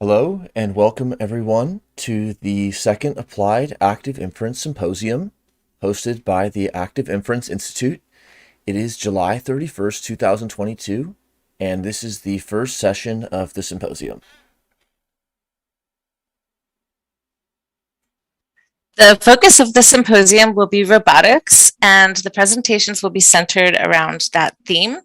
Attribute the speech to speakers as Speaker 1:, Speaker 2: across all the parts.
Speaker 1: Hello and welcome everyone to the second Applied Active Inference Symposium hosted by the Active Inference Institute. It is July 31st, 2022, and this is the first session of the symposium.
Speaker 2: The focus of the symposium will be robotics, and the presentations will be centered around that theme.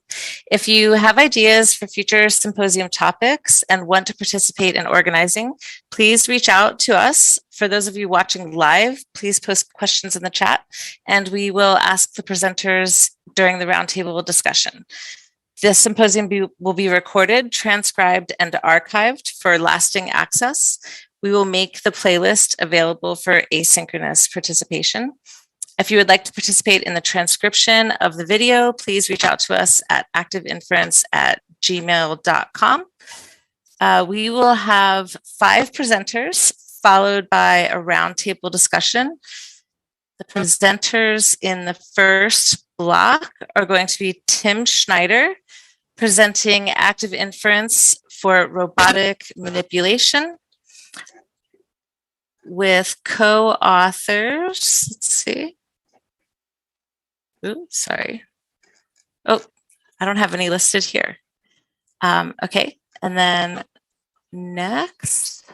Speaker 2: If you have ideas for future symposium topics and want to participate in organizing, please reach out to us. For those of you watching live, please post questions in the chat, and we will ask the presenters during the roundtable discussion. This symposium will be recorded, transcribed, and archived for lasting access. We will make the playlist available for asynchronous participation. If you would like to participate in the transcription of the video, please reach out to us at activeinference@gmail.com. We will have 5 presenters followed by a roundtable discussion. The presenters in the first block are going to be Tim Schneider, presenting active inference for robotic manipulation, with co-authors, let's see. Ooh, sorry. Oh, I don't have any listed here. Okay, and then next,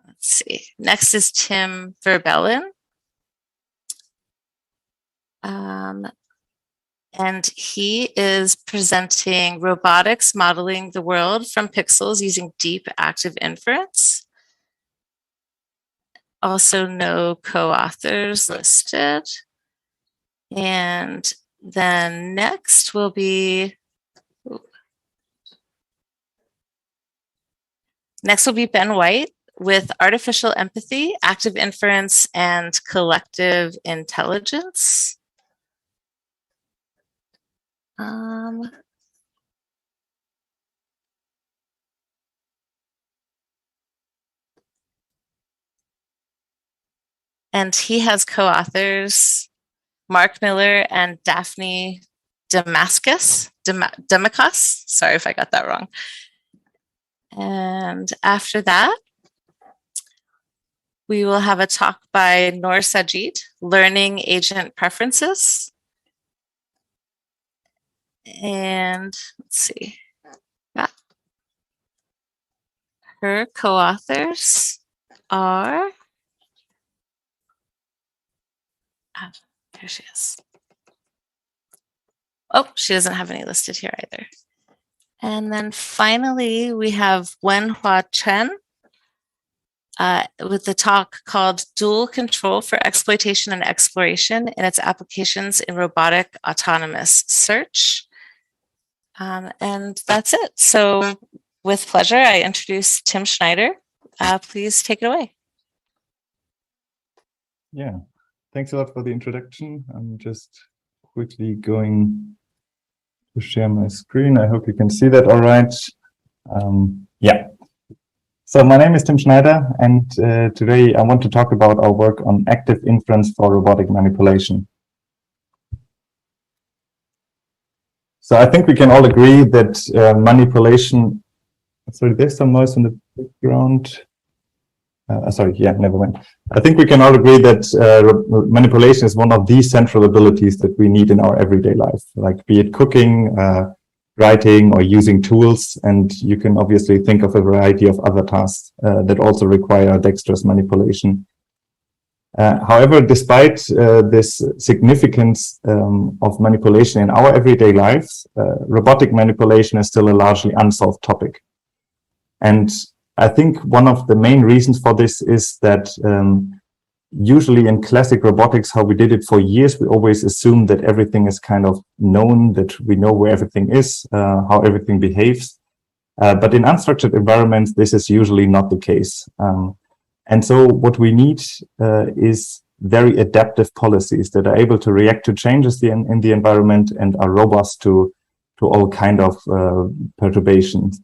Speaker 2: let's see. Next is Tim Verbelen. And he is presenting robotics modeling the world from pixels using deep active inference. Also no co-authors listed. And then next will be Ben White with artificial empathy, active inference, and collective intelligence. And he has co-authors Mark Miller and Daphne Demacus. Sorry if I got that wrong. And after that, we will have a talk by Noor Sajid, Learning Agent Preferences. And let's see. Yeah. Her co-authors are... there she is. Oh, she doesn't have any listed here either. And then finally, we have Wen-Hua Chen with the talk called Dual Control for Exploitation and Exploration in its Applications in Robotic Autonomous Search. And that's it. So with pleasure, I introduce Tim Schneider. Please take it away.
Speaker 3: Yeah. Thanks a lot for the introduction. I'm just quickly going to share my screen. I hope you can see that all right. Yeah. So my name is Tim Schneider, and today I want to talk about our work on active inference for robotic manipulation. So I think we can all agree that manipulation... Sorry, there's some noise in the background. Sorry, yeah, never mind. I think we can all agree that manipulation is one of the central abilities that we need in our everyday life, like be it cooking, writing, or using tools. And you can obviously think of a variety of other tasks that also require dexterous manipulation. However, despite this significance of manipulation in our everyday lives, robotic manipulation is still a largely unsolved topic. And I think one of the main reasons for this is that usually in classic robotics, how we did it for years, we always assume that everything is kind of known, that we know where everything is, how everything behaves. But in unstructured environments, this is usually not the case. And so what we need is very adaptive policies that are able to react to changes in the environment and are robust to all kind of perturbations.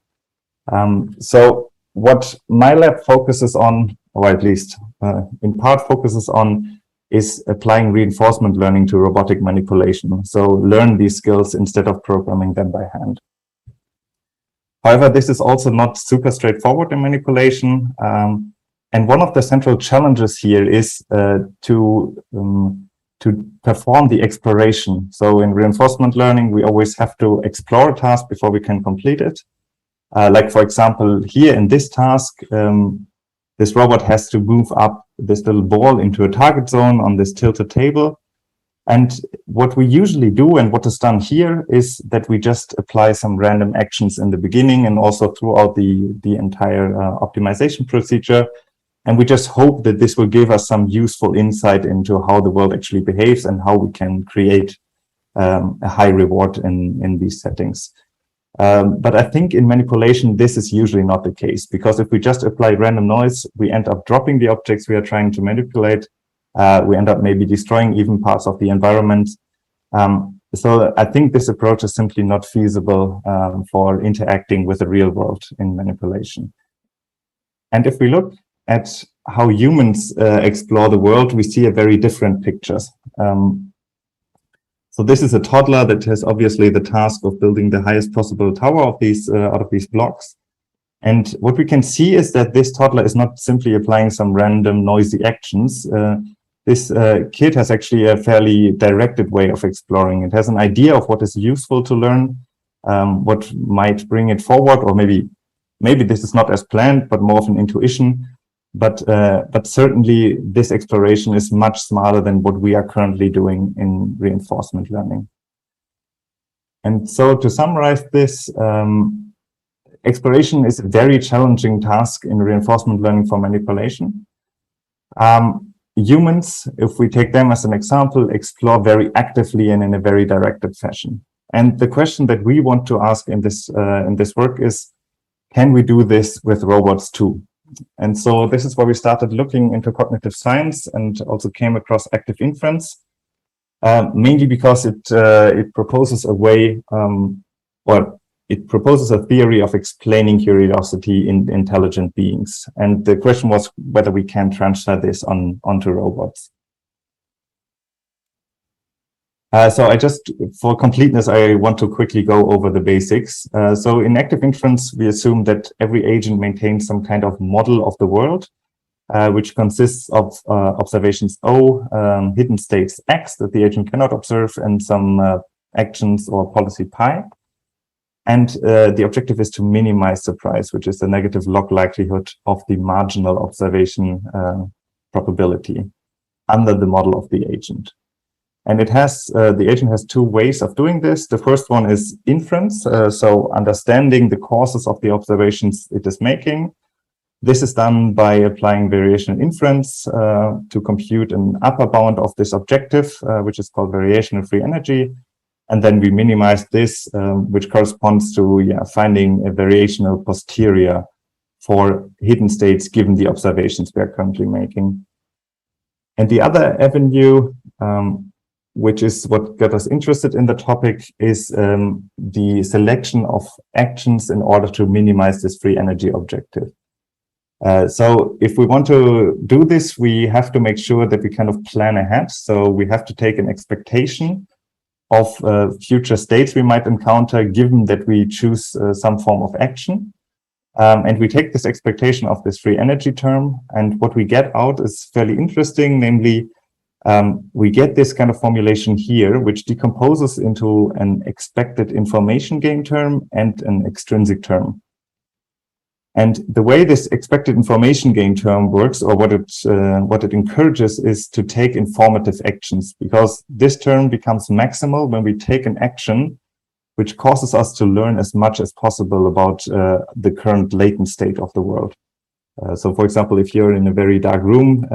Speaker 3: So what my lab focuses on, or at least in part focuses on, is applying reinforcement learning to robotic manipulation. So learn these skills instead of programming them by hand. However, this is also not super straightforward in manipulation. And one of the central challenges here is to perform the exploration. So in reinforcement learning, we always have to explore a task before we can complete it. Like, for example, here in this task, this robot has to move up this little ball into a target zone on this tilted table. And what we usually do, and what is done here, is that we just apply some random actions in the beginning and also throughout the entire optimization procedure. And we just hope that this will give us some useful insight into how the world actually behaves and how we can create a high reward in these settings. But I think in manipulation, this is usually not the case, because if we just apply random noise, we end up dropping the objects we are trying to manipulate. We end up maybe destroying even parts of the environment. So I think this approach is simply not feasible for interacting with the real world in manipulation. And if we look at how humans explore the world, we see a very different picture. So this is a toddler that has obviously the task of building the highest possible tower of these out of these blocks. And what we can see is that this toddler is not simply applying some random noisy actions. This kid has actually a fairly directed way of exploring. It has an idea of what is useful to learn, what might bring it forward, or maybe this is not as planned, but more of an intuition. But certainly this exploration is much smarter than what we are currently doing in reinforcement learning. And so to summarize this, exploration is a very challenging task in reinforcement learning for manipulation. Humans, if we take them as an example, explore very actively and in a very directed fashion. And the question that we want to ask in this work is, can we do this with robots too? And so this is where we started looking into cognitive science and also came across active inference, mainly because it proposes a way, it proposes a theory of explaining curiosity in intelligent beings. And the question was whether we can transfer this onto robots. So for completeness, I want to quickly go over the basics. So in active inference, we assume that every agent maintains some kind of model of the world, which consists of observations O, hidden states X that the agent cannot observe, and some actions or policy pi. And the objective is to minimize surprise, which is the negative log likelihood of the marginal observation probability under the model of the agent. And it has the agent has two ways of doing this. The first one is inference, so understanding the causes of the observations it is making. This is done by applying variational inference to compute an upper bound of this objective, which is called variational free energy. And then we minimize this, which corresponds to finding a variational posterior for hidden states given the observations we are currently making. And the other avenue, which is what got us interested in the topic, is the selection of actions in order to minimize this free energy objective. So if we want to do this, we have to make sure that we kind of plan ahead. So we have to take an expectation of future states we might encounter, given that we choose some form of action. And we take this expectation of this free energy term, and what we get out is fairly interesting, namely, we get this kind of formulation here, which decomposes into an expected information gain term and an extrinsic term. And the way this expected information gain term works, or what it encourages, is to take informative actions, because this term becomes maximal when we take an action which causes us to learn as much as possible about the current latent state of the world. So, for example, if you're in a very dark room,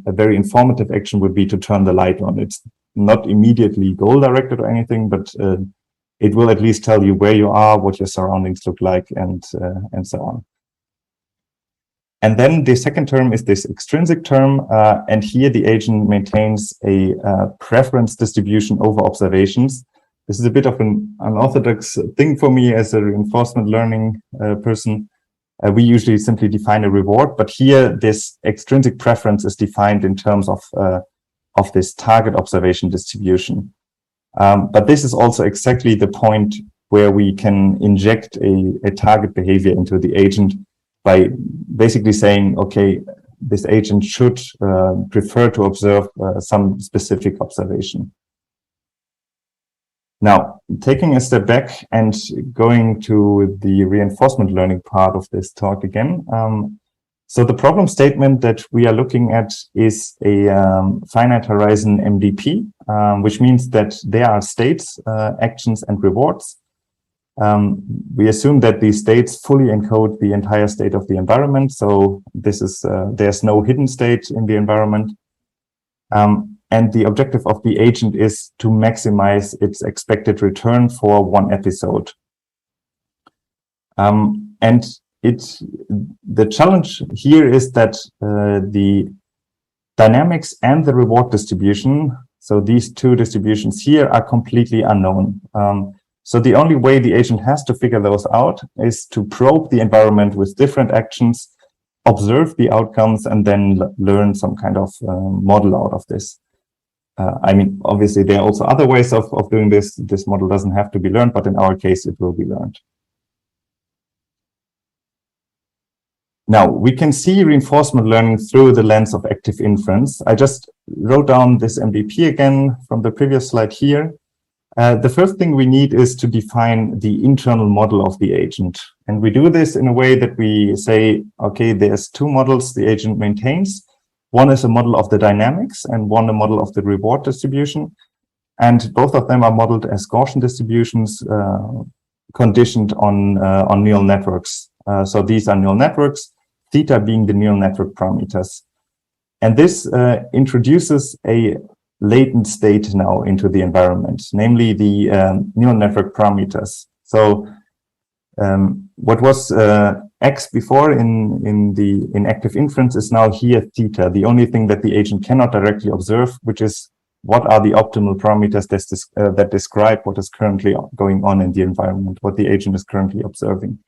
Speaker 3: a very informative action would be to turn the light on. It's not immediately goal-directed or anything, but it will at least tell you where you are, what your surroundings look like, and so on. And then the second term is this extrinsic term, and here the agent maintains a preference distribution over observations. This is a bit of an unorthodox thing for me as a reinforcement learning person. We usually simply define a reward, but here this extrinsic preference is defined in terms of this target observation distribution. But this is also exactly the point where we can inject a target behavior into the agent by basically saying, okay, this agent should prefer to observe some specific observation. Now, taking a step back and going to the reinforcement learning part of this talk again. So the problem statement that we are looking at is a finite horizon MDP, which means that there are states, actions, and rewards. We assume that these states fully encode the entire state of the environment. So this is there's no hidden state in the environment. And the objective of the agent is to maximize its expected return for one episode. And the challenge here is that the dynamics and the reward distribution, so these two distributions here, are completely unknown. So the only way the agent has to figure those out is to probe the environment with different actions, observe the outcomes, and then learn some kind of model out of this. I mean, obviously, there are also other ways of doing this. This model doesn't have to be learned, but in our case, it will be learned. Now, we can see reinforcement learning through the lens of active inference. I just wrote down this MDP again from the previous slide here. The first thing we need is to define the internal model of the agent. And we do this in a way that we say, okay, there's two models the agent maintains. One is a model of the dynamics and one a model of the reward distribution. And both of them are modeled as Gaussian distributions conditioned on neural networks. So these are neural networks, theta being the neural network parameters. And this introduces a latent state now into the environment, namely the neural network parameters. So what was X before in active inference is now here theta, the only thing that the agent cannot directly observe, which is what are the optimal parameters that describe what is currently going on in the environment, what the agent is currently observing.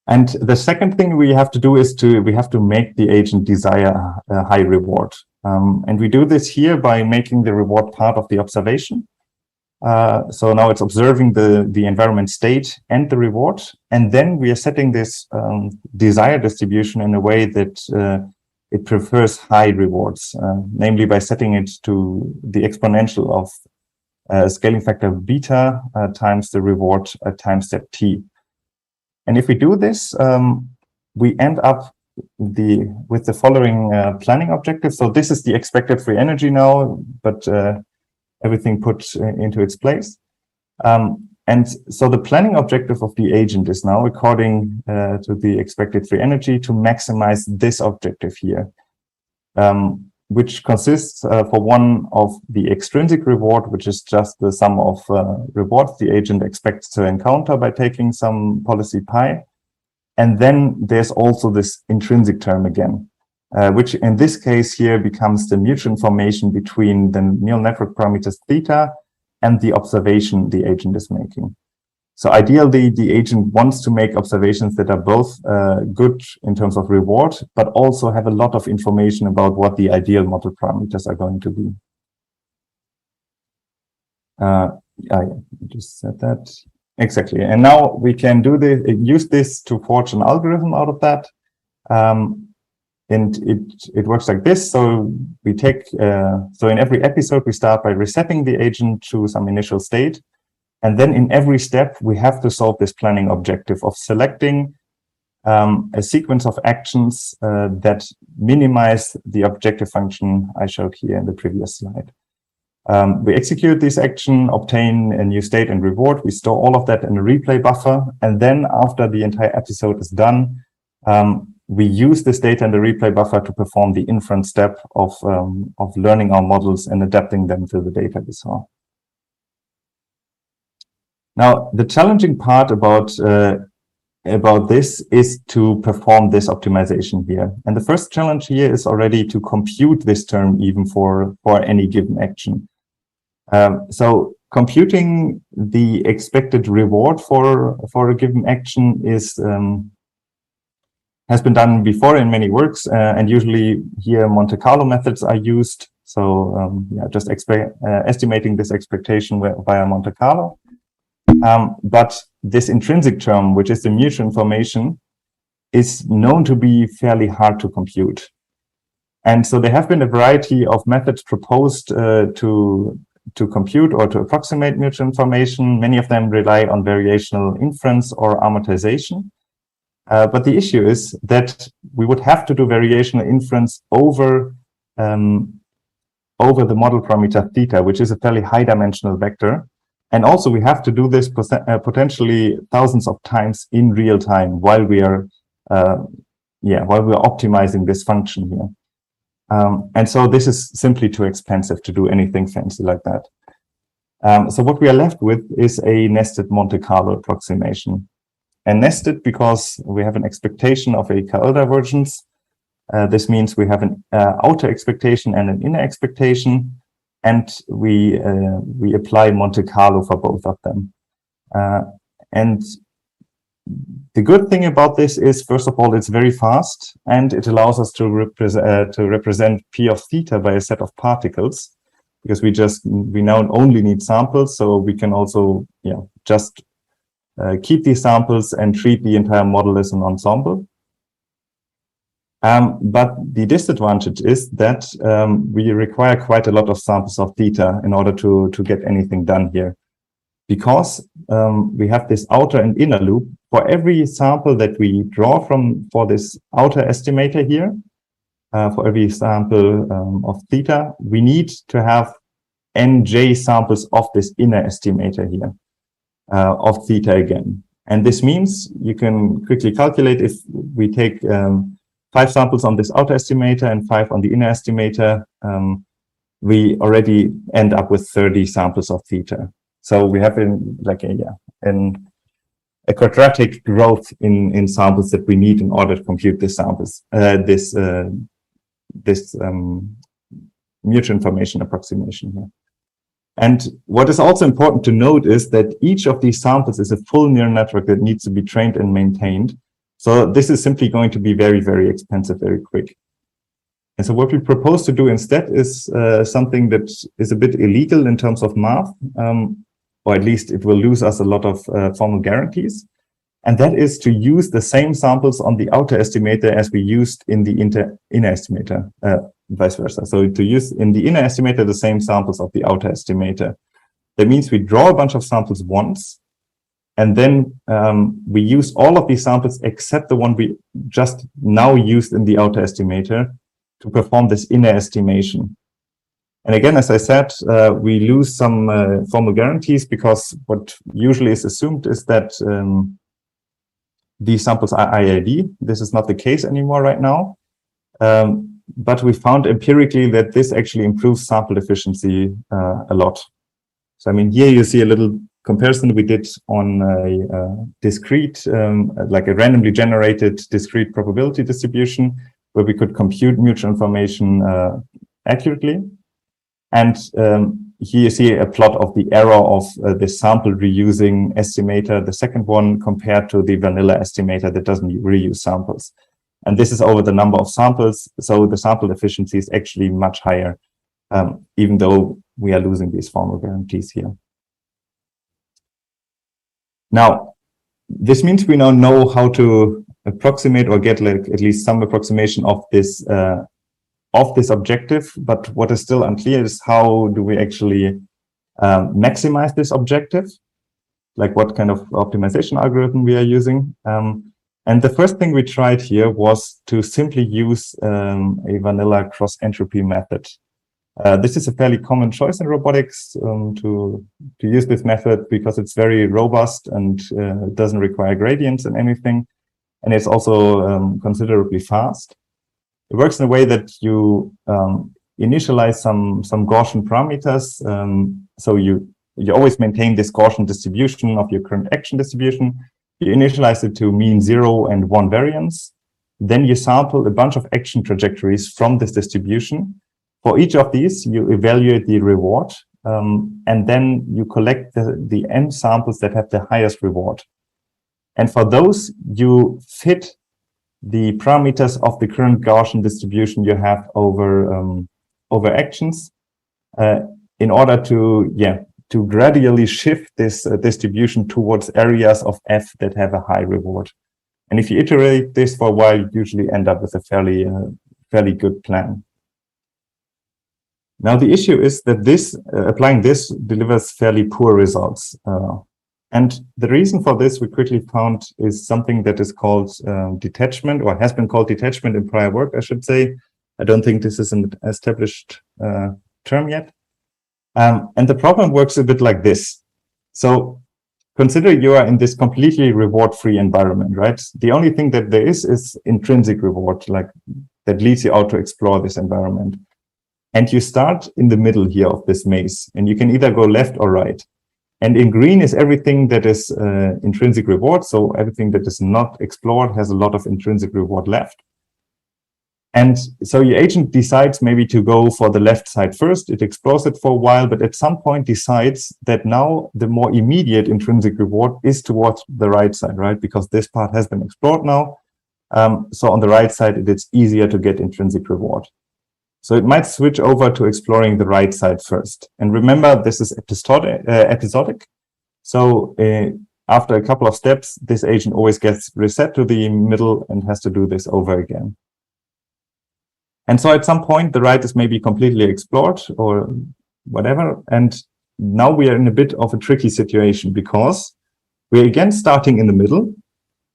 Speaker 3: And the second thing we have to do is we have to make the agent desire a high reward. And we do this here by making the reward part of the observation. So now it's observing the environment state and the reward. And then we are setting this desire distribution in a way that it prefers high rewards, namely by setting it to the exponential of scaling factor beta times the reward times step t. And if we do this, we end up with the following planning objective. So this is the expected free energy now, but everything put into its place. And so the planning objective of the agent is now, according to the expected free energy, to maximize this objective here, which consists for one of the extrinsic reward, which is just the sum of rewards the agent expects to encounter by taking some policy pi. And then there's also this intrinsic term again, which in this case here becomes the mutual information between the neural network parameters theta and the observation the agent is making. So ideally, the agent wants to make observations that are both good in terms of reward, but also have a lot of information about what the ideal model parameters are going to be. I just said that. Exactly. And now we can use this to forge an algorithm out of that. And it works like this. So we take, so in every episode, we start by resetting the agent to some initial state. And then in every step, we have to solve this planning objective of selecting a sequence of actions that minimize the objective function I showed here in the previous slide. We execute this action, obtain a new state and reward. We store all of that in a replay buffer. And then after the entire episode is done, we use this data in the replay buffer to perform the inference step of learning our models and adapting them to the data we saw. Now, the challenging part about this is to perform this optimization here. And the first challenge here is already to compute this term even for any given action. So computing the expected reward for a given action has been done before in many works, and usually here Monte Carlo methods are used. So yeah, just estimating this expectation via Monte Carlo. But this intrinsic term, which is the mutual information, is known to be fairly hard to compute. And so there have been a variety of methods proposed to compute or to approximate mutual information. Many of them rely on variational inference or amortization. But the issue is that we would have to do variational inference over the model parameter theta, which is a fairly high dimensional vector. And also we have to do this potentially thousands of times in real time while we are optimizing this function here. And so this is simply too expensive to do anything fancy like that. So what we are left with is a nested Monte Carlo approximation. And nested because we have an expectation of a KL divergence. This means we have an outer expectation and an inner expectation, and we apply Monte Carlo for both of them. And the good thing about this is, first of all, it's very fast, and it allows us to represent P of theta by a set of particles, because we now only need samples, so we can also just keep these samples and treat the entire model as an ensemble. But the disadvantage is that we require quite a lot of samples of theta in order to get anything done here, because we have this outer and inner loop. For every sample that we draw for this outer estimator here, for every sample of theta, we need to have nj samples of this inner estimator here, of theta again. And this means you can quickly calculate, if we take 5 samples on this outer estimator and 5 on the inner estimator, we already end up with 30 samples of theta. So we have a quadratic growth in samples that we need in order to compute this samples, this mutual information approximation here. And what is also important to note is that each of these samples is a full neural network that needs to be trained and maintained. So this is simply going to be very, very expensive, very quick. And so what we propose to do instead is something that is a bit illegal in terms of math, or at least it will lose us a lot of formal guarantees. And that is to use the same samples on the outer estimator as we used in the inner estimator, vice versa. So to use in the inner estimator the same samples of the outer estimator. That means we draw a bunch of samples once, and then we use all of these samples except the one we just now used in the outer estimator to perform this inner estimation. And again, as I said, we lose some formal guarantees, because what usually is assumed is that these samples are IID. This is not the case anymore right now. But we found empirically that this actually improves sample efficiency a lot. So, I mean, here you see a little comparison we did on a discrete, like a randomly generated discrete probability distribution, where we could compute mutual information accurately. And here you see a plot of the error of the sample reusing estimator, the second one, compared to the vanilla estimator that doesn't reuse samples. And this is over the number of samples. So the sample efficiency is actually much higher, even though we are losing these formal guarantees here. Now, this means we now know how to approximate or get like at least some approximation of this objective. But what is still unclear is how do we actually maximize this objective? Like what kind of optimization algorithm we are using. And the first thing we tried here was to simply use a vanilla cross-entropy method. This is a fairly common choice in robotics to use this method because it's very robust and doesn't require gradients and anything. And it's also considerably fast. It works in a way that you initialize some Gaussian parameters. So you always maintain this Gaussian distribution of your current action distribution. You initialize it to mean 0 and 1 variance. Then you sample a bunch of action trajectories from this distribution. For each of these, you evaluate the reward, and then you collect the n samples that have the highest reward. And for those, you fit the parameters of the current Gaussian distribution you have over overactions in order to gradually shift this distribution towards areas of F that have a high reward. And if you iterate this for a while, you usually end up with a fairly good plan. Now, the issue is that applying this delivers fairly poor results. And the reason for this, we quickly found, is something that is called detachment, or has been called detachment in prior work, I should say. I don't think this is an established term yet. And the problem works a bit like this. So consider you are in this completely reward-free environment, right? The only thing that there is intrinsic reward, like that leads you out to explore this environment. And you start in the middle here of this maze, and you can either go left or right. And in green is everything that is intrinsic reward. So everything that is not explored has a lot of intrinsic reward left. And so your agent decides maybe to go for the left side first. It explores it for a while, but at some point decides that now the more immediate intrinsic reward is towards the right side, right? Because this part has been explored now. So on the right side, it is easier to get intrinsic reward. So it might switch over to exploring the right side first. And remember, this is episodic. So after a couple of steps, this agent always gets reset to the middle and has to do this over again. And so at some point, the right is maybe completely explored or whatever. And now we are in a bit of a tricky situation because we're again starting in the middle,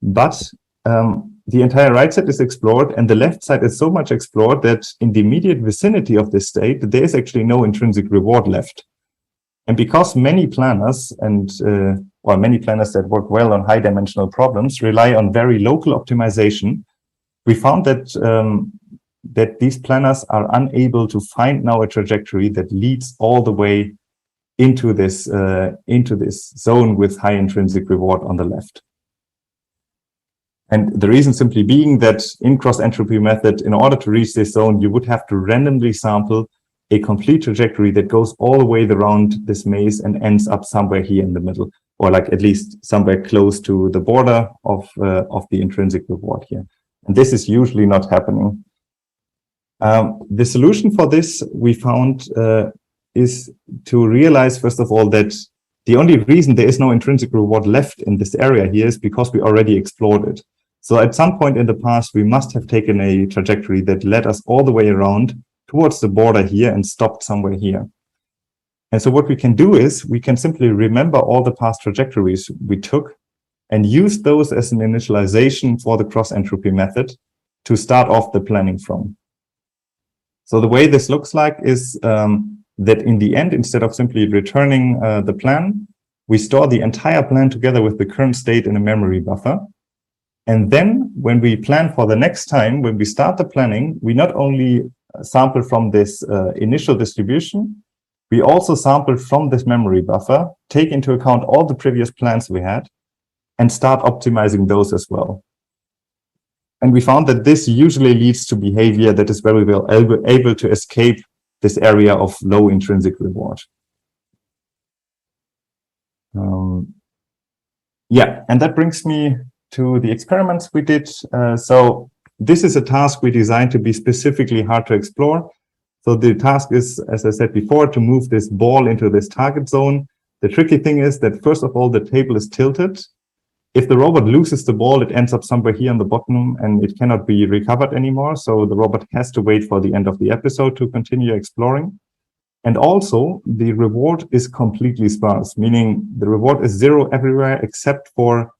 Speaker 3: but the entire right side is explored and the left side is so much explored that in the immediate vicinity of this state, there is actually no intrinsic reward left. And because many planners or many planners that work well on high dimensional problems rely on very local optimization, we found that these planners are unable to find now a trajectory that leads all the way into this zone with high intrinsic reward on the left. And the reason simply being that in cross-entropy method, in order to reach this zone, you would have to randomly sample a complete trajectory that goes all the way around this maze and ends up somewhere here in the middle, or like at least somewhere close to the border of the intrinsic reward here. And this is usually not happening. The solution for this we found is to realize, first of all, that the only reason there is no intrinsic reward left in this area here is because we already explored it. So at some point in the past, we must have taken a trajectory that led us all the way around towards the border here and stopped somewhere here. And so what we can do is we can simply remember all the past trajectories we took and use those as an initialization for the cross-entropy method to start off the planning from. So the way this looks like is that in the end, instead of simply returning the plan, we store the entire plan together with the current state in a memory buffer. And then when we plan for the next time, when we start the planning, we not only sample from this initial distribution, we also sample from this memory buffer, take into account all the previous plans we had, and start optimizing those as well. And we found that this usually leads to behavior that is very well able to escape this area of low intrinsic reward. Yeah, and that brings me to the experiments we did. So this is a task we designed to be specifically hard to explore. So the task is, as I said before, to move this ball into this target zone. The tricky thing is that, first of all, the table is tilted. If the robot loses the ball, it ends up somewhere here on the bottom and it cannot be recovered anymore. So the robot has to wait for the end of the episode to continue exploring. And also the reward is completely sparse, meaning the reward is 0 everywhere except for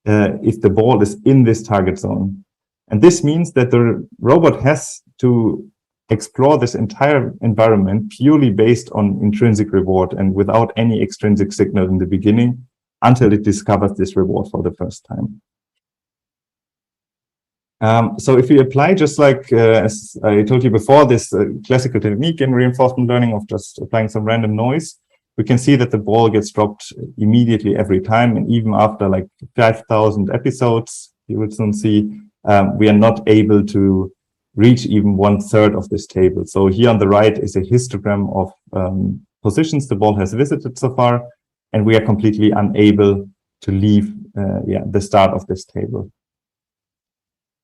Speaker 3: if the ball is in this target zone. And this means that the robot has to explore this entire environment purely based on intrinsic reward and without any extrinsic signal in the beginning until it discovers this reward for the first time. So if we apply, just like as I told you before, this classical technique in reinforcement learning of just applying some random noise, we can see that the ball gets dropped immediately every time. And even after like 5,000 episodes, you will soon see we are not able to reach even 1/3 of this table. So here on the right is a histogram of positions the ball has visited so far, and we are completely unable to leave the start of this table.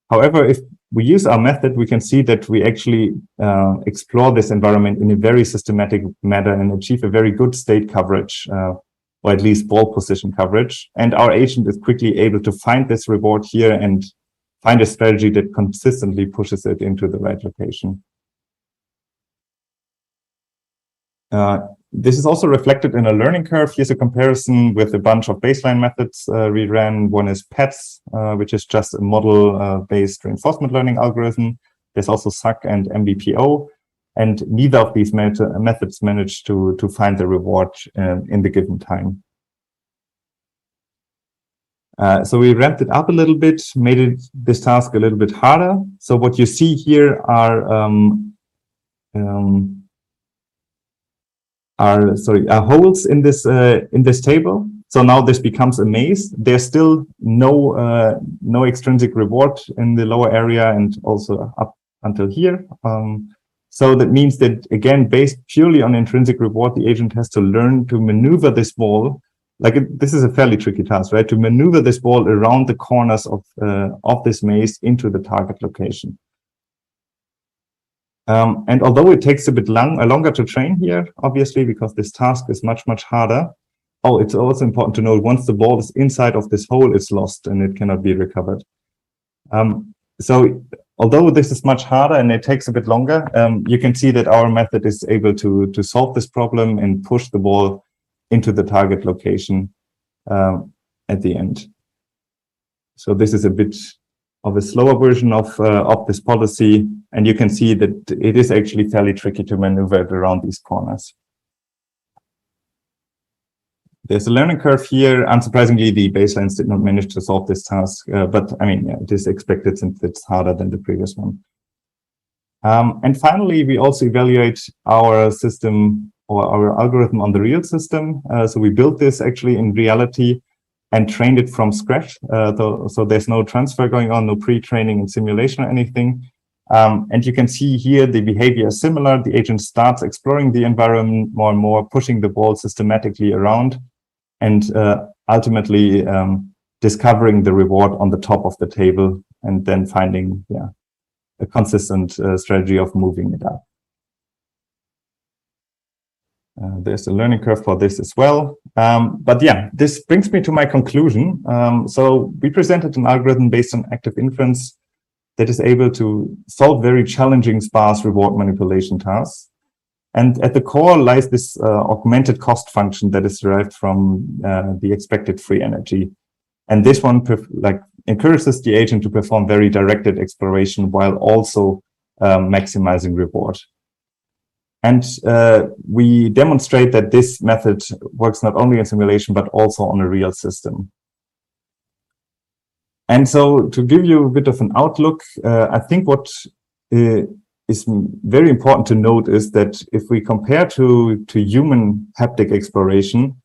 Speaker 3: However, if we use our method, we can see that we actually explore this environment in a very systematic manner and achieve a very good state coverage, or at least ball position coverage. And our agent is quickly able to find this reward here and find a strategy that consistently pushes it into the right location. This is also reflected in a learning curve. Here's a comparison with a bunch of baseline methods we ran. One is PETS, which is just a model-based reinforcement learning algorithm. There's also SAC and MBPO, and neither of these methods managed to find the reward in the given time. So we ramped it up a little bit, made this task a little bit harder. So what you see here are holes in this table. So now this becomes a maze. There's still no extrinsic reward in the lower area and also up until here. So that means that, again, based purely on intrinsic reward, the agent has to learn to maneuver this ball. This is a fairly tricky task, right? To maneuver this ball around the corners of this maze into the target location. And although it takes a bit longer to train here, obviously, because this task is much, much harder. Oh, it's also important to note, once the ball is inside of this hole, it's lost and it cannot be recovered. So although this is much harder and it takes a bit longer, you can see that our method is able to solve this problem and push the ball into the target location at the end. So this is a bit of a slower version of this policy, and you can see that it is actually fairly tricky to maneuver it around these corners. There's a learning curve here. Unsurprisingly, the baselines did not manage to solve this task, but I mean, yeah, it is expected since it's harder than the previous one. And finally, we also evaluate our system or our algorithm on the real system. So we built this actually in reality and trained it from scratch. So there's no transfer going on, no pre-training and simulation or anything. And you can see here the behavior is similar. The agent starts exploring the environment more and more, pushing the ball systematically around, and ultimately discovering the reward on the top of the table, and then finding a consistent strategy of moving it up. There's a learning curve for this as well. But yeah, this brings me to my conclusion. So we presented an algorithm based on active inference that is able to solve very challenging sparse reward manipulation tasks. And at the core lies this augmented cost function that is derived from the expected free energy. And this one encourages the agent to perform very directed exploration while also maximizing reward. And we demonstrate that this method works not only in simulation, but also on a real system. And so to give you a bit of an outlook, I think what is very important to note is that if we compare to human haptic exploration,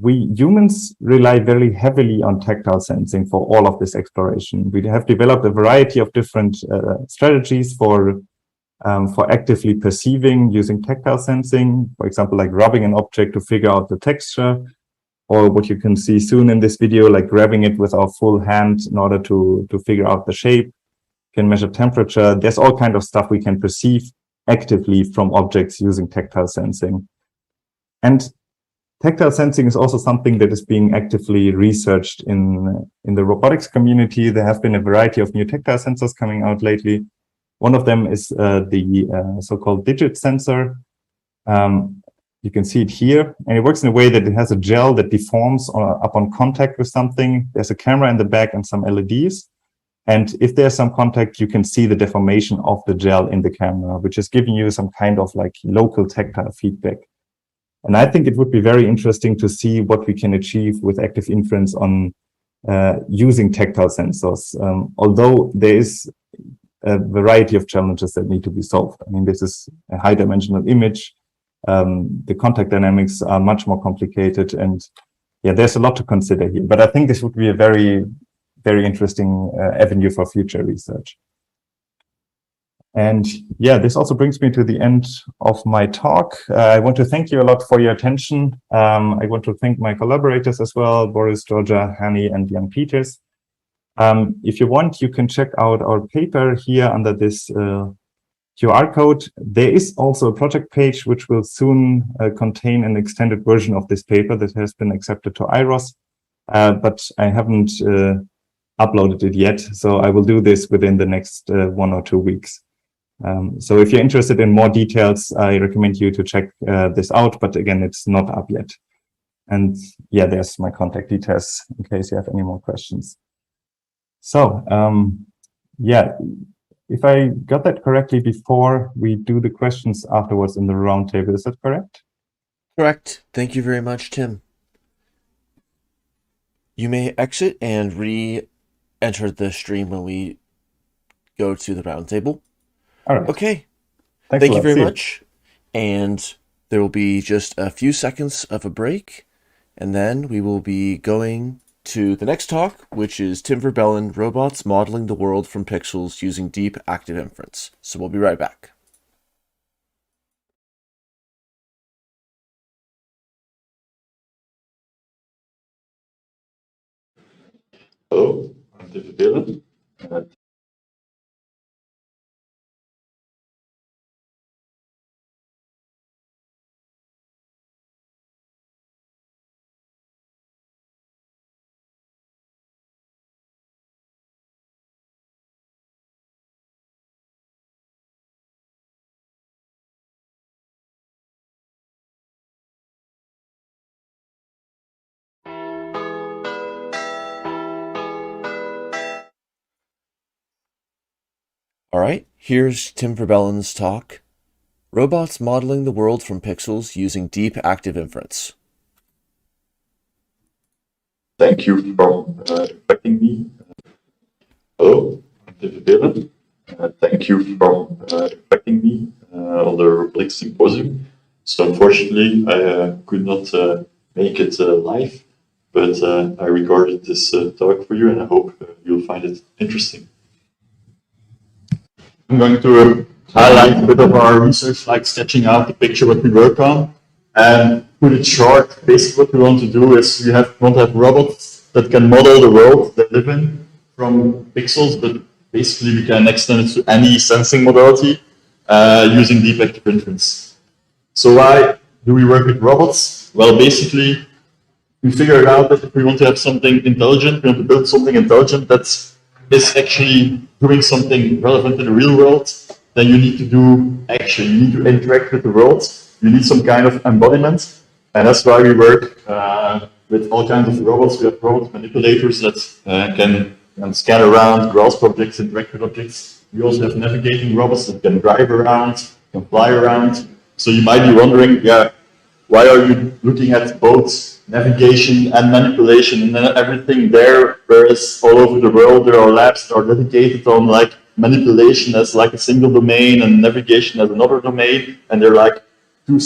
Speaker 3: we humans rely very heavily on tactile sensing for all of this exploration. We have developed a variety of different strategies for actively perceiving using tactile sensing, for example, like rubbing an object to figure out the texture, or what you can see soon in this video, like grabbing it with our full hand in order to figure out the shape. Can measure temperature. There's all kinds of stuff we can perceive actively from objects using tactile sensing. And tactile sensing is also something that is being actively researched in the robotics community. There have been a variety of new tactile sensors coming out lately. One of them is the so-called digit sensor. You can see it here, and it works in a way that it has a gel that deforms upon contact with something. There's a camera in the back and some LEDs. And if there's some contact, you can see the deformation of the gel in the camera, which is giving you some kind of like local tactile feedback. And I think it would be very interesting to see what we can achieve with active inference on using tactile sensors, although there is a variety of challenges that need to be solved. I mean, this is a high-dimensional image. The contact dynamics are much more complicated, and yeah, there's a lot to consider here. But I think this would be a very interesting avenue for future research. And yeah, this also brings me to the end of my talk. I want to thank you a lot for your attention. I want to thank my collaborators as well, Boris, Georgia, Hani, and Jan Peters. If you want, you can check out our paper here under this QR code. There is also a project page which will soon contain an extended version of this paper that has been accepted to IROS, but I haven't uploaded it yet, so I will do this within the next 1 or 2 weeks. So if you're interested in more details, I recommend you to check this out, but again, it's not up yet. And yeah, there's my contact details in case you have any more questions. So yeah, if I got that correctly before, we do the questions afterwards in the roundtable. Is that correct?
Speaker 1: Correct. Thank you very much, Tim. You may exit and re-enter the stream when we go to the roundtable.
Speaker 3: All right.
Speaker 1: Okay.
Speaker 3: Thanks
Speaker 1: Thank you very much. And there will be just a few seconds of a break, and then we will be going to the next talk, which is Tim Verbelen, Robots Modeling the World from Pixels Using Deep Active Inference. So we'll be right back.
Speaker 4: Hello, I'm Tim Verbelen.
Speaker 1: All right, here's Tim Verbelen's talk, Robots Modeling the World from Pixels Using Deep Active Inference.
Speaker 4: Thank you for inviting me. Hello, I'm Tim Verbelen. Thank you for inviting me on the Robotics Symposium. So unfortunately, I could not make it live, but I recorded this talk for you, and I hope you'll find it interesting. I'm going to highlight a bit of our research, like sketching out the picture what we work on. And put it short, basically what we want to do is we want to have robots that can model the world they live in from pixels, but basically we can extend it to any sensing modality using deep active inference. So why do we work with robots? Well, basically we figured out that if we want to have something intelligent, we want to build something intelligent that is actually doing something relevant in the real world, then you need to do action. You need to interact with the world. You need some kind of embodiment. And that's why we work with all kinds of robots. We have robot manipulators that can scan around, grasp objects, interact with objects. We also have navigating robots that can drive around, can fly around. So you might be wondering, yeah, why are you looking at both navigation and manipulation and then everything there, whereas all over the world there are labs that are dedicated on like manipulation as like a single domain and navigation as another domain, and they're like two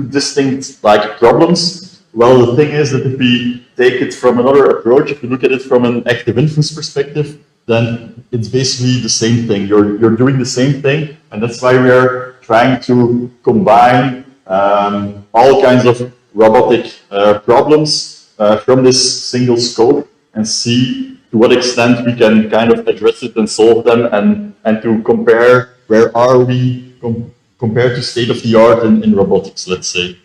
Speaker 4: distinct like problems. Well, the thing is that if we take it from another approach, if we look at it from an active inference perspective, then it's basically the same thing. You're doing the same thing, and that's why we are trying to combine all kinds of robotic problems from this single scope and see to what extent we can kind of address it and solve them, and to compare where are we compared to state of the art in robotics, let's say.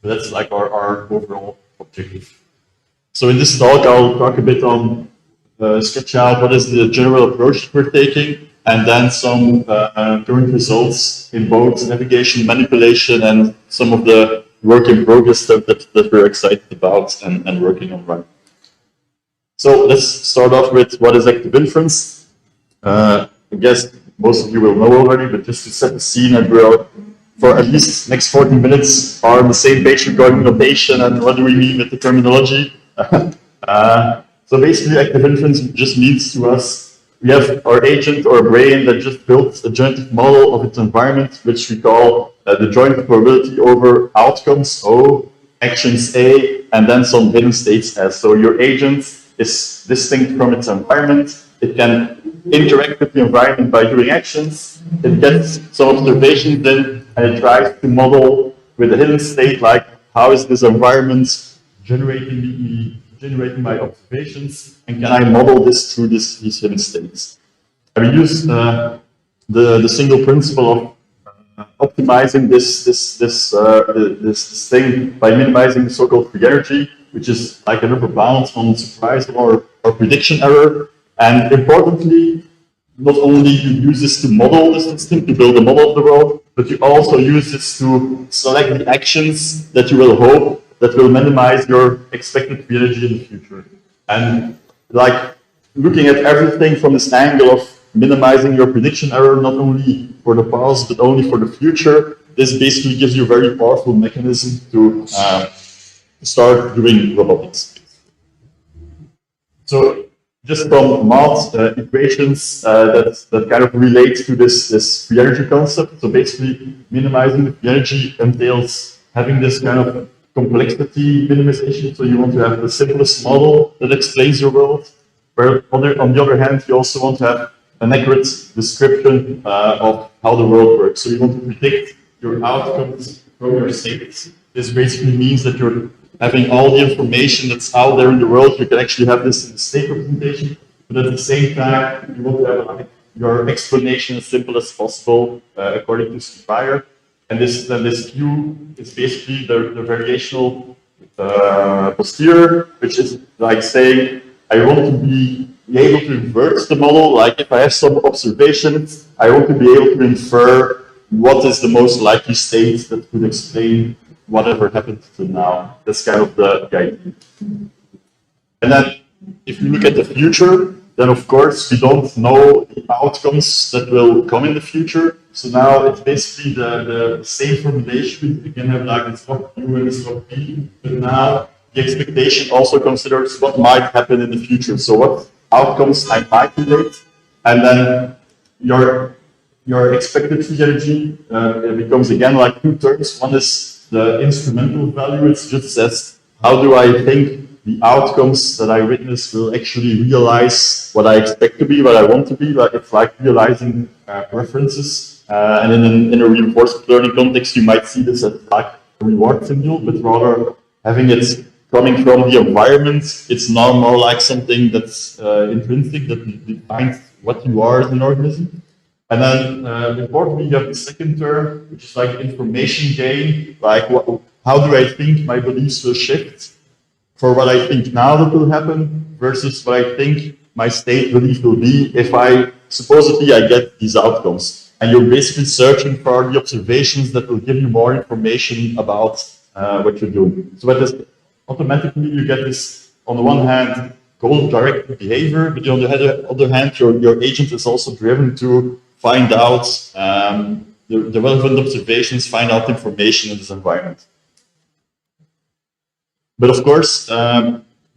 Speaker 4: That's like our overall objective. So in this talk, I'll talk a bit on sketch out what is the general approach we're taking, and then some current results in both navigation, manipulation, and some of the work in progress stuff that we're excited about and working on right now. So let's start off with what is active inference. I guess most of you will know already, but just to set the scene, and we'll, for at least next 40 minutes, are on the same page regarding notation and what do we mean with the terminology. So basically, active inference just means to us, we have our agent or brain that just built a generative model of its environment, which we call the joint probability over outcomes O, actions A, and then some hidden states S. So your agent is distinct from its environment. It can interact with the environment by doing actions. It gets some observations in, and it tries to model with a hidden state, like how is this environment generating me generating my observations, and can I model this through these hidden states? And we use the single principle of optimizing this thing by minimizing the so-called free energy, which is like an upper bound on surprise or prediction error. And importantly, not only you use this to model the system, to build a model of the world, but you also use this to select the actions that you will hope that will minimize your expected free energy in the future. And like looking at everything from this angle of minimizing your prediction error, not only for the past, but only for the future, this basically gives you a very powerful mechanism to start doing robotics. So just from math equations that kind of relate to this free energy concept. So basically minimizing the free energy entails having this kind of complexity minimization. So you want to have the simplest model that explains your world. Where on the other hand, you also want to have an accurate description of how the world works. So you want to predict your outcomes from your states. This basically means that you're having all the information that's out there in the world. You can actually have this in the state representation, but at the same time, you want to have like your explanation as simple as possible according to Cloutier. And this Q is basically the variational posterior, which is like saying, I want to be able to invert the model. Like if I have some observations, I want to be able to infer what is the most likely state that could explain whatever happened to now. That's kind of the idea. And then if you look at the future, then of course we don't know the outcomes that will come in the future. So now it's basically the same formulation. You can have like this swap U and this swap P, but now the expectation also considers what might happen in the future. So what outcomes I might relate, and then your expected free energy becomes again like two terms. One is the instrumental value. It just says how do I think the outcomes that I witness will actually realize what I expect to be, what I want to be. Like it's like realizing preferences. And in a reinforcement learning context, you might see this as like a reward signal, but rather having it coming from the environment, it's now more like something that's intrinsic, that defines what you are as an organism. And then importantly, you have the second term, which is like information gain, like how do I think my beliefs will shift for what I think now that will happen versus what I think my state belief will be if I supposedly I get these outcomes. And you're basically searching for the observations that will give you more information about what you're doing. So that is automatically you get this, on the one hand, goal-directed behavior, but on the other hand, your agent is also driven to find out the relevant observations, find out information in this environment. But of course,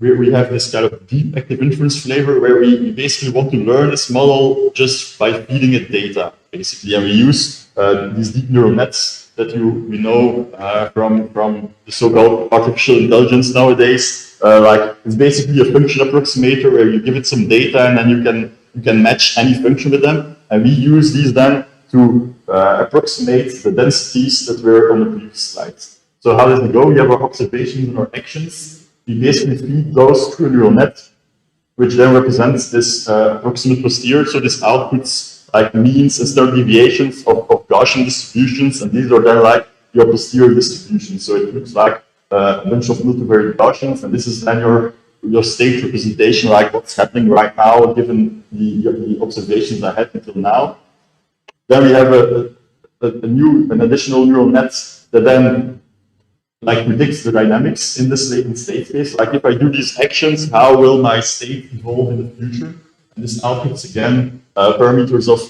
Speaker 4: we have this kind of deep active inference flavor where we basically want to learn this model just by feeding it data, basically. And we use these deep neural nets that we know from the so-called artificial intelligence nowadays. Like it's basically a function approximator where you give it some data and then you can match any function with them. And we use these then to approximate the densities that were on the previous slides. So how does it go? We have our observations and our actions. We basically feed those through a neural net, which then represents this approximate posterior. So this outputs like means and standard deviations of Gaussian distributions, and these are then like your posterior distribution. So it looks like a bunch of multivariate Gaussians, and this is then your state representation, like what's happening right now, given the observations I had until now. Then we have an additional neural net that then like predicts the dynamics in this latent state space. Like if I do these actions, how will my state evolve in the future? And this outputs again parameters of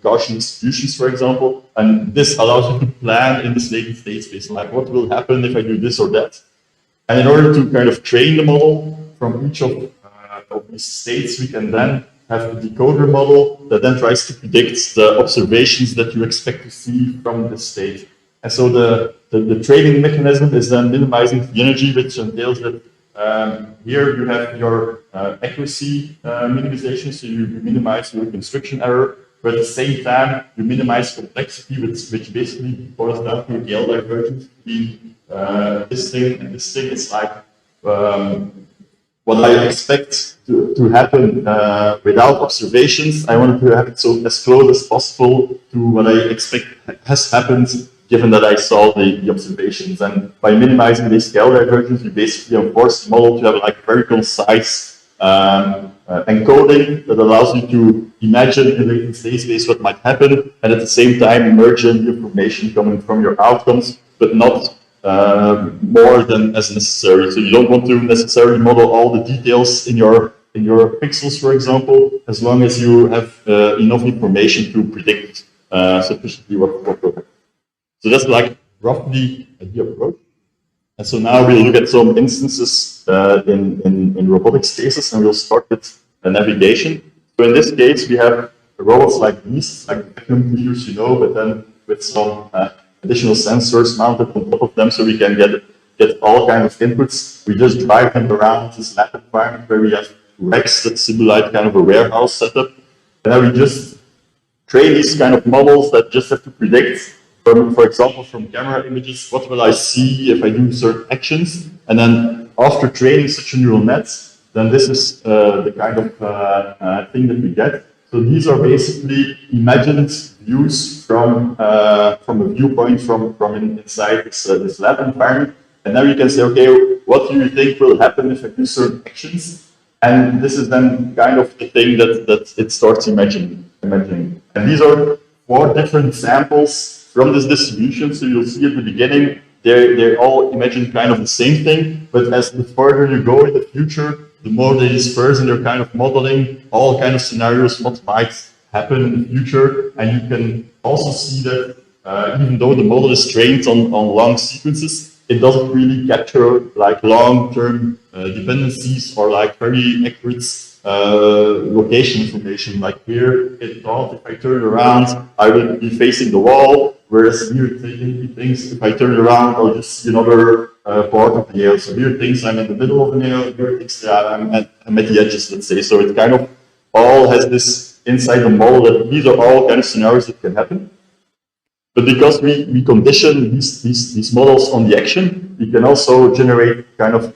Speaker 4: Gaussian distributions, for example. And this allows you to plan in this latent state space, like what will happen if I do this or that. And in order to kind of train the model from each of these states, we can then have a decoder model that then tries to predict the observations that you expect to see from this state. And so the training mechanism is then minimizing the energy, which entails that here you have your accuracy minimization, so you minimize your reconstruction error, but at the same time you minimize complexity, which basically boils down to the L divergence between this thing and this thing. It's like what I expect to happen without observations, I want to have it so as close as possible to what I expect has happened, given that I saw the observations. And by minimizing these scale divergences, we basically force the model to have like very concise encoding that allows you to imagine in the state space what might happen, and at the same time merge in the information coming from your outcomes, but not more than as necessary. So you don't want to necessarily model all the details in your pixels, for example, as long as you have enough information to predict sufficiently what will happen. So that's like roughly the approach. And so now we'll look at some instances in robotics cases, and we'll start with navigation. So in this case, we have robots like these, like vacuum cleaners, but then with some additional sensors mounted on top of them, so we can get all kinds of inputs. We just drive them around this lab environment where we have racks that simulate kind of a warehouse setup, and then we just train these kind of models that just have to predict, for example, from camera images, what will I see if I do certain actions, and then after training such a neural net, then this is the kind of thing that we get. So these are basically imagined views from a viewpoint from inside this lab environment, and now you can say, okay, what do you think will happen if I do certain actions? And this is then kind of the thing that it starts imagining. And these are 4 different samples from this distribution. So you'll see at the beginning, they all imagine kind of the same thing, but as the further you go in the future, the more they disperse and they're kind of modeling all kind of scenarios, what might happen in the future. And you can also see that even though the model is trained on long sequences, it doesn't really capture like long-term dependencies or like very accurate location information. Like here, it thought if I turn around, I will be facing the wall, whereas here it thinks if I turn around, I'll just see another part of the nail. So here it thinks I'm in the middle of the nail, here it thinks I'm at the edges, let's say. So it kind of all has this inside the model that these are all kind of scenarios that can happen. But because we condition these models on the action, we can also generate kind of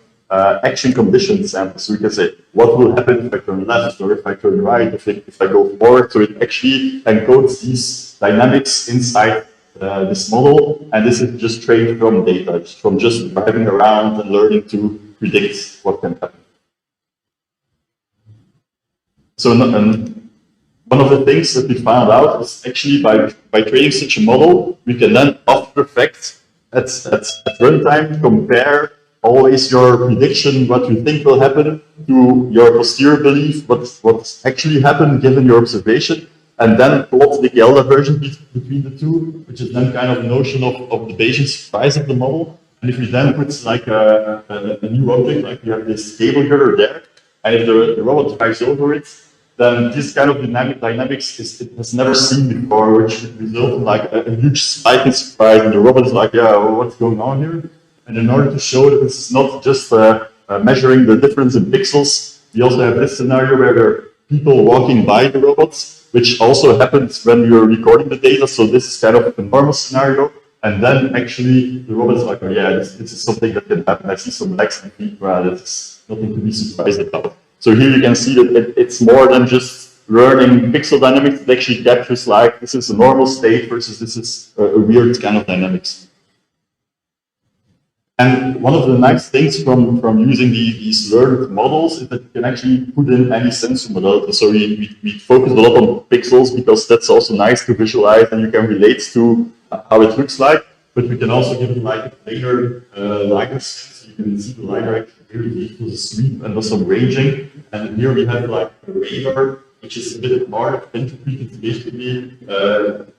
Speaker 4: action condition samples. So we can say, what will happen if I turn left or if I turn right, if I go forward? So it actually encodes these dynamics inside this model. And this is just trained from data, from just driving around and learning to predict what can happen. So one of the things that we found out is actually by training such a model, we can then after effect at runtime compare always your prediction, what you think will happen, to your posterior belief, what's actually happened given your observation, and then plot the GL diversion between the two, which is then kind of a notion of the Bayesian surprise of the model. And if we then put like a new object, like we have this cable girder there, and if the robot drives over it, then this kind of dynamics it has never seen before, which results in like a huge spike in surprise, and the robot is like, yeah, well, what's going on here? And in order to show that this is not just measuring the difference in pixels, we also have this scenario where there are people walking by the robots, which also happens when you're recording the data. So this is kind of a normal scenario. And then actually the robot's like, oh yeah, this is something that can happen. I see some legs and feet, that's nothing to be surprised about. So here you can see that it's more than just learning pixel dynamics. It actually captures like, this is a normal state versus this is a weird kind of dynamics. And one of the nice things from using these learned models is that you can actually put in any sensor modality. So we focus a lot on pixels because that's also nice to visualize and you can relate to how it looks like. But we can also give you like a planar LiDAR sense. You can see the LiDAR actually really equals a sweep and does some ranging. And here we have like a radar, which is a bit more of entropy. It's basically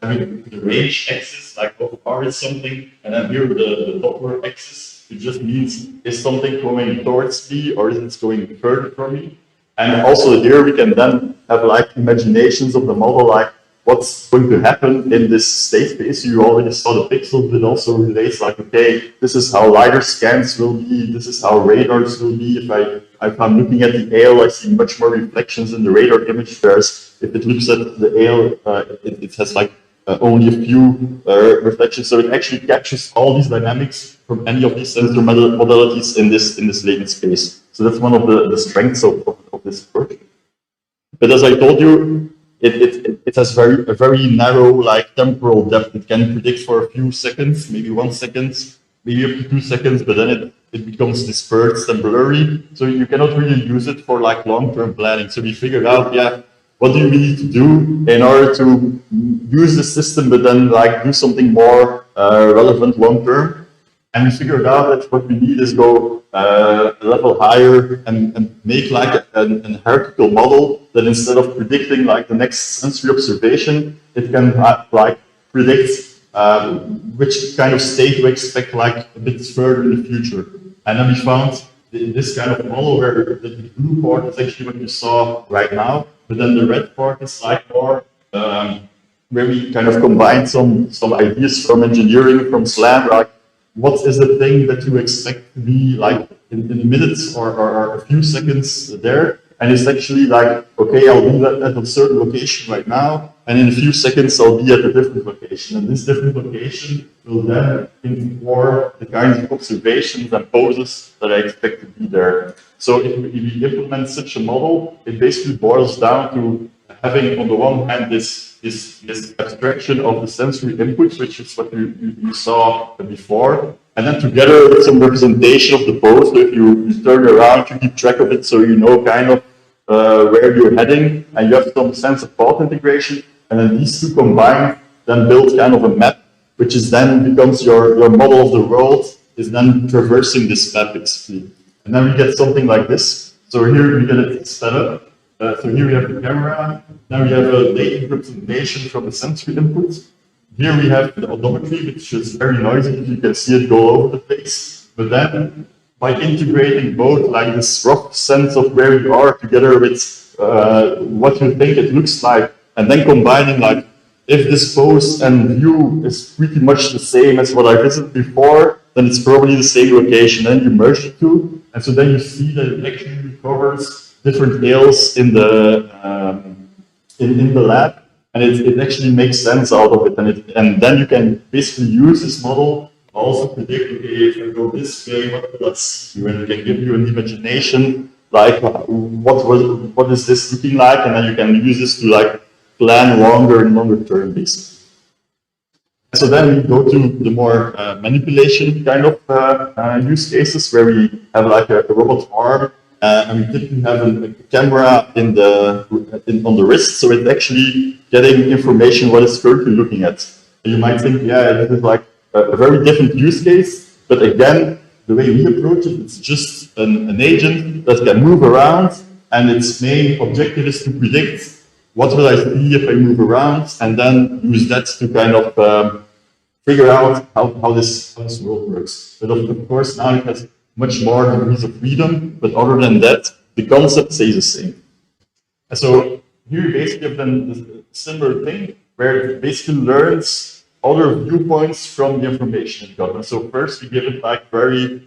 Speaker 4: having the range axis, like how far is something, and then here the Doppler axis. It just means, is something going towards me or is it going further from me? And also here we can then have like imaginations of the model, like what's going to happen in this state space. You already saw the pixels, but also relates like, okay, this is how LiDAR scans will be, this is how radars will be. If I'm looking at the ale, I see much more reflections in the radar image, whereas if it looks at the ale, it has like only a few reflections. So it actually captures all these dynamics from any of these sensor modalities in this latent space. So So that's one of the strengths of this approach. But as I told you, it has a very narrow like temporal depth. It can predict for a few seconds, maybe 1 second, maybe up to 2 seconds, but then it becomes dispersed and blurry. So you cannot really use it for like long-term planning. So we figured out, yeah, what do you need to do in order to use the system, but then like do something more relevant long-term? And we figured out that what we need is go a level higher and make like an hierarchical model that instead of predicting like the next sensory observation, it can like predict which kind of state to expect like a bit further in the future. And then we found this kind of model where the blue part is actually what you saw right now, but then the red part is like more where we kind of combined some ideas from engineering, from SLAM, like what is the thing that you expect to be like in minutes or a few seconds there? And it's actually like, okay, I'll be at a certain location right now, and in a few seconds I'll be at a different location. And this different location will then inform the kinds of observations and poses that I expect to be there. So if we implement such a model, it basically boils down to having on the one hand this abstraction of the sensory inputs, which is what you saw before, and then together with some representation of the pose. So if you turn around, you keep track of it, so you know kind of where you're heading, and you have some sense of path integration, and then these two combined then build kind of a map, which is then becomes your model of the world, is then traversing this map basically. And then we get something like this. So here we get it set up. So here we have the camera, then we have a latent representation from the sensory input. Here we have the odometry, which is very noisy, you can see it go all over the place. But then, by integrating both like this rough sense of where you are together with what you think it looks like, and then combining like, if this pose and view is pretty much the same as what I visited before, then it's probably the same location. Then you merge the two, and so then you see that it actually recovers different ails in the lab, and it actually makes sense out of it, and then you can basically use this model also predict, okay, if I go this way, what will I see? And it can give you an imagination like what is this looking like, and then you can use this to like plan longer term basically. So then we go to the more manipulation kind of use cases where we have like a robot arm. And we typically have a camera on the wrist, so it's actually getting information what it's currently looking at. And you might think, yeah, this is like a very different use case, but again, the way we approach it, it's just an agent that can move around, and its main objective is to predict what will I see if I move around, and then use that to kind of figure out how this world works. But of course, now it has much more degrees of freedom, but other than that, the concept stays the same. And so here you basically have then the similar thing, where it basically learns other viewpoints from the information it got. And so first we give it like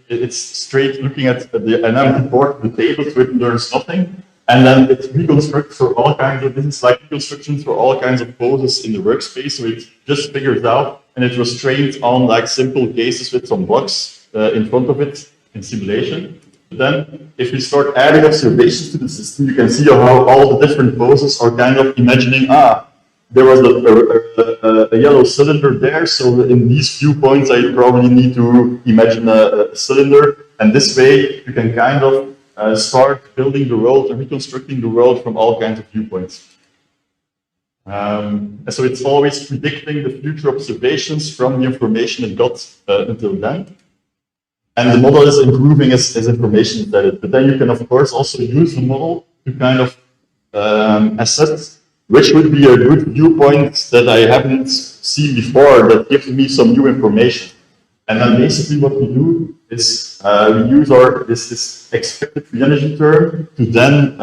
Speaker 4: it's straight looking at the empty board, the table, so it learns nothing. And then it reconstructs for all kinds of, this is like reconstructions for all kinds of poses in the workspace, so it just figures out, and it was trained on like simple cases with some blocks in front of it, in simulation. But then, if we start adding observations to the system, you can see how all the different poses are kind of imagining, there was a yellow cylinder there, so in these viewpoints I probably need to imagine a cylinder, and this way you can kind of start building the world and reconstructing the world from all kinds of viewpoints. And so it's always predicting the future observations from the information it got until then. And the model is improving as information is added. But then you can, of course, also use the model to kind of assess which would be a good viewpoint that I haven't seen before that gives me some new information. And then basically what we do is we use this expected free energy term to then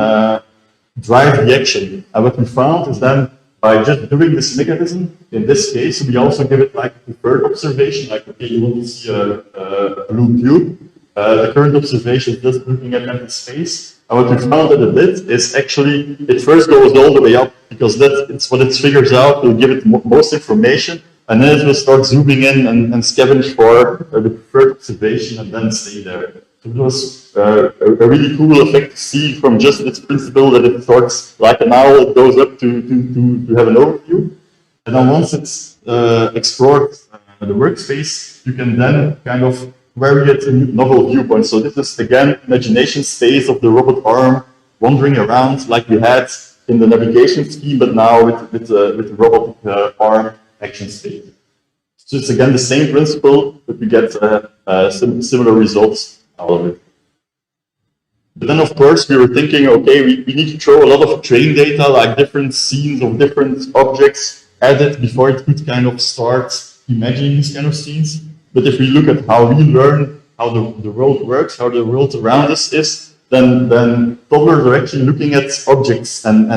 Speaker 4: drive the action. And what we found is then by just doing this mechanism, in this case, we also give it like a preferred observation, like, okay, you want to see a blue cube. The current observation is just looking at empty space. And what we found that it did is actually, it first goes all the way up, because it's what it figures out, will give it most information, and then it will start zooming in and scavenge for the preferred observation and then stay there. So it was a really cool effect to see from just its principle that it starts like an owl, it goes up to have an overview. And then once it's explored the workspace, you can then kind of vary it in novel viewpoints. So this is, again, imagination space of the robot arm wandering around like we had in the navigation scheme, but now with the robotic arm action space. So it's again the same principle, but we get similar results out of it. But then, of course, we were thinking, okay, we need to throw a lot of train data, like different scenes of different objects added before it could kind of start imagining these kind of scenes. But if we look at how we learn how the world works, how the world around us is, then toddlers are actually looking at objects and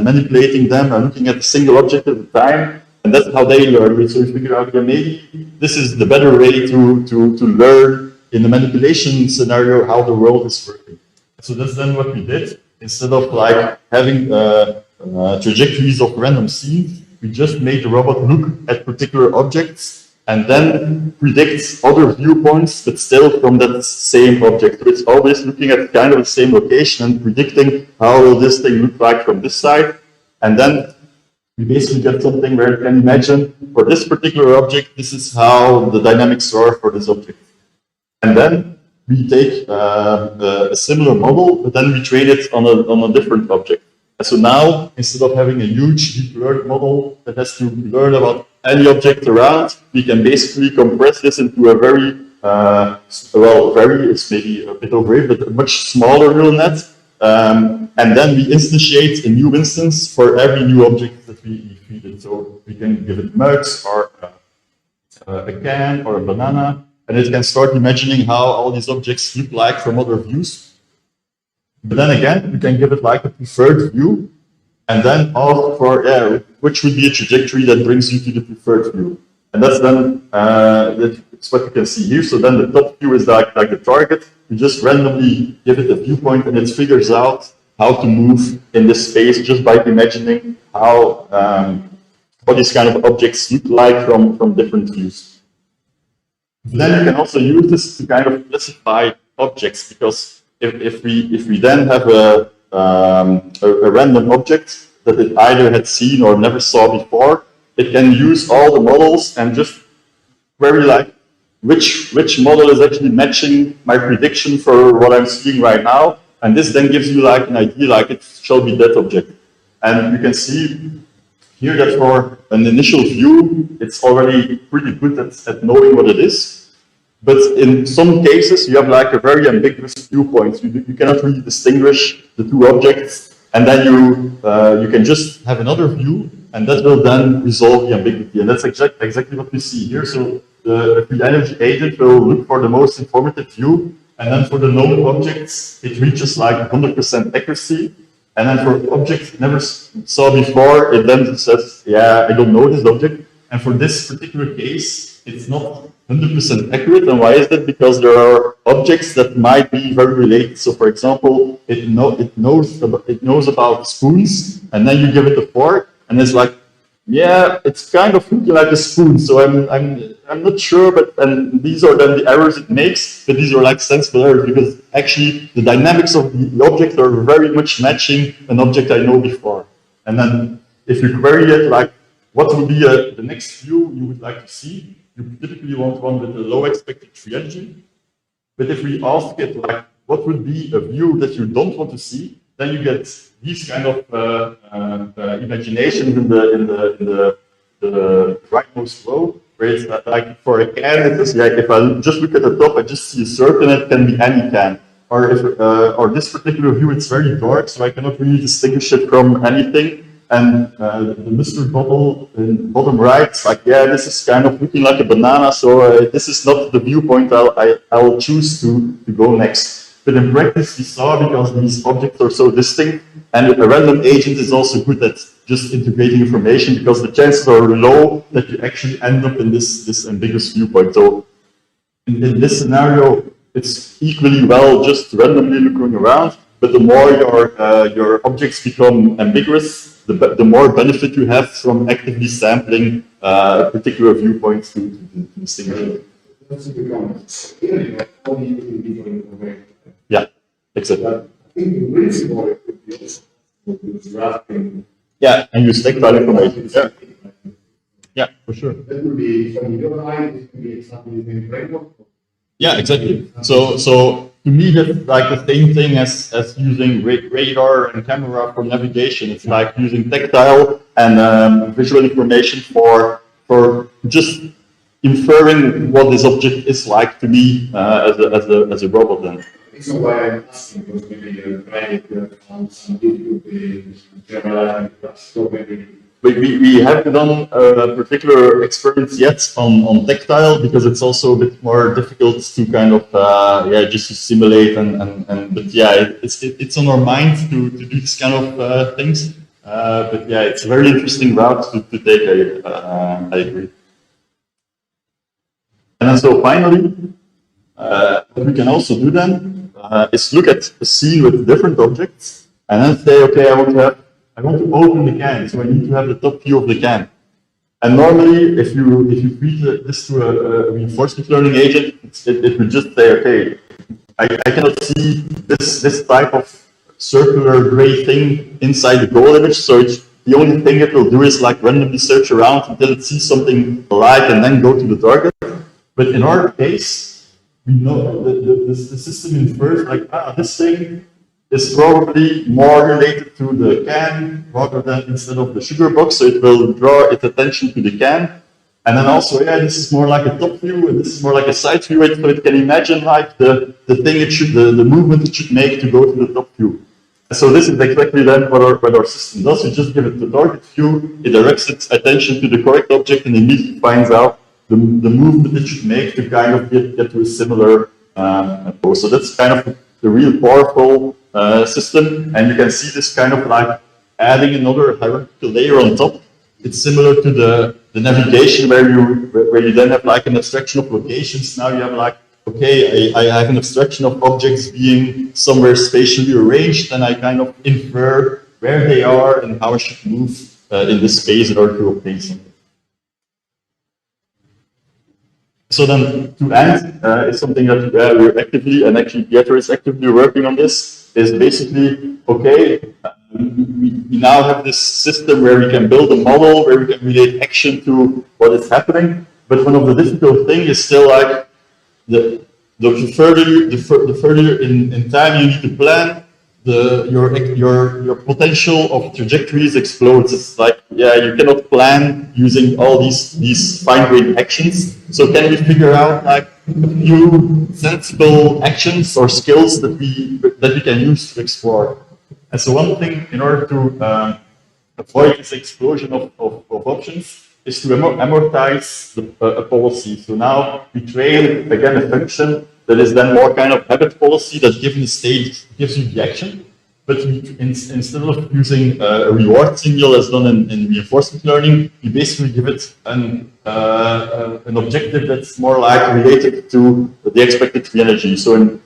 Speaker 4: manipulating them and looking at a single object at a time. And that's how they learn. So we figure out, yeah, maybe this is the better way to learn in the manipulation scenario how the world is working. So that's then what we did. Instead of like having trajectories of random scenes, we just made the robot look at particular objects and then predicts other viewpoints, but still from that same object. So it's always looking at kind of the same location and predicting how will this thing look like from this side. And then we basically get something where you can imagine for this particular object, this is how the dynamics are for this object. And then we take a similar model, but then we train it on a different object. And so now, instead of having a huge deep learned model that has to learn about any object around, we can basically compress this into a very, it's maybe a bit over it, but a much smaller neural net. And then we instantiate a new instance for every new object that we feed it. So we can give it mugs or a can or a banana, and it can start imagining how all these objects look like from other views. But then again, we can give it like a preferred view, and then ask for, which would be a trajectory that brings you to the preferred view. And that's then, that's what you can see here. So then the top view is like the target. You just randomly give it a viewpoint, and it figures out how to move in this space just by imagining how what these kind of objects look like from different views. Then you can also use this to kind of classify objects, because if we then have a random object that it either had seen or never saw before, it can use all the models and just query like which model is actually matching my prediction for what I'm seeing right now, and this then gives you like an idea like it shall be that object. And you can see here that for an initial view, it's already pretty good at knowing what it is. But in some cases, you have like a very ambiguous viewpoint. You cannot really distinguish the two objects, and then you can just have another view, and that will then resolve the ambiguity. And that's exactly what we see here. So the free energy agent will look for the most informative view, and then for the known objects, it reaches like 100% accuracy. And then for objects it never saw before, it then says, yeah, I don't know this object. And for this particular case, it's not 100% accurate. And why is that? Because there are objects that might be very related. So for example, it knows about spoons, and then you give it a fork, and it's like, yeah, it's kind of looking like a spoon. So I'm not sure, and these are then the errors it makes, but these are like sensible errors because actually the dynamics of the object are very much matching an object I know before. And then if you query it, like what would be the next view you would like to see, you typically want one with a low expected free energy. But if we ask it like what would be a view that you don't want to see, then you get these kind of imaginations in the rightmost row, where it's like for a can, it is like if I just look at the top, I just see a circle, and it can be any can. Or if or this particular view, it's very dark, so I cannot really distinguish it from anything. And the mystery bubble in bottom right, like, yeah, this is kind of looking like a banana, so this is not the viewpoint I'll choose to go next. But in practice, we saw, because these objects are so distinct, and a random agent is also good at just integrating information, because the chances are low that you actually end up in this ambiguous viewpoint. So in this scenario, it's equally well just randomly looking around, but the more your objects become ambiguous, the more benefit you have from actively sampling a particular viewpoint to distinguish it. Yeah, exactly.
Speaker 5: I think in principle it could be also drafting.
Speaker 4: Yeah, and use tactile information. Yeah. Yeah, for sure.
Speaker 5: That would be from your line, it could be exactly the same framework.
Speaker 4: Yeah, exactly. So to me, that's like the same thing as using radar and camera for navigation. It's like using tactile and visual information for just inferring what this object is like to me as a robot. Then.
Speaker 5: It's not why I'm asking, because maybe trying to find some difficulty generalizing so maybe.
Speaker 4: We haven't done particular experiments yet on tactile because it's also a bit more difficult to kind of just to simulate and but yeah, it's on our mind to do this kind of things. But yeah, it's a very interesting route to take. I agree. And then so finally, what we can also do then is look at a scene with different objects and then say, okay, I want to open the can, so I need to have the top view of the can. And normally, if you feed this to a reinforcement learning agent, it would just say, okay, I cannot see this type of circular gray thing inside the goal image, so the only thing it will do is like randomly search around until it sees something alive and then go to the target. But in our case, we know the system infers like, this thing is probably more related to the can rather than instead of the sugar box, so it will draw its attention to the can. And then also, yeah, this is more like a top view, and this is more like a side view, so it can imagine like the thing it should, the movement it should make to go to the top view. So this is exactly then what our system does. You just give it the target view, it directs its attention to the correct object, and immediately finds out the movement it should make to kind of get to a similar pose. So that's kind of the real powerful system, and you can see this kind of like adding another hierarchical layer on top. It's similar to the navigation where you then have like an abstraction of locations. Now you have like, okay, I have an abstraction of objects being somewhere spatially arranged, and I kind of infer where they are and how I should move in this space in order to obtain something. So then to end is something that we're actively, and actually Pieter is actively working on this, is basically, okay, we now have this system where we can build a model, where we can relate action to what is happening, but one of the difficult things is still like, the further in time you need to plan, your potential of trajectories explodes. It's like, yeah, you cannot plan using all these fine-grained actions. So can we figure out like a few sensible actions or skills that we can use to explore? And so one thing in order to avoid this explosion of options is to amortize a policy. So now we train again a function that is then more kind of habit policy that given the state gives you the action. But instead of using a reward signal as done in reinforcement learning, we basically give it an objective that's more like related to the expected free energy. So in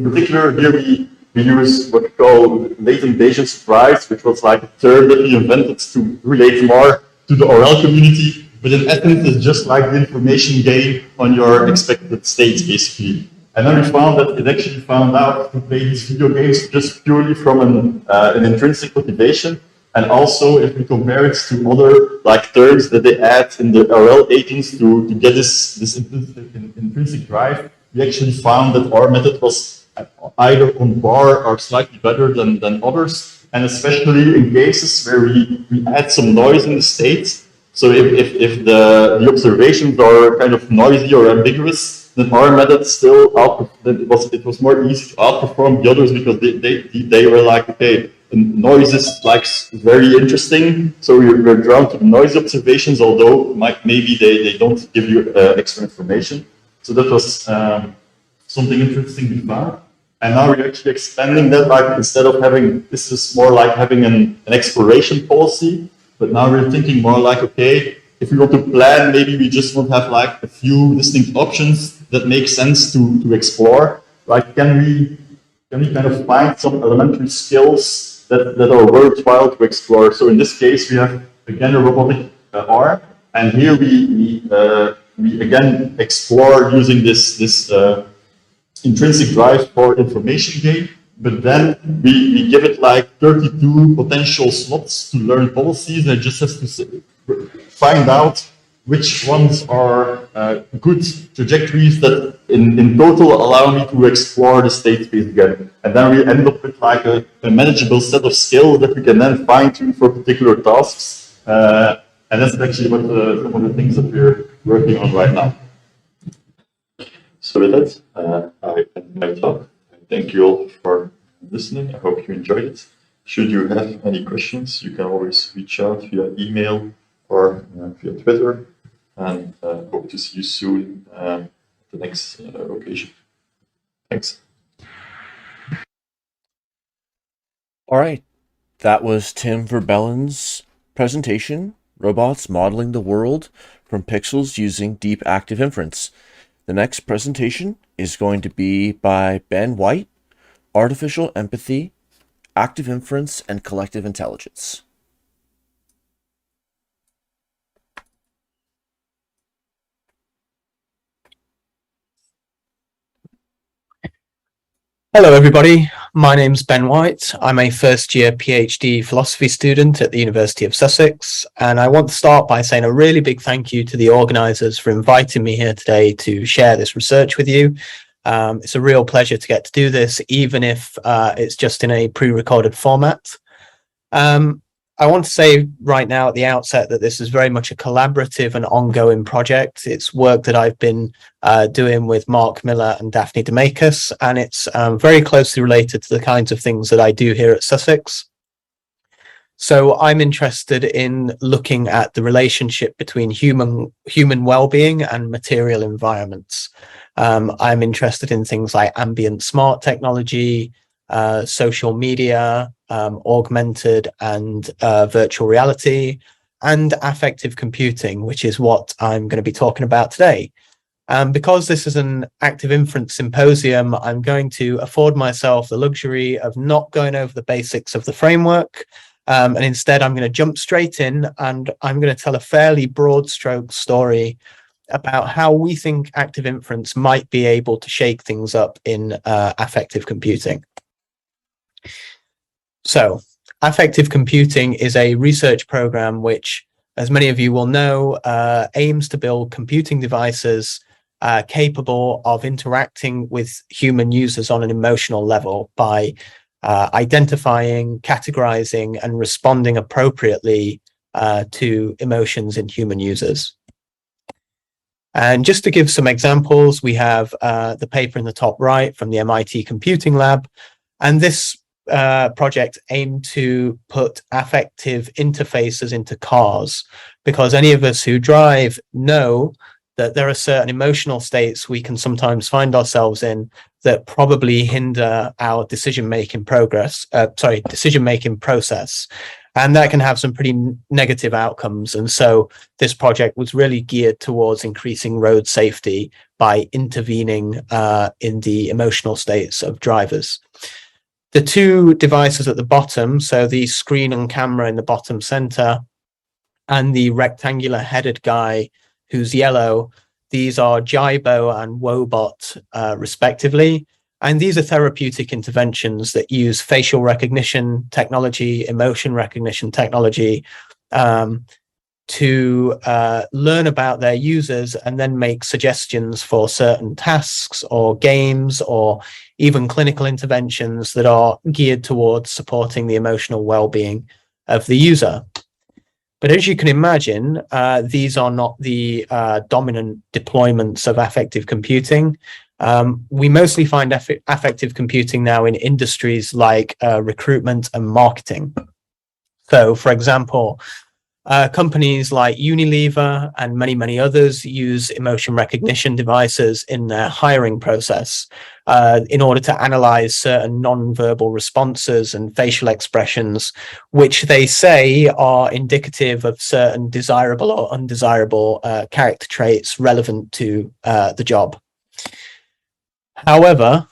Speaker 4: particular, here we use what we call latent Bayesian surprise, which was like a term that we invented to relate more to the ORL community. But in essence, it's just like the information gain on your expected states, basically. And then we found that it actually found out to play these video games just purely from an intrinsic motivation. And also, if we compare it to other like terms that they add in the RL agents to get this intrinsic drive, we actually found that our method was either on par or slightly better than others. And especially in cases where we add some noise in the state. So if the observations are kind of noisy or ambiguous, then our method still it was more easy to outperform the others because they were like, okay, noise is like very interesting, so we're drawn to the noise observations, although maybe they don't give you extra information. So that was something interesting we found. And now we're actually expanding that, like instead of having, this is more like having an exploration policy, but now we're thinking more like, okay, if we want to plan, maybe we just want to have like a few distinct options that make sense to explore. Like, can we kind of find some elementary skills that are worthwhile to explore? So in this case, we have again a robotic R, and here we we again explore using this intrinsic drive for information gain, but then we give it like 32 potential slots to learn policies, and it just has to find out which ones are good trajectories that in total allow me to explore the state space again. And then we end up with like a manageable set of skills that we can then fine tune for particular tasks. And that's actually what some of the things that we're working on right now. So with that, I end my talk. Thank you all for listening. I hope you enjoyed it. Should you have any questions, you can always reach out via email or via Twitter. And hope to see you soon at the next occasion. Thanks.
Speaker 1: All right, that was Tim Verbelen's presentation, Robots Modeling the World from Pixels Using Deep Active Inference. The next presentation is going to be by Ben White, Artificial Empathy, Active Inference, and Collective Intelligence.
Speaker 6: Hello, everybody. My name's Ben White. I'm a first-year PhD philosophy student at the University of Sussex, and I want to start by saying a really big thank you to the organisers for inviting me here today to share this research with you. It's a real pleasure to get to do this, even if it's just in a pre-recorded format. I want to say right now at the outset that this is very much a collaborative and ongoing project. It's work that I've been doing with Mark Miller and Daphne Demakis, and it's very closely related to the kinds of things that I do here at Sussex. So I'm interested in looking at the relationship between human well-being and material environments. I'm interested in things like ambient smart technology, social media, augmented and virtual reality, and affective computing, which is what I'm going to be talking about today. Because this is an active inference symposium, I'm going to afford myself the luxury of not going over the basics of the framework, and instead I'm going to jump straight in, and I'm going to tell a fairly broad stroke story about how we think active inference might be able to shake things up in affective computing. So, affective computing is a research program which, as many of you will know, aims to build computing devices capable of interacting with human users on an emotional level by identifying, categorizing, and responding appropriately to emotions in human users. And just to give some examples, we have the paper in the top right from the MIT Computing Lab, and this project aimed to put affective interfaces into cars, because any of us who drive know that there are certain emotional states we can sometimes find ourselves in that probably hinder our decision-making process, and that can have some pretty negative outcomes. And so this project was really geared towards increasing road safety by intervening in the emotional states of drivers. The two devices at the bottom, so the screen and camera in the bottom center and the rectangular headed guy who's yellow, these are Jibo and Wobot respectively. And these are therapeutic interventions that use facial recognition technology, emotion recognition technology to learn about their users and then make suggestions for certain tasks or games or even clinical interventions that are geared towards supporting the emotional well-being of the user. But as you can imagine, these are not the dominant deployments of affective computing. We mostly find affective computing now in industries like recruitment and marketing. So, for example, companies like Unilever and many, many others use emotion recognition devices in their hiring process in order to analyze certain non-verbal responses and facial expressions, which they say are indicative of certain desirable or undesirable character traits relevant to the job. However,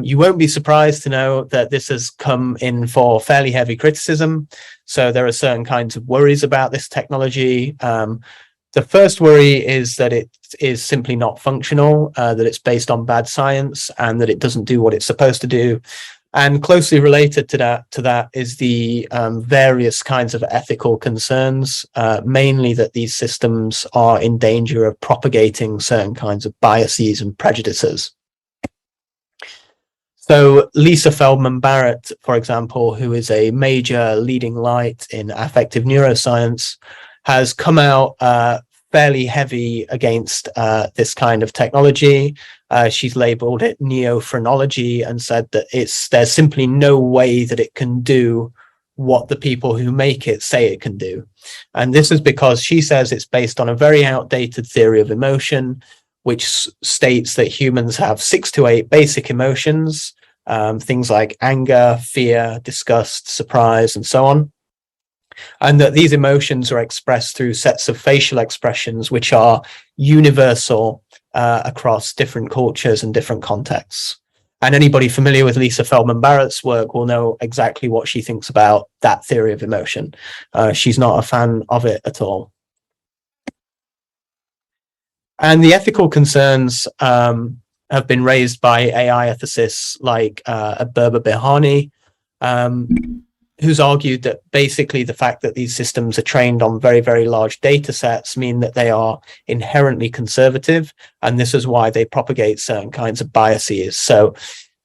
Speaker 6: you won't be surprised to know that this has come in for fairly heavy criticism. So there are certain kinds of worries about this technology. The first worry is that it is simply not functional, that it's based on bad science, and that it doesn't do what it's supposed to do. And closely related to that is the various kinds of ethical concerns, mainly that these systems are in danger of propagating certain kinds of biases and prejudices. So Lisa Feldman Barrett, for example, who is a major leading light in affective neuroscience, has come out fairly heavy against this kind of technology. She's labeled it neo-phrenology and said that there's simply no way that it can do what the people who make it say it can do. And this is because she says it's based on a very outdated theory of emotion, which states that humans have 6 to 8 basic emotions, things like anger, fear, disgust, surprise, and so on. And that these emotions are expressed through sets of facial expressions which are universal across different cultures and different contexts. And anybody familiar with Lisa Feldman Barrett's work will know exactly what she thinks about that theory of emotion. She's not a fan of it at all. And the ethical concerns have been raised by AI ethicists like Berber Behani, who's argued that basically the fact that these systems are trained on very, very large data sets mean that they are inherently conservative, and this is why they propagate certain kinds of biases. So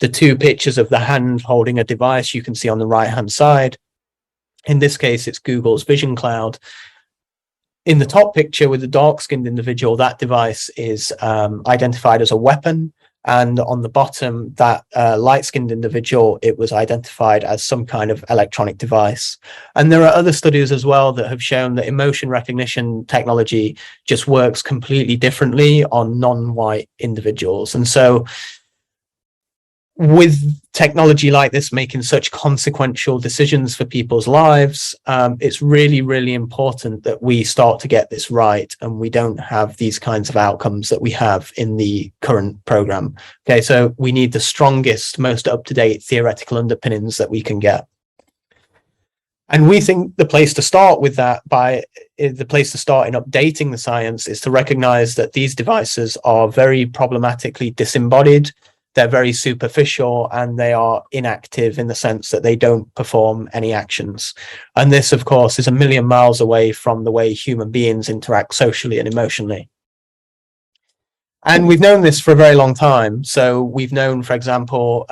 Speaker 6: the two pictures of the hand holding a device you can see on the right-hand side, in this case, it's Google's Vision Cloud. In the top picture with the dark-skinned individual, that device is identified as a weapon. And on the bottom, that light-skinned individual, it was identified as some kind of electronic device. And there are other studies as well that have shown that emotion recognition technology just works completely differently on non-white individuals. And so with technology like this making such consequential decisions for people's lives, it's really, really important that we start to get this right and we don't have these kinds of outcomes that we have in the current program. Okay, so we need the strongest, most up-to-date theoretical underpinnings that we can get. And we think the place to start with that, the place to start in updating the science, is to recognize that these devices are very problematically disembodied. They're very superficial and they are inactive in the sense that they don't perform any actions. And this, of course, is a million miles away from the way human beings interact socially and emotionally. And we've known this for a very long time. So we've known, for example,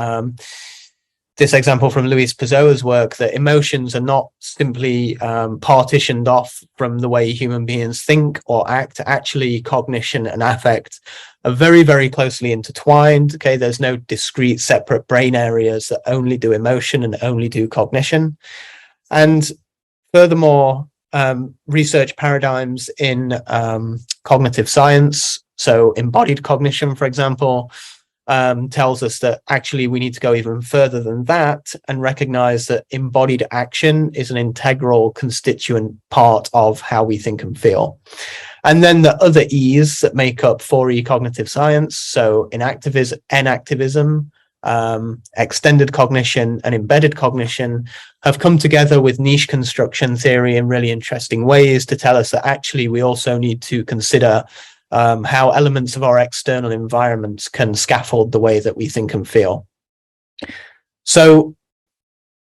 Speaker 6: this example from Luis Pessoa's work, that emotions are not simply partitioned off from the way human beings think or act. Actually, cognition and affect are very, very closely intertwined. Okay, there's no discrete separate brain areas that only do emotion and only do cognition. And furthermore, research paradigms in cognitive science, so embodied cognition, for example, tells us that actually we need to go even further than that and recognize that embodied action is an integral constituent part of how we think and feel. And then the other E's that make up 4E cognitive science, so enactivism, extended cognition, and embedded cognition, have come together with niche construction theory in really interesting ways to tell us that actually we also need to consider how elements of our external environments can scaffold the way that we think and feel. So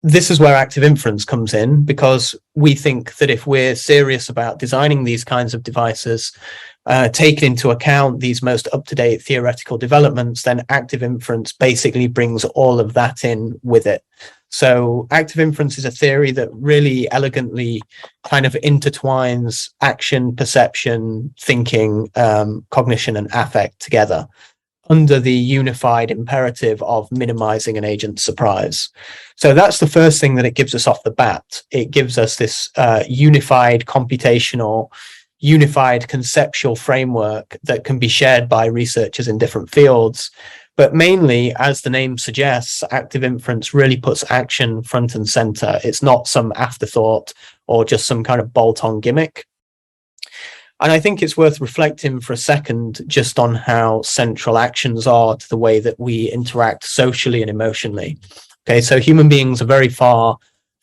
Speaker 6: this is where active inference comes in, because we think that if we're serious about designing these kinds of devices, taking into account these most up-to-date theoretical developments, then active inference basically brings all of that in with it. So active inference is a theory that really elegantly kind of intertwines action, perception, thinking, cognition, and affect together under the unified imperative of minimizing an agent's surprise. So that's the first thing that it gives us off the bat. It gives us this unified computational, unified conceptual framework that can be shared by researchers in different fields. But mainly, as the name suggests, active inference really puts action front and center. It's not some afterthought or just some kind of bolt-on gimmick. And I think it's worth reflecting for a second just on how central actions are to the way that we interact socially and emotionally. Okay, so human beings are very far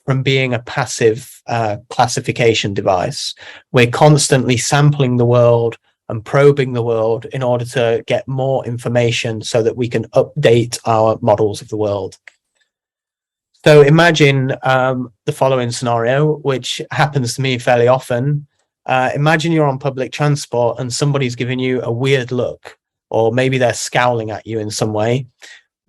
Speaker 6: from being a passive classification device. We're constantly sampling the world and probing the world in order to get more information so that we can update our models of the world. So imagine the following scenario, which happens to me fairly often. Imagine you're on public transport and somebody's giving you a weird look, or maybe they're scowling at you in some way.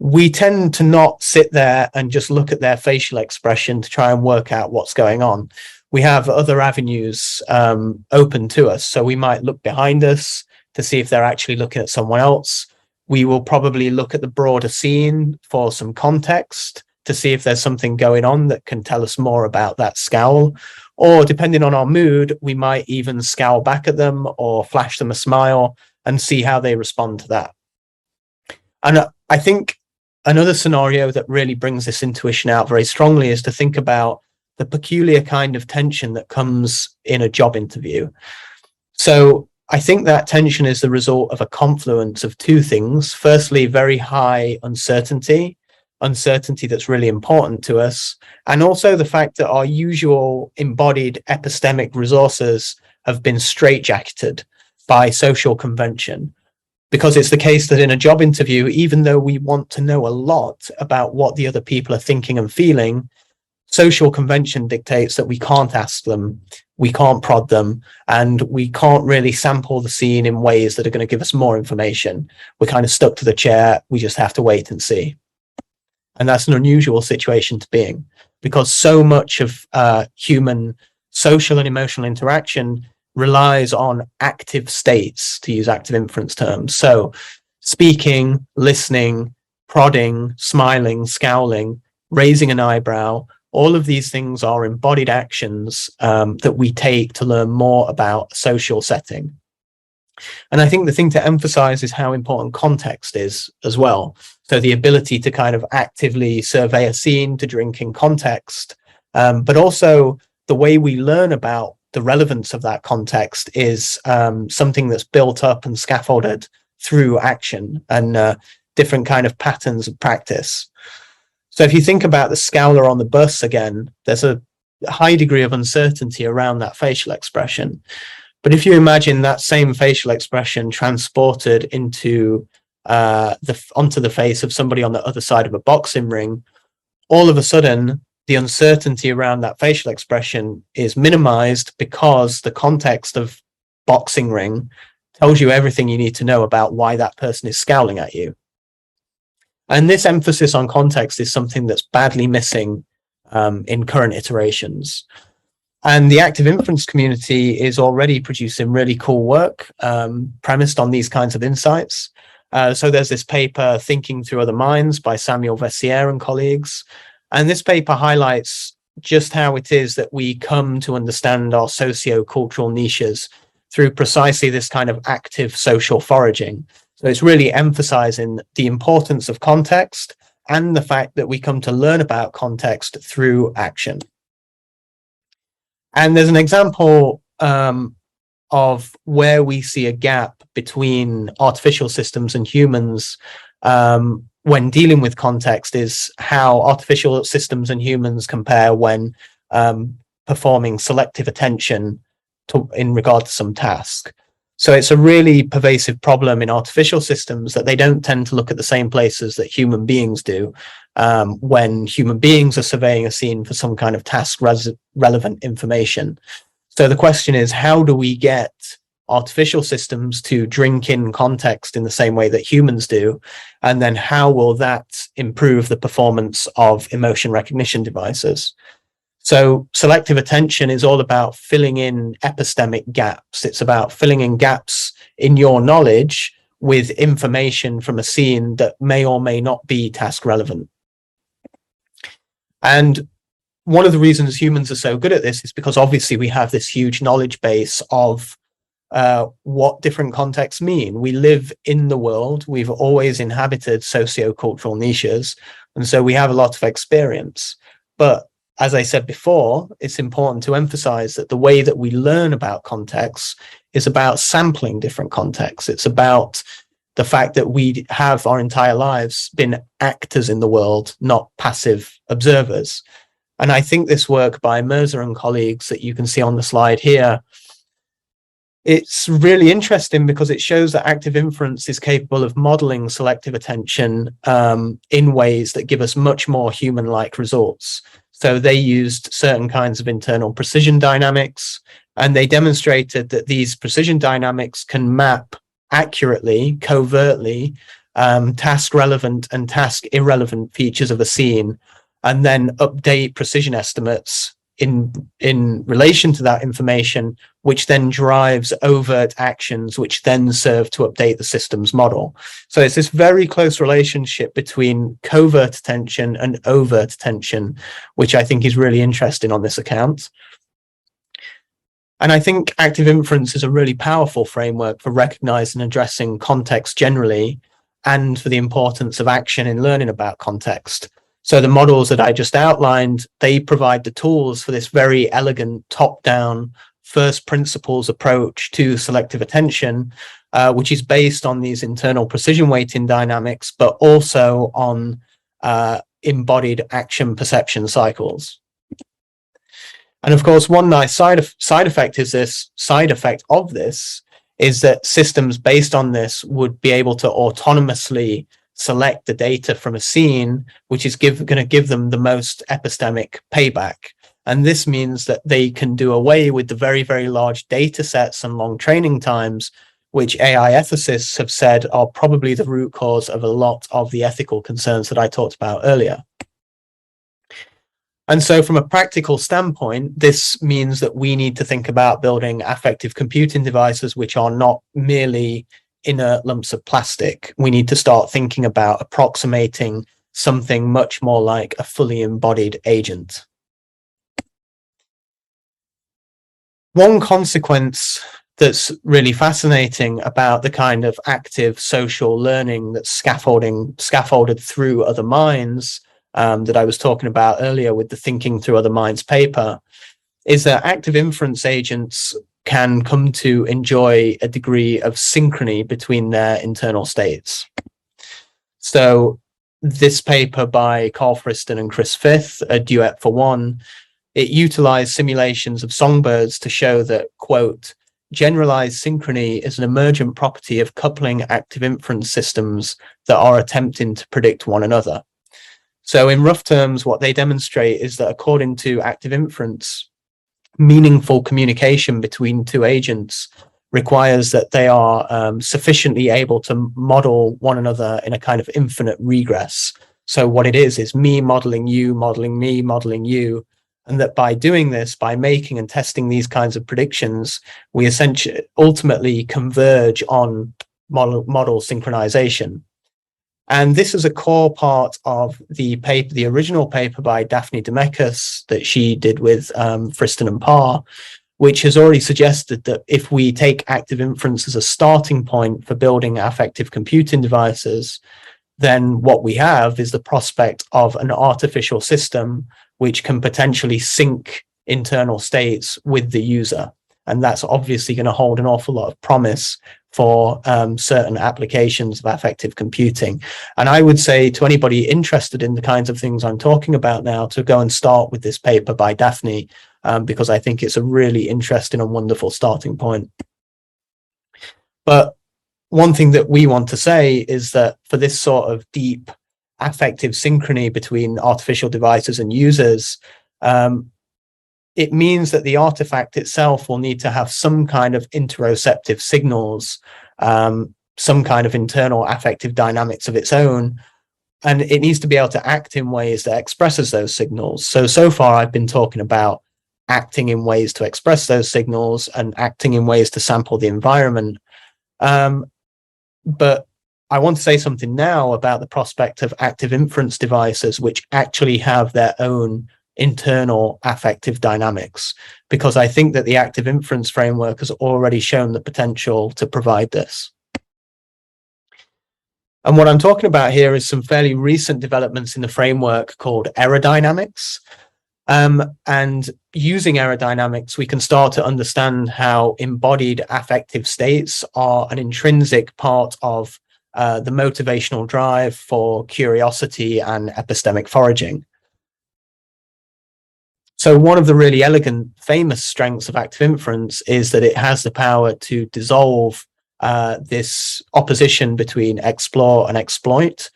Speaker 6: We tend to not sit there and just look at their facial expression to try and work out what's going on. We have other avenues open to us. So we might look behind us to see if they're actually looking at someone else. We will probably look at the broader scene for some context to see if there's something going on that can tell us more about that scowl. Or depending on our mood, we might even scowl back at them or flash them a smile and see how they respond to that. And I think another scenario that really brings this intuition out very strongly is to think about the peculiar kind of tension that comes in a job interview. So I think that tension is the result of a confluence of two things. Firstly, very high uncertainty that's really important to us, and also the fact that our usual embodied epistemic resources have been straitjacketed by social convention. Because it's the case that in a job interview, even though we want to know a lot about what the other people are thinking and feeling, social convention dictates that we can't ask them, we can't prod them, and we can't really sample the scene in ways that are going to give us more information. We're kind of stuck to the chair. We just have to wait and see. And that's an unusual situation to be in, because so much of human social and emotional interaction relies on active states, to use active inference terms. So speaking, listening, prodding, smiling, scowling, raising an eyebrow, all of these things are embodied actions that we take to learn more about a social setting. And I think the thing to emphasize is how important context is as well. So the ability to kind of actively survey a scene, to drink in context, but also the way we learn about the relevance of that context is something that's built up and scaffolded through action and different kind of patterns of practice. So if you think about the scowler on the bus again, there's a high degree of uncertainty around that facial expression. But if you imagine that same facial expression transported into onto the face of somebody on the other side of a boxing ring, all of a sudden the uncertainty around that facial expression is minimized because the context of boxing ring tells you everything you need to know about why that person is scowling at you. And this emphasis on context is something that's badly missing in current iterations. And the active inference community is already producing really cool work premised on these kinds of insights. So there's this paper, Thinking Through Other Minds, by Samuel Vessier and colleagues. And this paper highlights just how it is that we come to understand our socio-cultural niches through precisely this kind of active social foraging. So it's really emphasizing the importance of context and the fact that we come to learn about context through action. And there's an example of where we see a gap between artificial systems and humans when dealing with context is how artificial systems and humans compare when performing selective attention in regard to some task. So it's a really pervasive problem in artificial systems that they don't tend to look at the same places that human beings do when human beings are surveying a scene for some kind of task relevant information. So the question is, how do we get artificial systems to drink in context in the same way that humans do? And then how will that improve the performance of emotion recognition devices? So selective attention is all about filling in epistemic gaps. It's about filling in gaps in your knowledge with information from a scene that may or may not be task relevant. And one of the reasons humans are so good at this is because obviously we have this huge knowledge base of what different contexts mean. We live in the world. We've always inhabited socio-cultural niches. And so we have a lot of experience. But as I said before, it's important to emphasize that the way that we learn about contexts is about sampling different contexts. It's about the fact that we have our entire lives been actors in the world, not passive observers. And I think this work by Mirza and colleagues that you can see on the slide here, it's really interesting because it shows that active inference is capable of modeling selective attention in ways that give us much more human-like results. So they used certain kinds of internal precision dynamics, and they demonstrated that these precision dynamics can map accurately, covertly, task-relevant and task-irrelevant features of a scene, and then update precision estimates in relation to that information, which then drives overt actions, which then serve to update the system's model. So it's this very close relationship between covert attention and overt attention, which I think is really interesting on this account. And I think active inference is a really powerful framework for recognizing and addressing context generally, and for the importance of action in learning about context. So the models that I just outlined, they provide the tools for this very elegant top-down first principles approach to selective attention, which is based on these internal precision weighting dynamics, but also on embodied action perception cycles. And of course, one nice side effect is that systems based on this would be able to autonomously select the data from a scene, which is going to give them the most epistemic payback. And this means that they can do away with the very, very large data sets and long training times, which AI ethicists have said are probably the root cause of a lot of the ethical concerns that I talked about earlier. And so from a practical standpoint, this means that we need to think about building affective computing devices which are not merely inert lumps of plastic. We need to start thinking about approximating something much more like a fully embodied agent. One consequence that's really fascinating about the kind of active social learning that's scaffolded through other minds that I was talking about earlier with the Thinking Through Other Minds paper is that active inference agents can come to enjoy a degree of synchrony between their internal states. So this paper by Karl Friston and Chris Fifth, A Duet for One, it utilized simulations of songbirds to show that, quote, generalized synchrony is an emergent property of coupling active inference systems that are attempting to predict one another. So in rough terms, what they demonstrate is that according to active inference, meaningful communication between two agents requires that they are sufficiently able to model one another in a kind of infinite regress. So what it is me modeling you, modeling me, modeling you. And that by doing this, by making and testing these kinds of predictions, we essentially ultimately converge on model synchronization. And this is a core part of the paper, the original paper by Daphne Demekas that she did with Friston and Parr, which has already suggested that if we take active inference as a starting point for building affective computing devices, then what we have is the prospect of an artificial system which can potentially sync internal states with the user. And that's obviously going to hold an awful lot of promise for certain applications of affective computing. And I would say to anybody interested in the kinds of things I'm talking about now to go and start with this paper by Daphne, because I think it's a really interesting and wonderful starting point. But one thing that we want to say is that for this sort of deep affective synchrony between artificial devices and users, it means that the artifact itself will need to have some kind of interoceptive signals, some kind of internal affective dynamics of its own, and it needs to be able to act in ways that expresses those signals. So far I've been talking about acting in ways to express those signals and acting in ways to sample the environment. But I want to say something now about the prospect of active inference devices which actually have their own internal affective dynamics, because I think that the active inference framework has already shown the potential to provide this. And what I'm talking about here is some fairly recent developments in the framework called aerodynamics. And using aerodynamics, we can start to understand how embodied affective states are an intrinsic part of the motivational drive for curiosity and epistemic foraging. So one of the really elegant, famous strengths of active inference is that it has the power to dissolve this opposition between explore and exploit.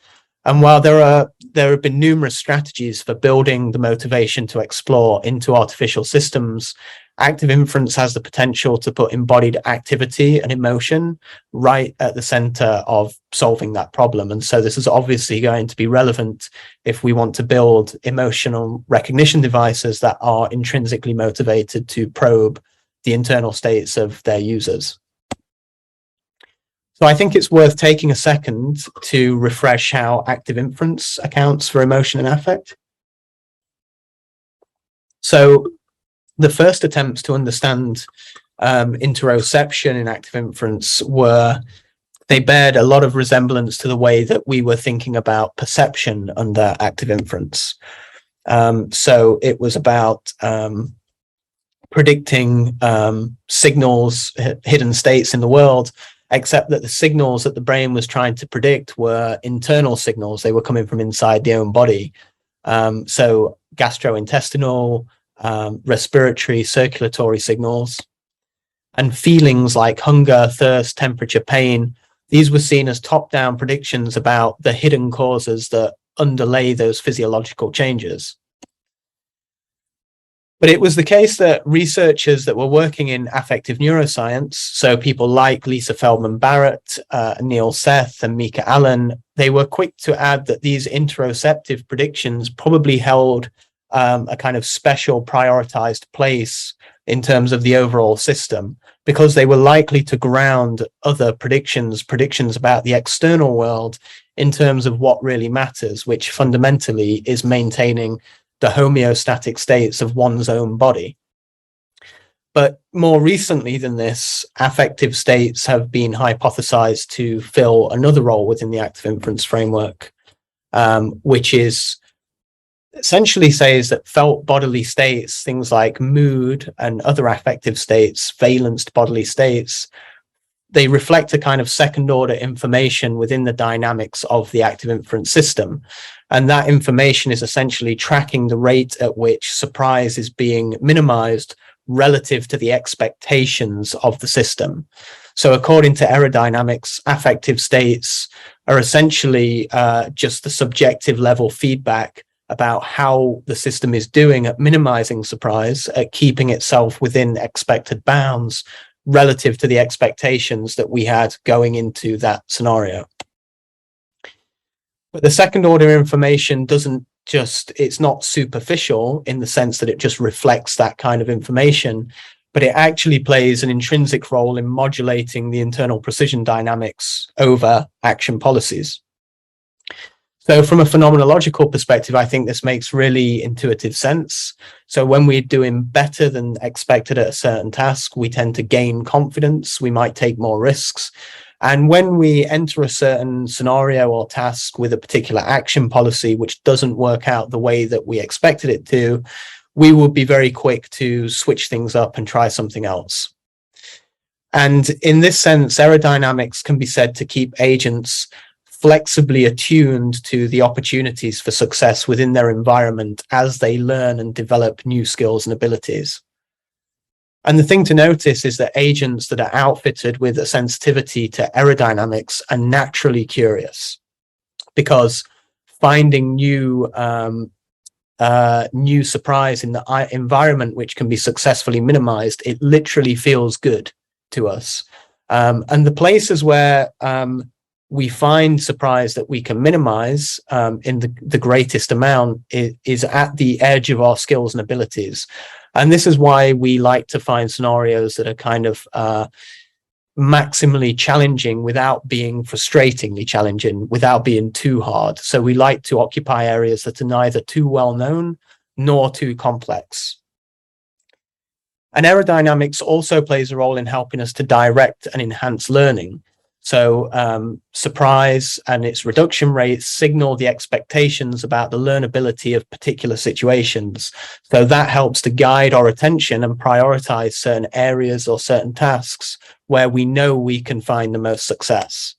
Speaker 6: And while there have been numerous strategies for building the motivation to explore into artificial systems, active inference has the potential to put embodied activity and emotion right at the center of solving that problem. And so this is obviously going to be relevant if we want to build emotional recognition devices that are intrinsically motivated to probe the internal states of their users. So I think it's worth taking a second to refresh how active inference accounts for emotion and affect. So the first attempts to understand interoception in active inference they bared a lot of resemblance to the way that we were thinking about perception under active inference. So it was about predicting signals, hidden states in the world, except that the signals that the brain was trying to predict were internal signals. They were coming from inside the own body. So gastrointestinal, respiratory, circulatory signals, and feelings like hunger, thirst, temperature, pain. These were seen as top-down predictions about the hidden causes that underlay those physiological changes. But it was the case that researchers that were working in affective neuroscience, so people like Lisa Feldman Barrett, Neil Seth, and Mika Allen, they were quick to add that these interoceptive predictions probably held a kind of special prioritized place in terms of the overall system, because they were likely to ground other predictions about the external world in terms of what really matters, which fundamentally is maintaining the homeostatic states of one's own body. But more recently than this, affective states have been hypothesized to fill another role within the active inference framework, which is essentially says that felt bodily states, things like mood and other affective states, valenced bodily states, they reflect a kind of second order information within the dynamics of the active inference system. And that information is essentially tracking the rate at which surprise is being minimized relative to the expectations of the system. So according to aerodynamics, affective states are essentially just the subjective level feedback about how the system is doing at minimizing surprise, at keeping itself within expected bounds relative to the expectations that we had going into that scenario. But the second order information it's not superficial in the sense that it just reflects that kind of information, but it actually plays an intrinsic role in modulating the internal precision dynamics over action policies. So from a phenomenological perspective, I think this makes really intuitive sense. So when we're doing better than expected at a certain task, we tend to gain confidence, we might take more risks. And when we enter a certain scenario or task with a particular action policy which doesn't work out the way that we expected it to, we will be very quick to switch things up and try something else. And in this sense, aerodynamics can be said to keep agents flexibly attuned to the opportunities for success within their environment as they learn and develop new skills and abilities. And the thing to notice is that agents that are outfitted with a sensitivity to aerodynamics are naturally curious, because finding new surprise in the environment which can be successfully minimized, it literally feels good to us. And the places where we find surprise that we can minimize in the greatest amount is at the edge of our skills and abilities. And this is why we like to find scenarios that are kind of maximally challenging without being frustratingly challenging, without being too hard. So we like to occupy areas that are neither too well known nor too complex. And aerodynamics also plays a role in helping us to direct and enhance learning. So surprise and its reduction rates signal the expectations about the learnability of particular situations. So that helps to guide our attention and prioritize certain areas or certain tasks where we know we can find the most success.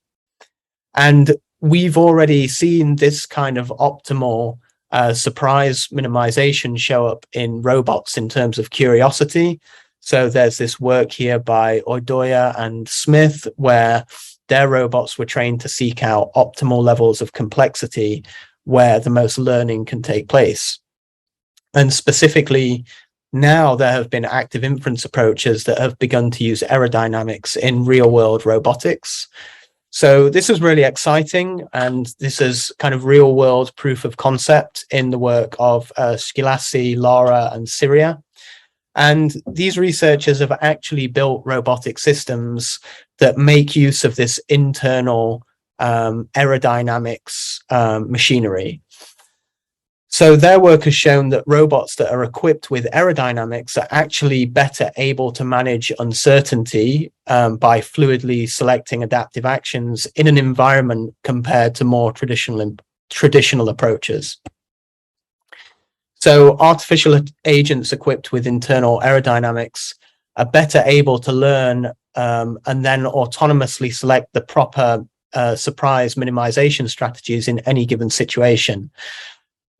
Speaker 6: And we've already seen this kind of optimal surprise minimization show up in robots in terms of curiosity. So there's this work here by Oidoya and Smith, where their robots were trained to seek out optimal levels of complexity where the most learning can take place. And specifically, now there have been active inference approaches that have begun to use aerodynamics in real-world robotics. So this is really exciting, and this is kind of real-world proof of concept in the work of Schilassi, Lara, and Syria. And these researchers have actually built robotic systems that make use of this internal aerodynamics machinery. So their work has shown that robots that are equipped with aerodynamics are actually better able to manage uncertainty by fluidly selecting adaptive actions in an environment compared to more traditional approaches. So artificial agents equipped with internal aerodynamics are better able to learn and then autonomously select the proper surprise minimization strategies in any given situation.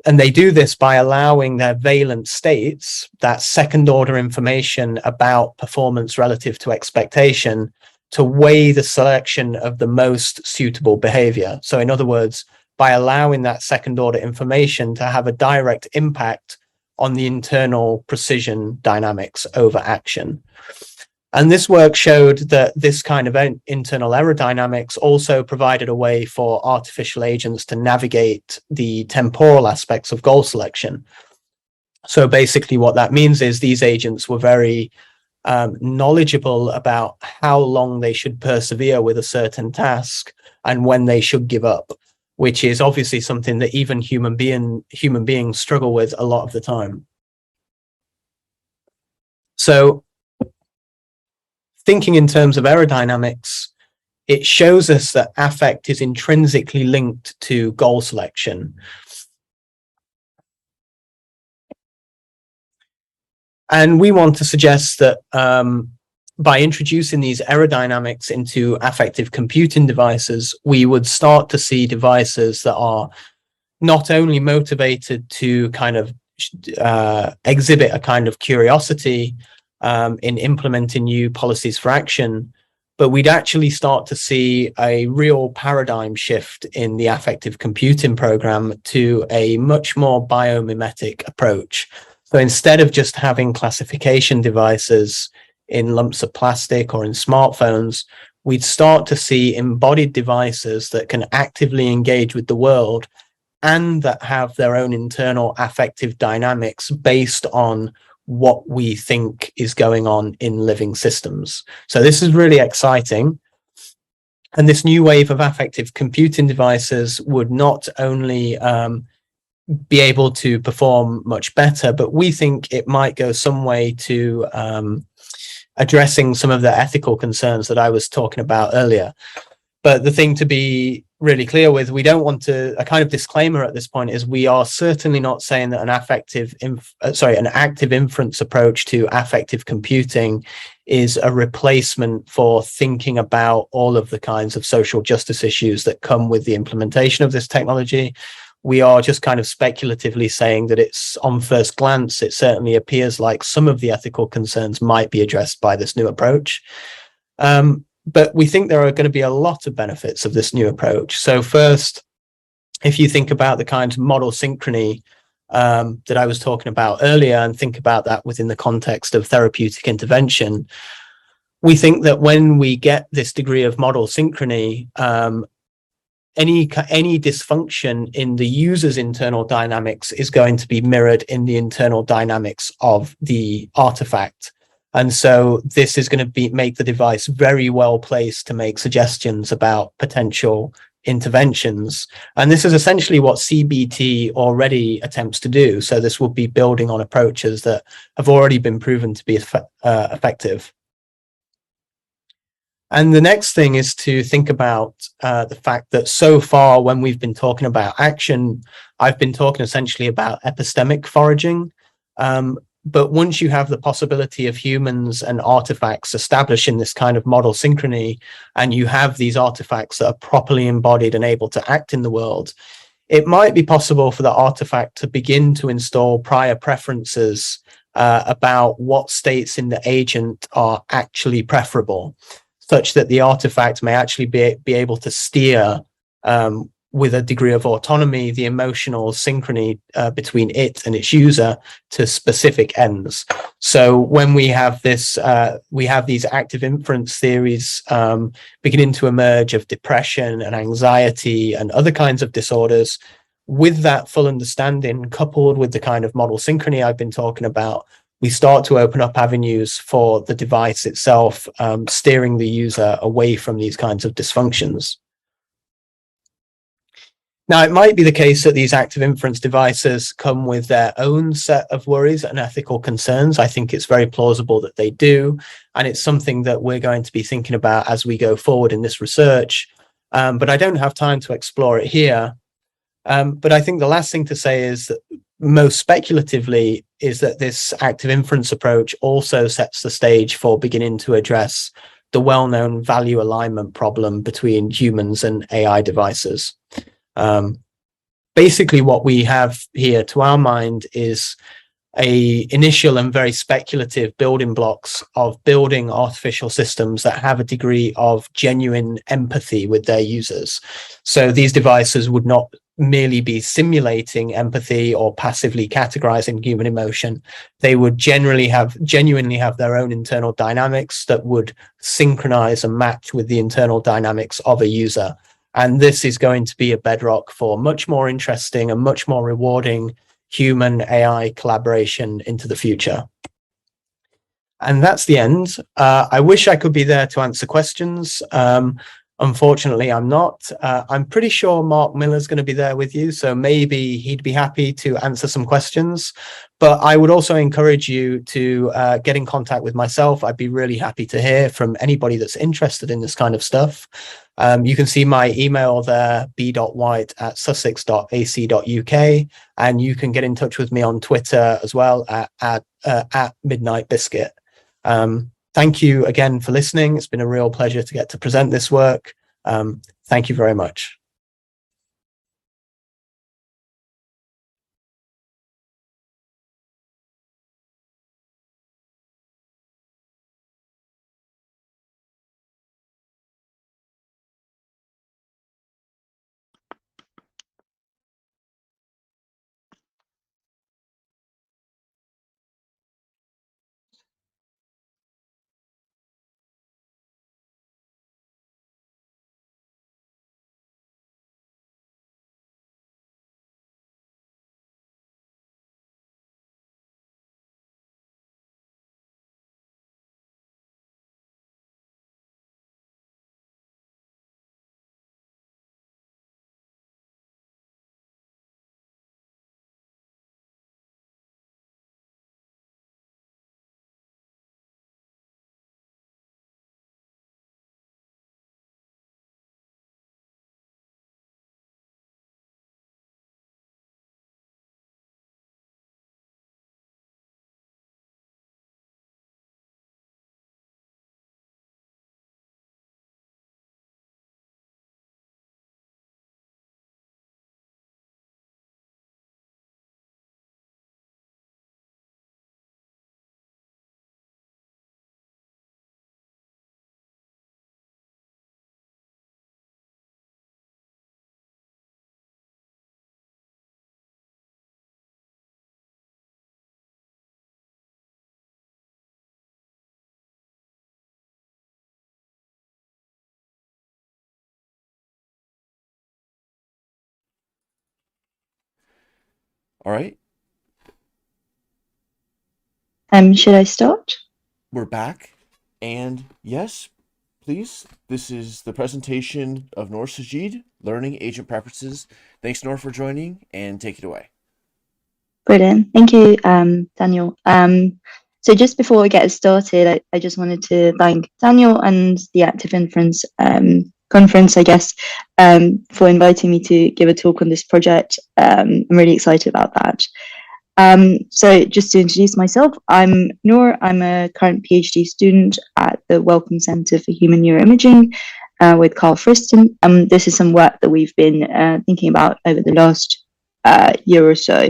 Speaker 6: And they do this by allowing their valent states, that second order information about performance relative to expectation, to weigh the selection of the most suitable behavior. So in other words, by allowing that second order information to have a direct impact on the internal precision dynamics over action. And this work showed that this kind of internal aerodynamics also provided a way for artificial agents to navigate the temporal aspects of goal selection. So basically what that means is these agents were very knowledgeable about how long they should persevere with a certain task and when they should give up, which is obviously something that even human beings struggle with a lot of the time. So thinking in terms of aerodynamics, it shows us that affect is intrinsically linked to goal selection. And we want to suggest that by introducing these aerodynamics into affective computing devices, we would start to see devices that are not only motivated to kind of exhibit a kind of curiosity in implementing new policies for action, but we'd actually start to see a real paradigm shift in the affective computing program to a much more biomimetic approach. So instead of just having classification devices in lumps of plastic or in smartphones, we'd start to see embodied devices that can actively engage with the world and that have their own internal affective dynamics based on what we think is going on in living systems. So this is really exciting. And this new wave of affective computing devices would not only be able to perform much better, but we think it might go some way to addressing some of the ethical concerns that I was talking about earlier. But the thing to be really clear with, we don't want to, a kind of disclaimer at this point is we are certainly not saying that an active inference approach to affective computing is a replacement for thinking about all of the kinds of social justice issues that come with the implementation of this technology. We are just kind of speculatively saying that it's, on first glance, it certainly appears like some of the ethical concerns might be addressed by this new approach. But we think there are going to be a lot of benefits of this new approach. So first, if you think about the kind of model synchrony that I was talking about earlier and think about that within the context of therapeutic intervention, we think that when we get this degree of model synchrony, any dysfunction in the user's internal dynamics is going to be mirrored in the internal dynamics of the artifact. And so this is going to make the device very well placed to make suggestions about potential interventions. And this is essentially what CBT already attempts to do. So this will be building on approaches that have already been proven to be effective. And the next thing is to think about the fact that so far when we've been talking about action, I've been talking essentially about epistemic foraging. But once you have the possibility of humans and artifacts establishing this kind of model synchrony, and you have these artifacts that are properly embodied and able to act in the world, it might be possible for the artifact to begin to install prior preferences about what states in the agent are actually preferable, such that the artifact may actually be able to steer with a degree of autonomy the emotional synchrony between it and its user to specific ends. So when we have this, we have these active inference theories beginning to emerge of depression and anxiety and other kinds of disorders. With that full understanding, coupled with the kind of model synchrony I've been talking about, we start to open up avenues for the device itself, steering the user away from these kinds of dysfunctions. Now, it might be the case that these active inference devices come with their own set of worries and ethical concerns. I think it's very plausible that they do, and it's something that we're going to be thinking about as we go forward in this research. But I don't have time to explore it here. But I think the last thing to say is that most speculatively is that this active inference approach also sets the stage for beginning to address the well-known value alignment problem between humans and AI devices. Basically, what we have here to our mind is a initial and very speculative building blocks of building artificial systems that have a degree of genuine empathy with their users. So these devices would not merely be simulating empathy or passively categorizing human emotion. They would genuinely have their own internal dynamics that would synchronize and match with the internal dynamics of a user. And this is going to be a bedrock for much more interesting and much more rewarding human AI collaboration into the future. And that's the end. I wish I could be there to answer questions. Unfortunately, I'm not. I'm pretty sure Mark Miller's going to be there with you, so maybe he'd be happy to answer some questions. But I would also encourage you to get in contact with myself. I'd be really happy to hear from anybody that's interested in this kind of stuff. You can see my email there, b.white@sussex.ac.uk, and you can get in touch with me on Twitter as well at Midnight Biscuit. Thank you again for listening. It's been a real pleasure to get to present this work. Thank you very much.
Speaker 1: All right,
Speaker 7: Should I start?
Speaker 1: we're back. And yes, please, this is the presentation of Noor Sajid, Learning Agent Preferences. Thanks, Noor, for joining, and take it away.
Speaker 7: Brilliant. Thank you, Daniel. So just before we get started, I just wanted to thank Daniel and the Active Inference conference, I guess, for inviting me to give a talk on this project. I'm really excited about that. So just to introduce myself, I'm Noor. I'm a current PhD student at the Wellcome Centre for Human Neuroimaging, with Karl Friston. This is some work that we've been thinking about over the last year or so.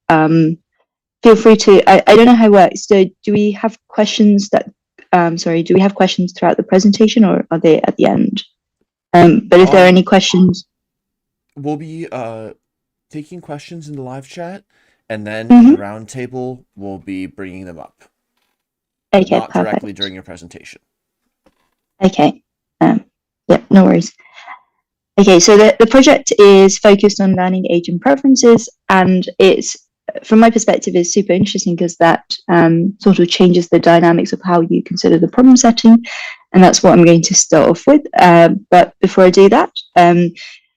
Speaker 7: Feel free to, I don't know how it works. So do we have questions that, do we have questions throughout the presentation, or are they at the end? But if there are any questions.
Speaker 1: We'll be taking questions in the live chat, and then in the roundtable, we'll be bringing them up.
Speaker 7: Okay,
Speaker 1: not
Speaker 7: perfect.
Speaker 1: directly during your presentation.
Speaker 7: Okay, yeah, no worries. Okay, so the project is focused on learning agent preferences, and it's, from my perspective, is super interesting because that sort of changes the dynamics of how you consider the problem setting, and that's what I'm going to start off with. But before I do that,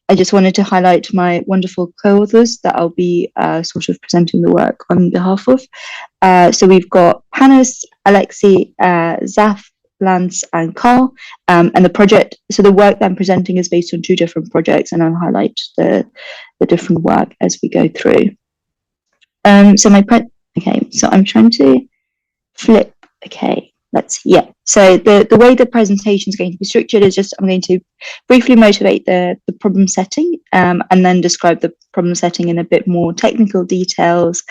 Speaker 7: I just wanted to highlight my wonderful co-authors that I'll be sort of presenting the work on behalf of. So we've got Panos, Alexei, Zaf, Lance, and Karl. And the project, so the work that I'm presenting is based on 2 different projects, and I'll highlight the different work as we go through. Okay, so I'm trying to flip. Okay, so the way the presentation is going to be structured is just, I'm going to briefly motivate the problem setting, and then describe the problem setting in a bit more technical details,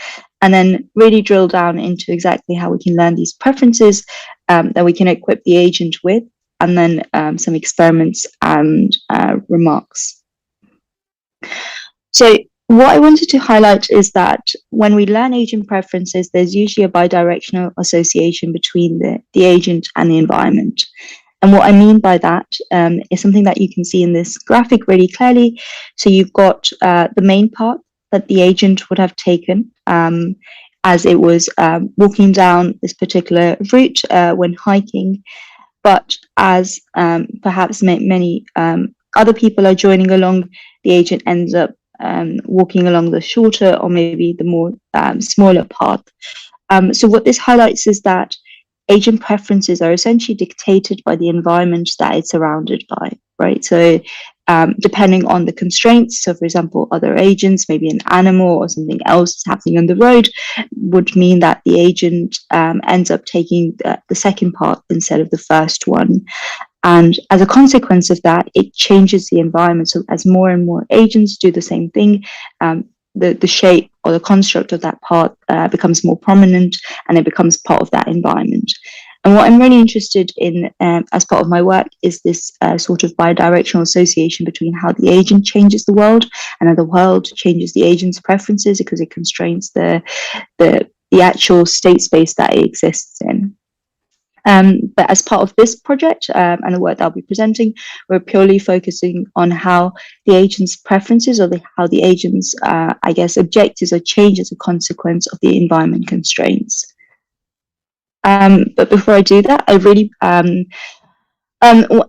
Speaker 7: and then really drill down into exactly how we can learn these preferences that we can equip the agent with, and then some experiments and remarks. So what I wanted to highlight is that when we learn agent preferences, there's usually a bidirectional association between the agent and the environment. And what I mean by that is something that you can see in this graphic really clearly. So you've got the main path that the agent would have taken as it was walking down this particular route when hiking. But as perhaps many other people are joining along, the agent ends up walking along the shorter or maybe the more smaller path. So what this highlights is that agent preferences are essentially dictated by the environment that it's surrounded by, right? So depending on the constraints, so for example, other agents, maybe an animal or something else happening on the road, would mean that the agent ends up taking the second path instead of the first one. And as a consequence of that, it changes the environment. So as more and more agents do the same thing, the shape or the construct of that part becomes more prominent, and it becomes part of that environment. And what I'm really interested in as part of my work is this sort of bidirectional association between how the agent changes the world and how the world changes the agent's preferences, because it constrains the actual state space that it exists in. But as part of this project and the work that I'll be presenting, we're purely focusing on how the agent's preferences or how the agent's, I guess, objectives are changed as a consequence of the environment constraints. But before I do that, I really I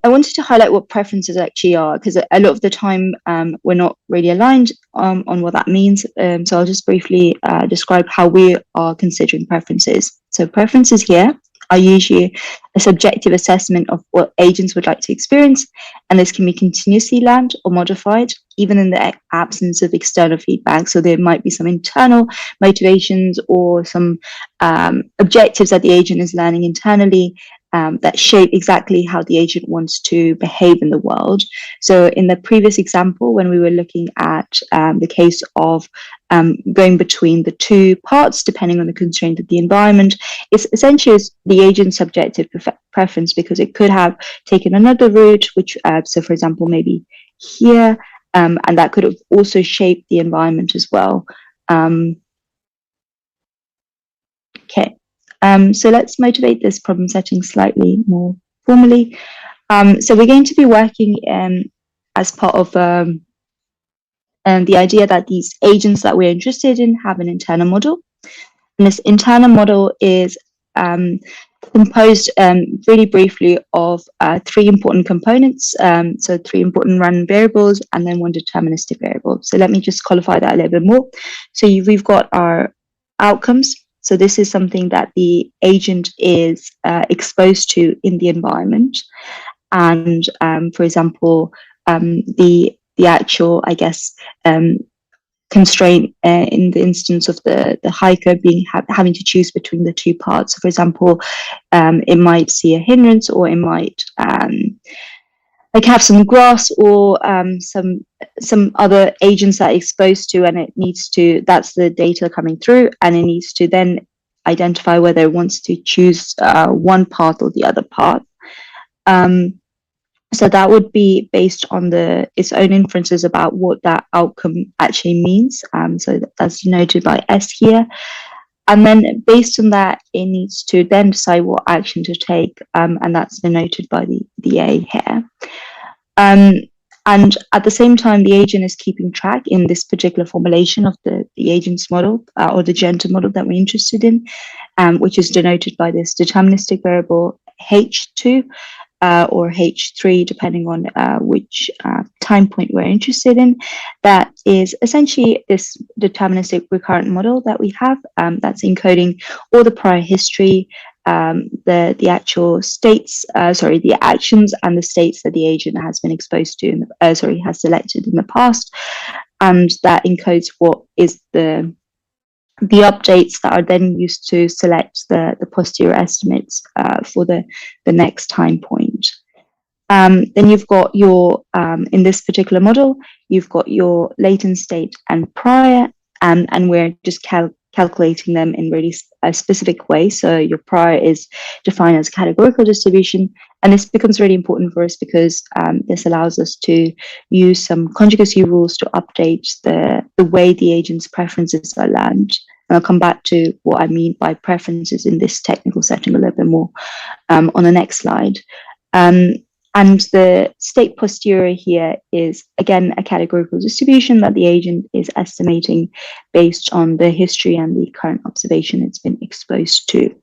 Speaker 7: wanted to highlight what preferences actually are, because a lot of the time we're not really aligned on what that means. So I'll just briefly describe how we are considering preferences. So preferences here are usually a subjective assessment of what agents would like to experience, and this can be continuously learned or modified, even in the absence of external feedback. So there might be some internal motivations or some objectives that the agent is learning internally that shape exactly how the agent wants to behave in the world. So in the previous example, when we were looking at the case of going between the 2 parts, depending on the constraint of the environment, it's essentially the agent's subjective preference, because it could have taken another route, which, so for example, maybe here, and that could have also shaped the environment as well. Okay. So let's motivate this problem setting slightly more formally. So we're going to be working as part of the idea that these agents that we're interested in have an internal model. And this internal model is composed really briefly of 3 important components. So 3 important random variables and then 1 deterministic variable. So let me just qualify that a little bit more. So we've got our outcomes. So this is something that the agent is exposed to in the environment. And for example, the actual, I guess, constraint in the instance of the hiker being having to choose between the 2 parts. So for example, it might see a hindrance, or it might like have some grass or some other agents that are exposed to, and it needs to, that's the data coming through, and it needs to then identify whether it wants to choose one path or the other path. So that would be based on its own inferences about what that outcome actually means. So that's denoted by S here. And then based on that, it needs to then decide what action to take, and that's denoted by the A here. And at the same time, the agent is keeping track in this particular formulation of the agent's model, or the gender model that we're interested in, which is denoted by this deterministic variable H2 or H3, depending on which time point we're interested in. That is essentially this deterministic recurrent model that we have, that's encoding all the prior history, the actual states, the actions and the states that the agent has been exposed to, has selected in the past, and that encodes what is the updates that are then used to select the posterior estimates for the next time point. Then you've got your, in this particular model, you've got your latent state and prior, and we're just calculating them in really a specific way. So your prior is defined as a categorical distribution, and this becomes really important for us because this allows us to use some conjugacy rules to update the way the agent's preferences are learned. And I'll come back to what I mean by preferences in this technical setting a little bit more on the next slide. And the state posterior here is, again, a categorical distribution that the agent is estimating based on the history and the current observation it's been exposed to.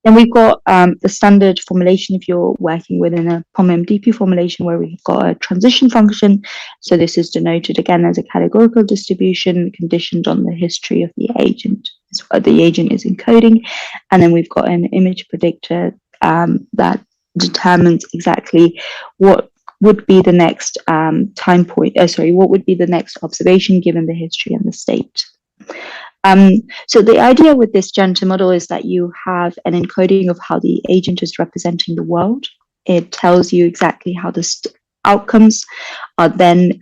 Speaker 7: Then we've got the standard formulation if you're working within a POM-MDP formulation, where we've got a transition function. So this is denoted again as a categorical distribution conditioned on the history of the agent. The agent is encoding. And then we've got an image predictor that determines exactly what would be the next time point, what would be the next observation given the history and the state. So the idea with this gender model is that you have an encoding of how the agent is representing the world. It tells you exactly how the outcomes are then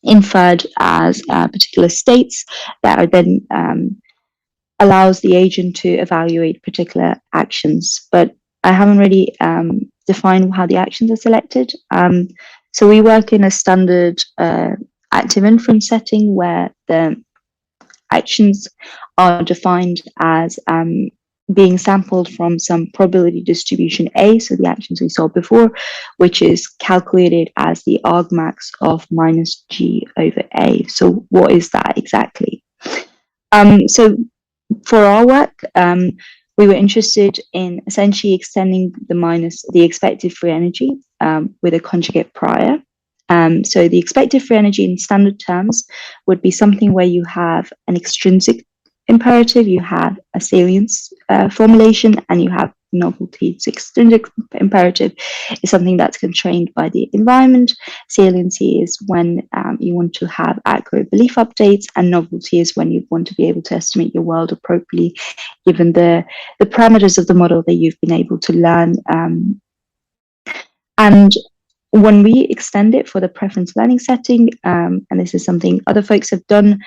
Speaker 7: inferred as particular states that are then allows the agent to evaluate particular actions. But I haven't really defined how the actions are selected. So we work in a standard active inference setting where the actions are defined as being sampled from some probability distribution A, so the actions we saw before, which is calculated as the argmax of minus G over A. So what is that exactly? So for our work, we were interested in essentially extending the expected free energy with a conjugate prior. So the expected free energy in standard terms would be something where you have an extrinsic imperative, you have a salience formulation, and you have novelty. So extrinsic imperative is something that's constrained by the environment. Saliency is when you want to have accurate belief updates, and novelty is when you want to be able to estimate your world appropriately given the parameters of the model that you've been able to learn. And when we extend it for the preference learning setting, and this is something other folks have done,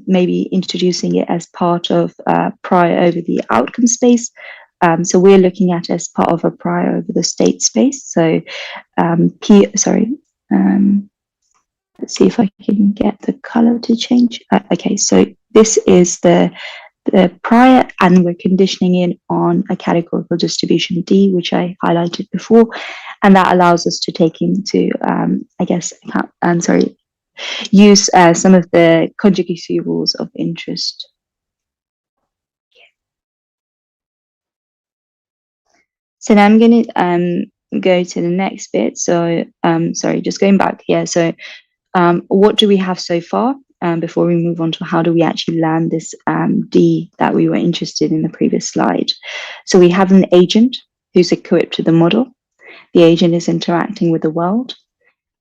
Speaker 7: maybe introducing it as part of prior over the outcome space. So we're looking at it as part of a prior over the state space. So let's see if I can get the color to change. Okay, so this is the prior, and we're conditioning it on a categorical distribution D, which I highlighted before, and that allows us to take into, use some of the conjugacy rules of interest. So now I'm going to go to the next bit. So, just going back here. So, what do we have so far? Before we move on to how do we actually land this D that we were interested in the previous slide. So we have an agent who's equipped to the model. The agent is interacting with the world.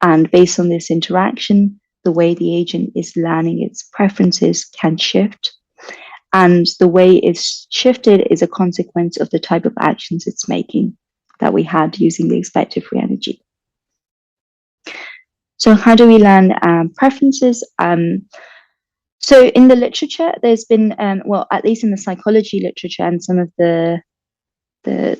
Speaker 7: And based on this interaction, the way the agent is learning its preferences can shift. And the way it's shifted is a consequence of the type of actions it's making. that we had using the expected free energy. So how do we learn preferences? So in the literature, there's been, well, at least in the psychology literature and some of the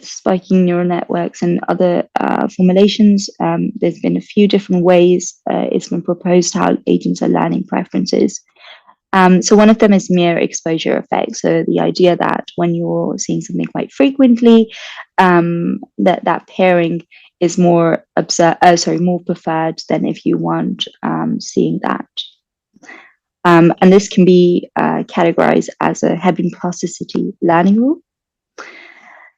Speaker 7: spiking neural networks and other formulations, there's been a few different ways it's been proposed how agents are learning preferences. So one of them is mere exposure effect. So the idea that when you're seeing something quite frequently, that pairing is more more preferred than if you weren't seeing that. And this can be categorized as a Hebbian plasticity learning rule.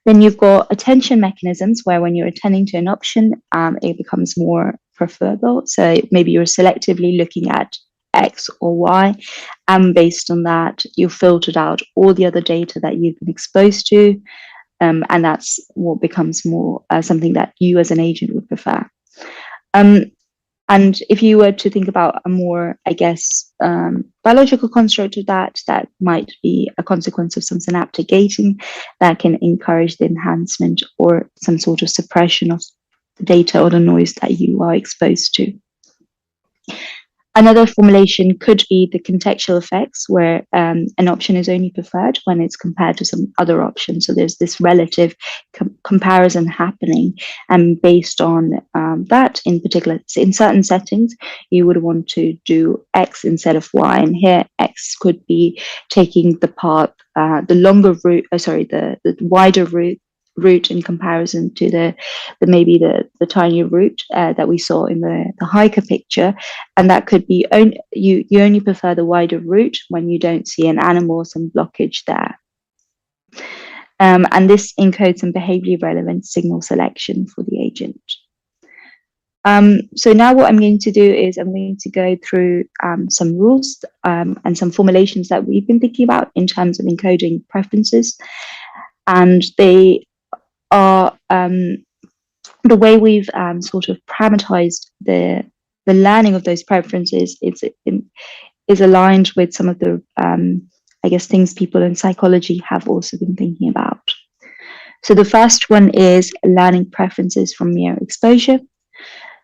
Speaker 7: Then you've got attention mechanisms where when you're attending to an option, it becomes more preferable. So maybe you're selectively looking at X or Y, and based on that, you filtered out all the other data that you've been exposed to, and that's what becomes more something that you as an agent would prefer. And if you were to think about a more, I guess, biological construct of that, that might be a consequence of some synaptic gating that can encourage the enhancement or some sort of suppression of the data or the noise that you are exposed to. Another formulation could be the contextual effects, where an option is only preferred when it's compared to some other option. So there's this relative comparison happening, and based on that, in particular, in certain settings, you would want to do X instead of Y. And here, X could be taking the path, the longer route, the wider route in comparison to the tiny route that we saw in the hiker picture, and that could be you only prefer the wider route when you don't see an animal or some blockage there, and this encodes some behaviorally relevant signal selection for the agent. So now what I'm going to do is I'm going to go through some rules and some formulations that we've been thinking about in terms of encoding preferences, and they are the way we've sort of parameterized the learning of those preferences is aligned with some of the I guess things people in psychology have also been thinking about. So the first one is learning preferences from mere exposure.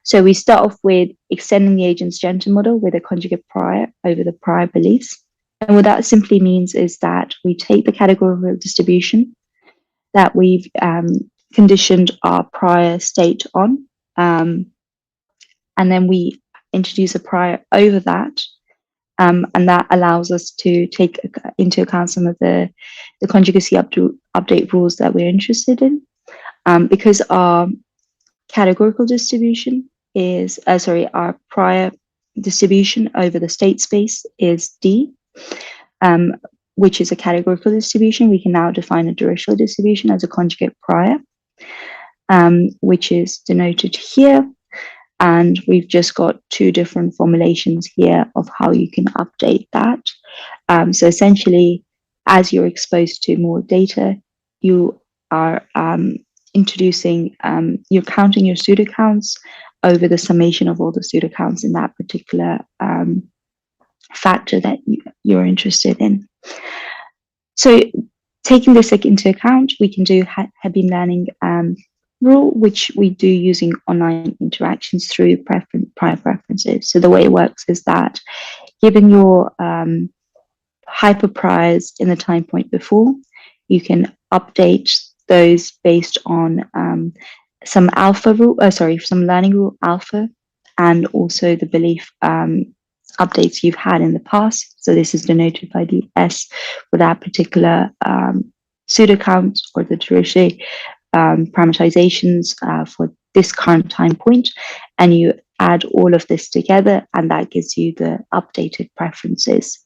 Speaker 7: So we start off with extending the agent's gender model with a conjugate prior over the prior beliefs, and what that simply means is that we take the categorical distribution that we've conditioned our prior state on, and then we introduce a prior over that, and that allows us to take into account some of the conjugacy update rules that we're interested in, because our categorical distribution is, our prior distribution over the state space is D, which is a categorical distribution. We can now define a directional distribution as a conjugate prior, which is denoted here. And we've just got two different formulations here of how you can update that. So essentially, as you're exposed to more data, you are introducing, you're counting your pseudo counts over the summation of all the pseudo counts in that particular factor that you're interested in. So taking this into account, we can do Hebbian learning rule, which we do using online interactions through prior preferences. So the way it works is that given your hyper priors in the time point before, you can update those based on some some learning rule alpha, and also the belief updates you've had in the past. So this is denoted by the S for that particular pseudo count or the tertiary parameterizations for this current time point, and you add all of this together, and that gives you the updated preferences.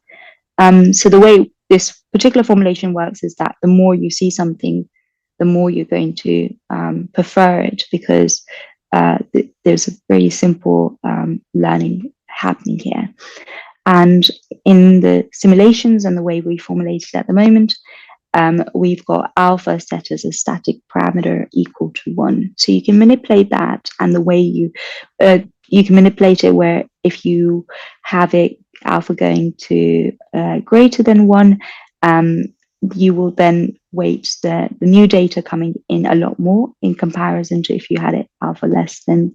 Speaker 7: So the way this particular formulation works is that the more you see something, the more you're going to prefer it, because there's a very simple learning happening here. And in the simulations and the way we formulate it at the moment, we've got alpha set as a static parameter equal to 1. So you can manipulate that, and the way you can manipulate it where if you have it alpha going to greater than 1, you will then weight the new data coming in a lot more in comparison to if you had it alpha less than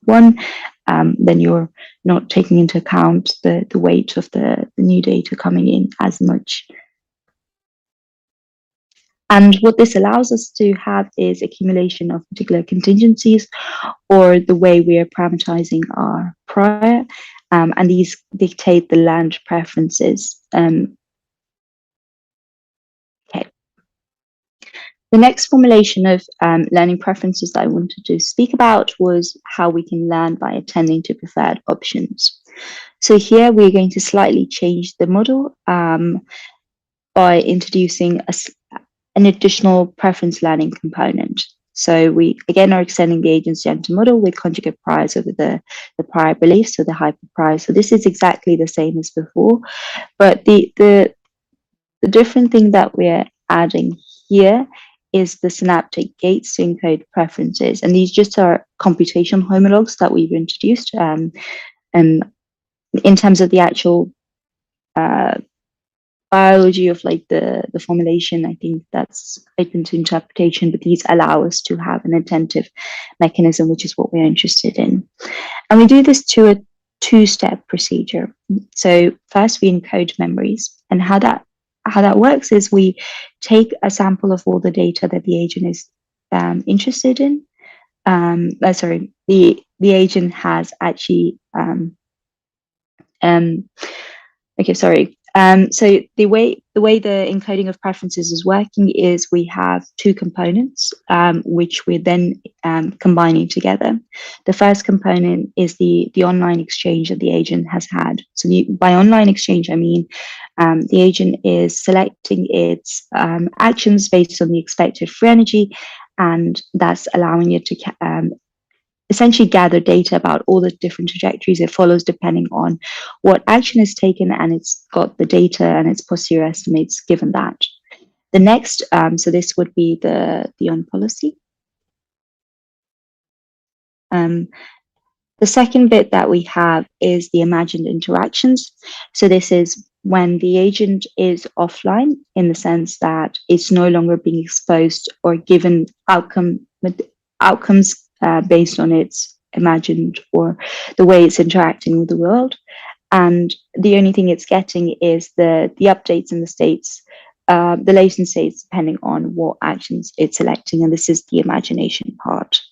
Speaker 7: 1, then you're not taking into account the weight of the new data coming in as much. And what this allows us to have is accumulation of particular contingencies, or the way we are parameterizing our prior, and these dictate the land preferences. Okay. The next formulation of learning preferences that I wanted to speak about was how we can learn by attending to preferred options. So here we're going to slightly change the model by introducing an additional preference learning component. So we again are extending the agent-center model with conjugate priors over the prior beliefs, so the hyper priors. So this is exactly the same as before, but the different thing that we're adding here is the synaptic gates to encode preferences, and these just are computational homologs that we've introduced. In terms of the actual biology of like the formulation, I think that's open to interpretation, but these allow us to have an attentive mechanism, which is what we're interested in. And we do this to a 2-step procedure. So first we encode memories, and how that works is we take a sample of all the data that the agent is interested in. The agent has actually so the way the encoding of preferences is working is we have 2 components, which we're then combining together. The first component is the online exchange that the agent has had. So by online exchange, I mean the agent is selecting its actions based on the expected free energy, and that's allowing it to essentially gather data about all the different trajectories it follows depending on what action is taken, and it's got the data and its posterior estimates given that. The next, so this would be the on policy. The second bit that we have is the imagined interactions. So this is when the agent is offline, in the sense that it's no longer being exposed or given outcomes based on its imagined or the way it's interacting with the world, and the only thing it's getting is the updates in the states, the latent states, depending on what actions it's selecting, and this is the imagination part.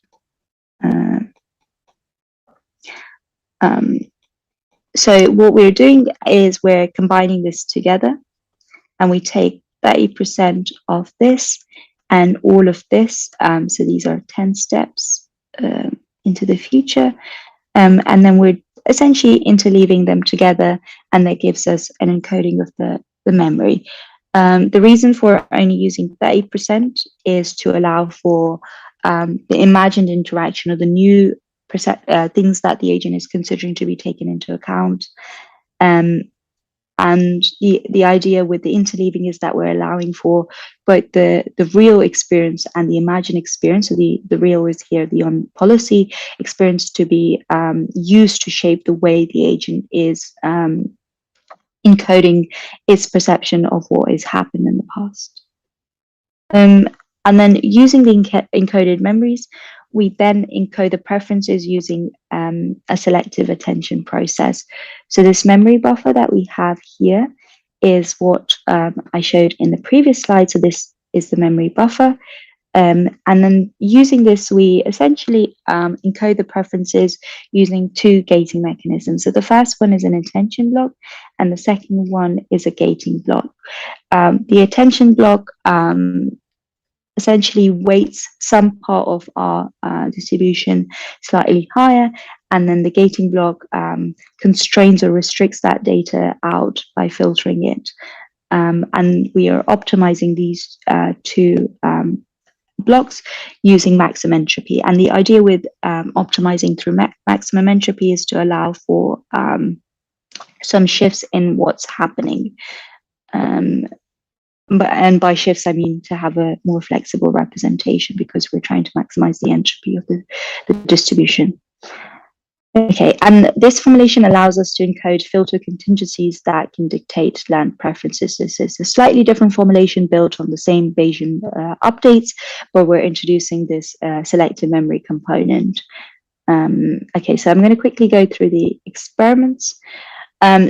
Speaker 7: So what we're doing is we're combining this together, and we take 30% of this and all of this. So these are 10 steps into the future, and then we're essentially interleaving them together, and that gives us an encoding of the memory. The reason for only using 30% is to allow for the imagined interaction of the new things that the agent is considering to be taken into account. And the idea with the interleaving is that we're allowing for both the real experience and the imagined experience. So the real is here, the on policy experience, to be used to shape the way the agent is encoding its perception of what has happened in the past. And then using the encoded memories, we then encode the preferences using a selective attention process. So this memory buffer that we have here is what I showed in the previous slide. So this is the memory buffer. And then using this, we essentially encode the preferences using 2 gating mechanisms. So the first one is an attention block, and the second one is a gating block. The attention block essentially weights some part of our distribution slightly higher, and then the gating block constrains or restricts that data out by filtering it. And we are optimizing these 2 blocks using maximum entropy. And the idea with optimizing through maximum entropy is to allow for some shifts in what's happening. And by shifts, I mean to have a more flexible representation, because we're trying to maximize the entropy of the distribution. Okay, and this formulation allows us to encode filter contingencies that can dictate land preferences. This is a slightly different formulation built on the same Bayesian updates, but we're introducing this selective memory component. Okay, so I'm going to quickly go through the experiments.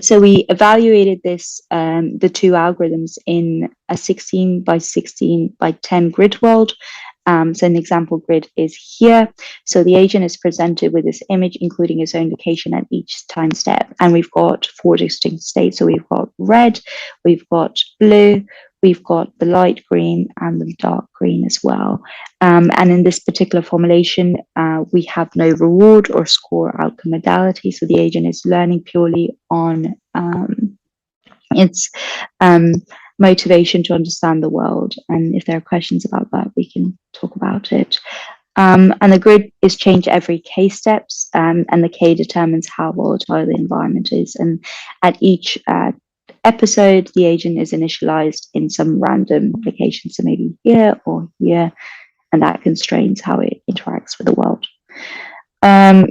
Speaker 7: So we evaluated this, the two algorithms in a 16 by 16 by 10 grid world. So an example grid is here. So the agent is presented with this image, including its own location at each time step. And we've got 4 distinct states. So we've got red, we've got blue, we've got the light green and the dark green as well. And in this particular formulation, we have no reward or score outcome modality. So the agent is learning purely on its motivation to understand the world. And if there are questions about that, we can talk about it. And the grid is changed every k steps, and the k determines how volatile the environment is. And at each episode, the agent is initialized in some random location, so maybe here or here, and that constrains how it interacts with the world.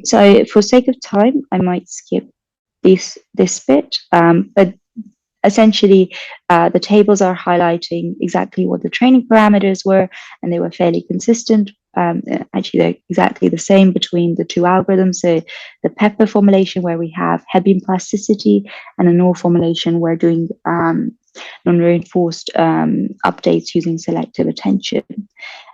Speaker 7: So for sake of time, I might skip this bit, but essentially, the tables are highlighting exactly what the training parameters were, and they were fairly consistent. Actually, they're exactly the same between the two algorithms. So the Pepper formulation, where we have Hebbian plasticity, and a Noor formulation, we're doing non-reinforced updates using selective attention.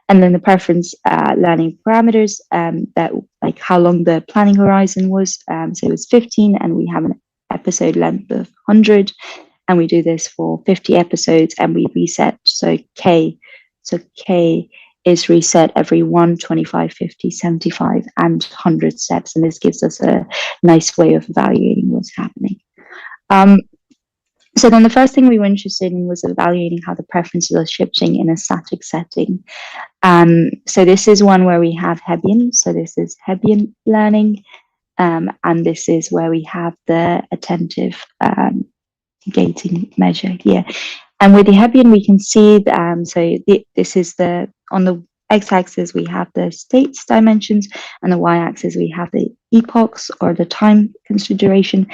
Speaker 7: And then the preference learning parameters, that like how long the planning horizon was. So it was 15, and we have an episode length of 100. And we do this for 50 episodes, and we reset. So K is reset every 1, 25, 50, 75, and 100 steps. And this gives us a nice way of evaluating what's happening. So then the first thing we were interested in was evaluating how the preferences are shifting in a static setting. So this is one where we have Hebbian. So this is Hebbian learning. And this is where we have the attentive gating measure here. And with the Hebbian, we can see, this is on the x-axis, we have the states dimensions, and the y-axis, we have the epochs or the time consideration.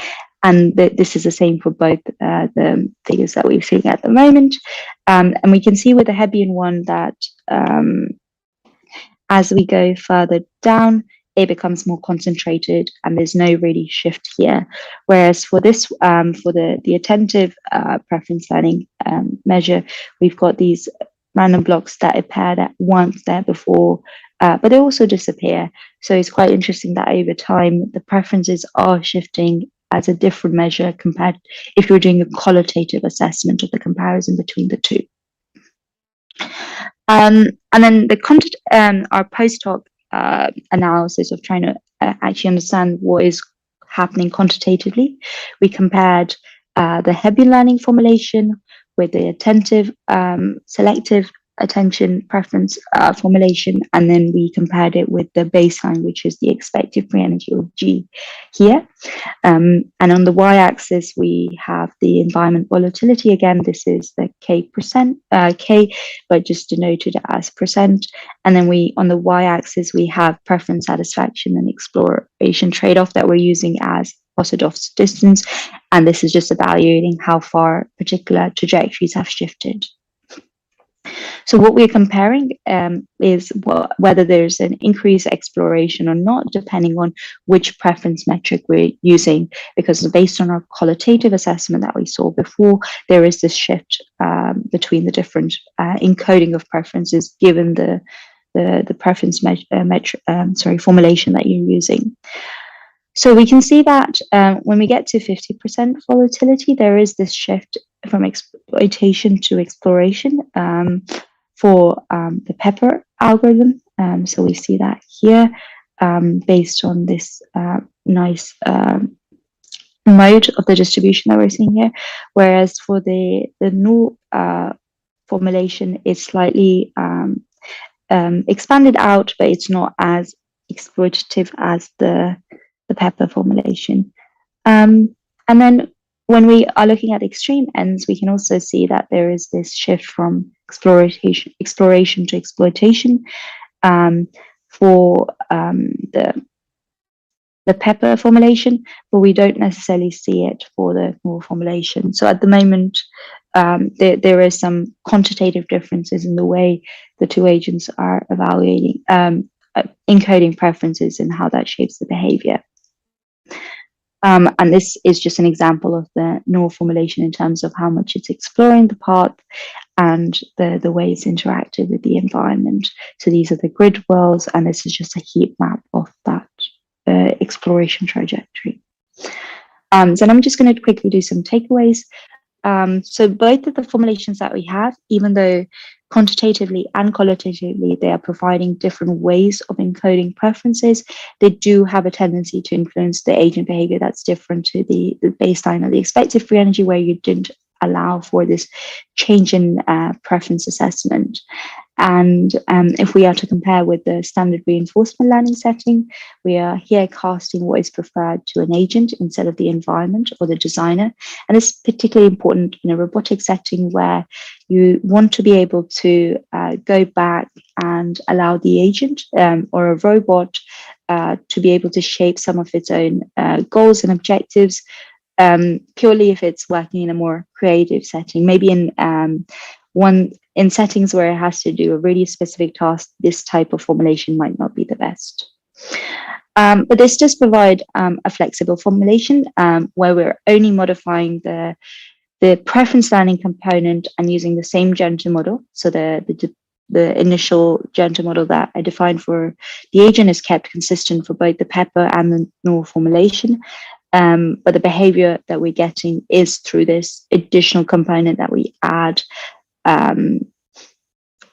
Speaker 7: And this is the same for both the figures that we're seeing at the moment. And we can see with the Hebbian one that as we go further down, it becomes more concentrated, and there's no really shift here. Whereas for this, for the attentive preference learning measure, we've got these random blocks that appeared at once there before, but they also disappear. So it's quite interesting that over time, the preferences are shifting as a different measure compared if you're doing a qualitative assessment of the comparison between the two. And then the content, our post-hoc analysis of trying to actually understand what is happening quantitatively. We compared the Hebbian learning formulation with the attentive selective attention preference formulation, and then we compared it with the baseline, which is the expected free energy, or G here. And on the y-axis, we have the environment volatility. Again, this is the K, but just denoted as percent. And then on the y-axis, we have preference satisfaction and exploration trade-off that we're using as Posadov's distance. And this is just evaluating how far particular trajectories have shifted. So what we're comparing is whether there's an increased exploration or not, depending on which preference metric we're using, because based on our qualitative assessment that we saw before, there is this shift between the different encoding of preferences given the preference formulation that you're using. So we can see that when we get to 50% volatility, there is this shift from exploitation to exploration for the Pepper algorithm. So we see that here based on this nice mode of the distribution that we're seeing here. Whereas for the Noor formulation, it's slightly expanded out, but it's not as exploitative as the Pepper formulation. And then when we are looking at extreme ends, we can also see that there is this shift from exploration to exploitation for the the pepper formulation, but we don't necessarily see it for the Noor formulation. So at the moment, there is some quantitative differences in the way the two agents are evaluating, encoding preferences and how that shapes the behavior. And this is just an example of the Noor formulation in terms of how much it's exploring the path and the way it's interacted with the environment. So these are the grid worlds, and this is just a heat map of that exploration trajectory. So I'm just going to quickly do some takeaways. So both of the formulations that we have, even though quantitatively and qualitatively they are providing different ways of encoding preferences, they do have a tendency to influence the agent behavior that's different to the baseline or the expected free energy, where you didn't allow for this change in preference assessment. And if we are to compare with the standard reinforcement learning setting, we are here casting what is preferred to an agent instead of the environment or the designer. And it's particularly important in a robotic setting where you want to be able to go back and allow the agent or a robot to be able to shape some of its own goals and objectives, purely if it's working in a more creative setting. Maybe in settings where it has to do a really specific task, this type of formulation might not be the best. But this does provide a flexible formulation where we're only modifying the preference learning component and using the same gender model. So the initial gender model that I defined for the agent is kept consistent for both the pepper and the Noor formulation. But the behavior that we're getting is through this additional component that we add.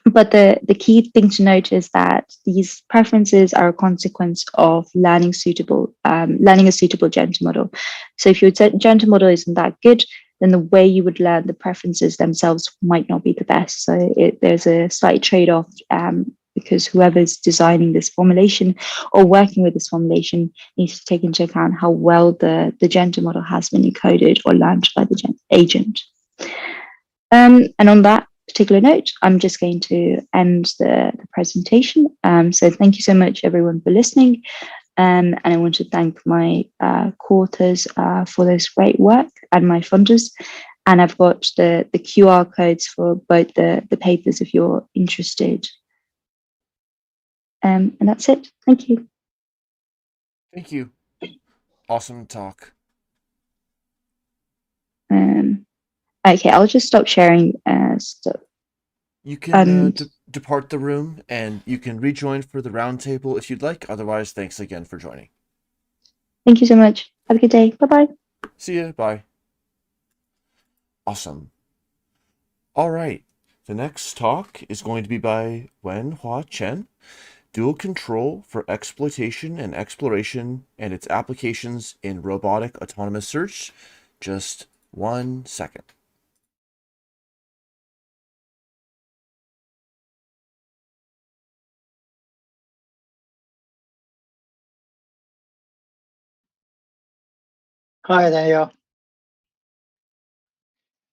Speaker 7: But the key thing to note is that these preferences are a consequence of learning a suitable gender model. So if your gender model isn't that good, then the way you would learn the preferences themselves might not be the best. So there's a slight trade-off because whoever's designing this formulation or working with this formulation needs to take into account how well the gender model has been encoded or learned by the agent. And on that particular note, I'm just going to end the presentation. So thank you so much, everyone, for listening. And I want to thank my co-authors for this great work and my funders. And I've got the QR codes for both the papers if you're interested. And that's it. Thank you.
Speaker 1: Thank you. Awesome talk.
Speaker 7: Okay, I'll just stop sharing stuff.
Speaker 1: You can depart the room, and you can rejoin for the roundtable if you'd like. Otherwise, thanks again for joining.
Speaker 7: Thank you so much. Have a good day. Bye-bye.
Speaker 1: See ya. Bye. Awesome. All right. The next talk is going to be by Wen-Hua Chen, Dual Control for Exploitation and Exploration and its Applications in Robotic Autonomous Search. Just 1 second.
Speaker 8: Hi, Daniel.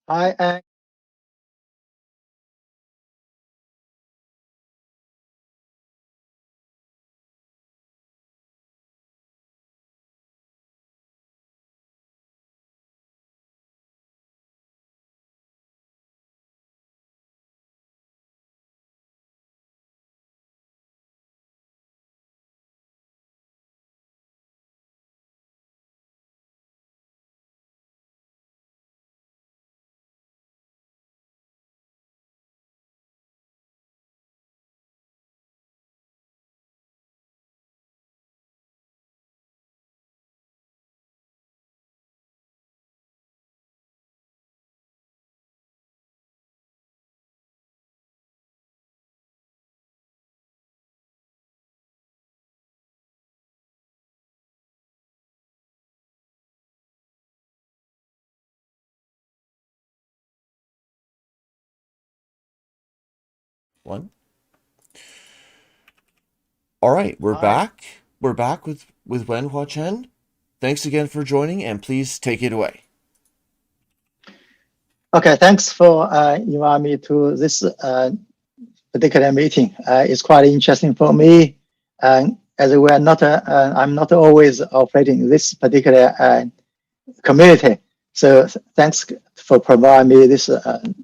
Speaker 8: Hi,
Speaker 1: One. All right, we're
Speaker 8: Hi.
Speaker 1: back. We're back with Wen-Hua Chen. Thanks again for joining, and please take it away.
Speaker 8: Okay, thanks for inviting me to this particular meeting. It's quite interesting for me. And as we are not, I'm not always operating this particular community. So thanks for providing me this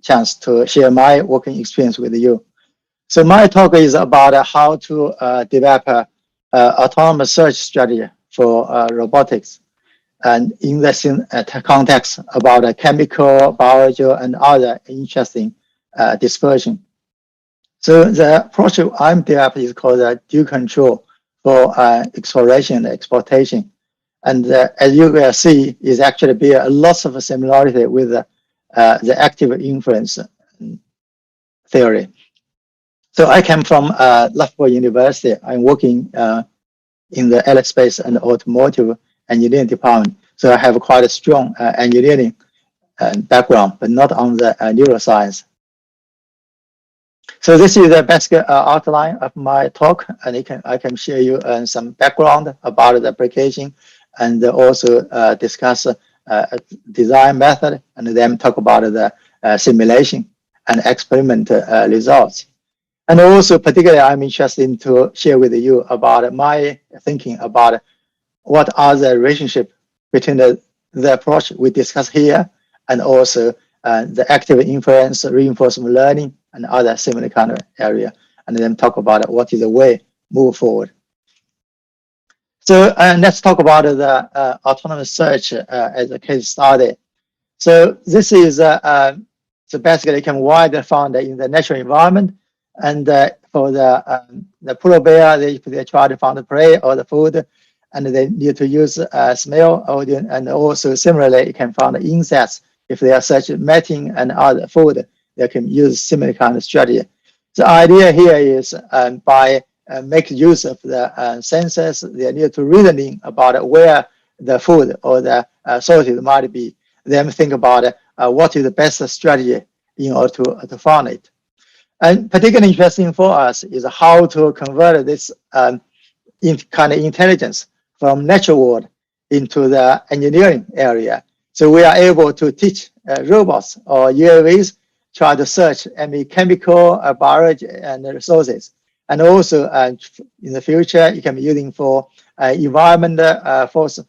Speaker 8: chance to share my working experience with you. So my talk is about how to develop a autonomous search strategy for robotics, and in this context about chemical, biology, and other interesting dispersion. So the approach I'm developing is called dual control for exploration and exploitation. And as you will see, is actually bear lots of similarity with the active inference theory. So I came from Loughborough University. I'm working in the aerospace and automotive engineering department. So I have quite a strong engineering background, but not on the neuroscience. So this is the basic outline of my talk, and I can share you some background about the application, and also discuss design method, and then talk about the simulation and experiment results. And also, particularly, I'm interested to share with you about my thinking about what are the relationship between the approach we discuss here, and also the active inference, reinforcement learning, and other similar kind of area, and then talk about what is the way move forward. So let's talk about the autonomous search as a case study. So this is so basically can widely found in the natural environment, and for the polar bear, they try to find the prey or the food, and they need to use smell, and also similarly, you can find insects. If they are such mating and other food, they can use similar kind of strategy. The idea here is by make use of the sensors, they need to reasoning about where the food or the sources might be. Then think about what is the best strategy in order to find it. And particularly interesting for us is how to convert this kind of intelligence from natural world into the engineering area. So we are able to teach robots or UAVs try to search any chemical, biology, and resources. And also in the future, it can be using for environment force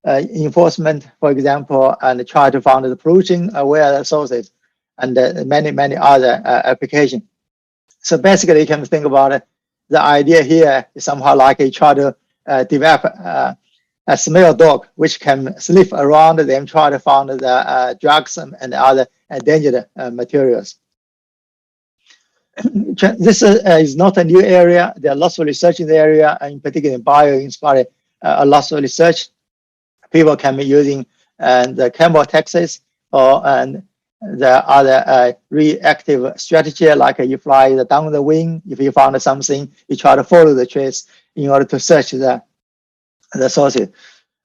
Speaker 8: enforcement, for example, and try to find the pollution, where the sources, and many other applications. So basically, you can think about it. The idea here is somehow like you try to develop a smell dog, which can sniff around them, try to find the drugs and other dangerous materials. This is not a new area. There are lots of research in the area, and in particular in bio-inspired, lots of research. People can be using the chemotaxis or the other reactive strategy, like you fly down the wing. If you found something, you try to follow the trace in order to search the sources.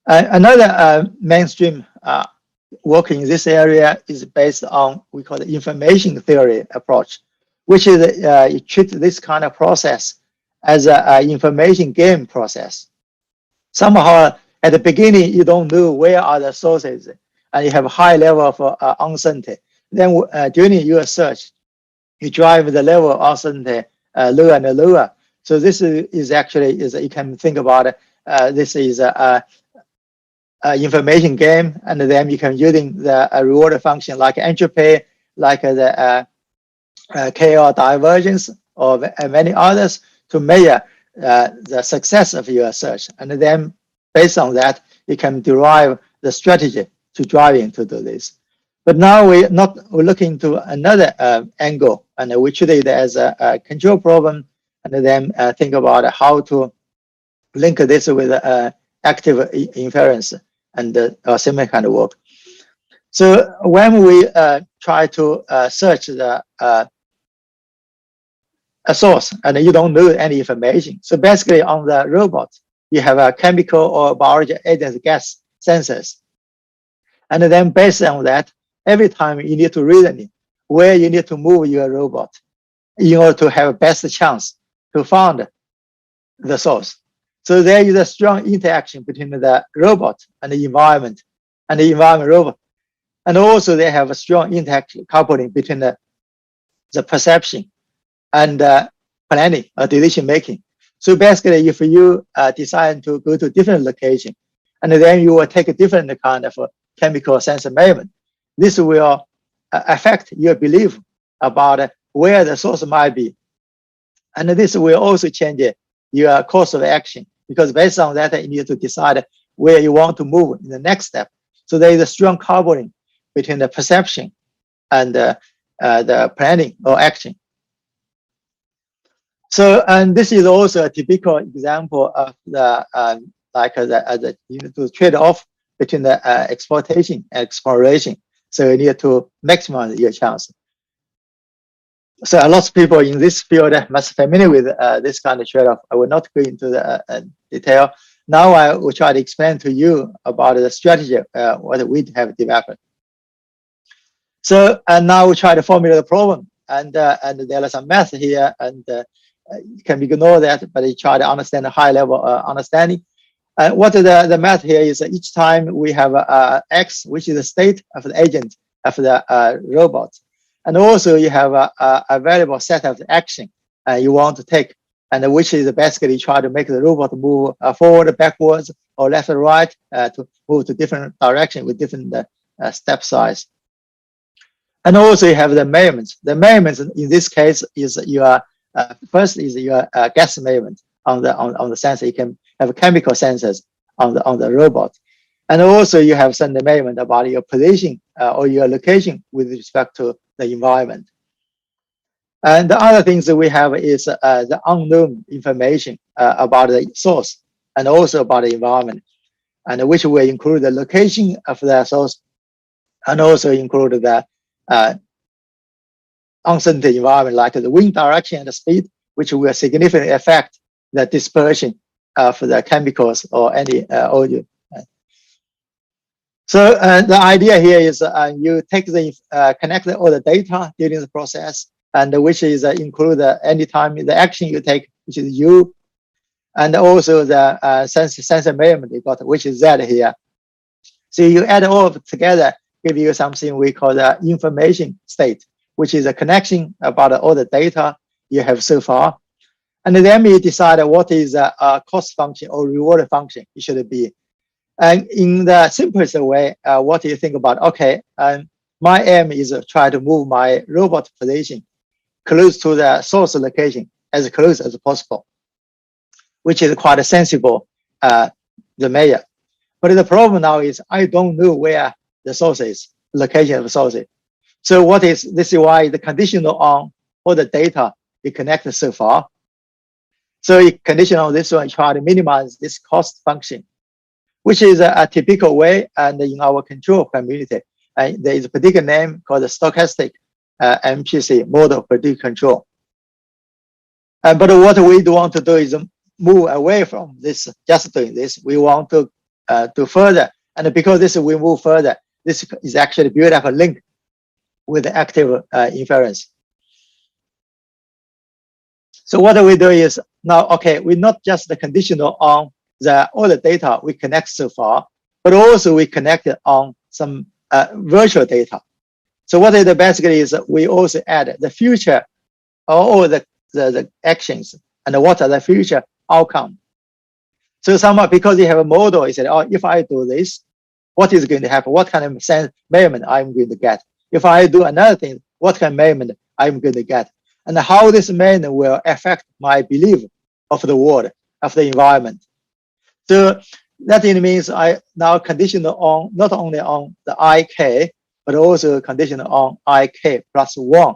Speaker 8: Another mainstream work in this area is based on we call the information theory approach, which is you treat this kind of process as an information game process. Somehow at the beginning you don't know where are the sources, and you have a high level of uncertainty. Then during your search, you drive the level of uncertainty lower and lower. So this is actually you can think about it. This is a information game, and then you can using the reward function like entropy, like the KL divergence, or many others to measure the success of your search. And then based on that, you can derive the strategy to drive into this. But now we're looking to another angle, and we treat it as a control problem, and then think about how to link this with active inference and similar kind of work. So when we try to search a source and you don't know any information, so basically on the robot, you have a chemical or biology agent gas sensors. And then based on that, every time you need to reason where you need to move your robot in order to have a best chance to find the source. So there is a strong interaction between the robot and the environment robot. And also they have a strong interaction coupling between the perception and planning or decision making. So basically, if you decide to go to different location, and then you will take a different kind of chemical sensor measurement, this will affect your belief about where the source might be. And this will also change your course of action, because based on that, you need to decide where you want to move in the next step. So there is a strong coupling between the perception and the planning or action. So, and this is also a typical example of the you need to trade off between the exploitation and exploration. So you need to maximize your chance. So a lot of people in this field must be familiar with this kind of trade-off. I will not go into the detail. Now I will try to explain to you about the strategy what we have developed. So, and now we try to formulate the problem, and there are some math here, and you can ignore that, but you try to understand a high-level understanding. What the math here is each time we have X, which is the state of the agent of the robot. And also you have a variable set of action you want to take, and which is basically try to make the robot move forward, backwards, or left or right to move to different direction with different step size. And also you have the measurements. The measurements in this case is your first is your gas measurement on the sensor. You can have chemical sensors on the robot, and also you have some measurement about your position or your location with respect to the environment. And the other things that we have is the unknown information about the source and also about the environment, and which will include the location of the source and also include the uncertain environment like the wind direction and the speed, which will significantly affect the dispersion of the chemicals or any audio. So the idea here is you take the connect all the data during the process, and which is include any time the action you take, which is U, and also the sensor measurement you got, which is Z here. So you add all of it together, give you something we call the information state, which is a connection about all the data you have so far. And then you decide what is a cost function or reward function it should be. And in the simplest way, what do you think about? Okay, my aim is to try to move my robot position close to the source location, as close as possible, which is quite a sensible the measure. But the problem now is I don't know where the source is, location of the source is. So this is why the conditional on all the data you connect so far. So you condition on this one, try to minimize this cost function, which is a typical way, and in our control community, there is a particular name called the stochastic MPC, model predictive control. But what we do want to do is move away from this, just doing this. We want to do further, and because this we move further, this is actually build up a link with the active inference. So what we do is now, okay, we're not just the conditional on all the data we connect so far, but also we connect on some virtual data. So what it basically is we also add the future, all the actions, and what are the future outcome. So somehow, because you have a model, you said, oh, if I do this, what is going to happen? What kind of sense measurement I'm going to get? If I do another thing, what kind of measurement I'm going to get? And how this measurement will affect my belief of the world, of the environment. So that means I now conditional on not only on the IK, but also conditional on IK plus 1.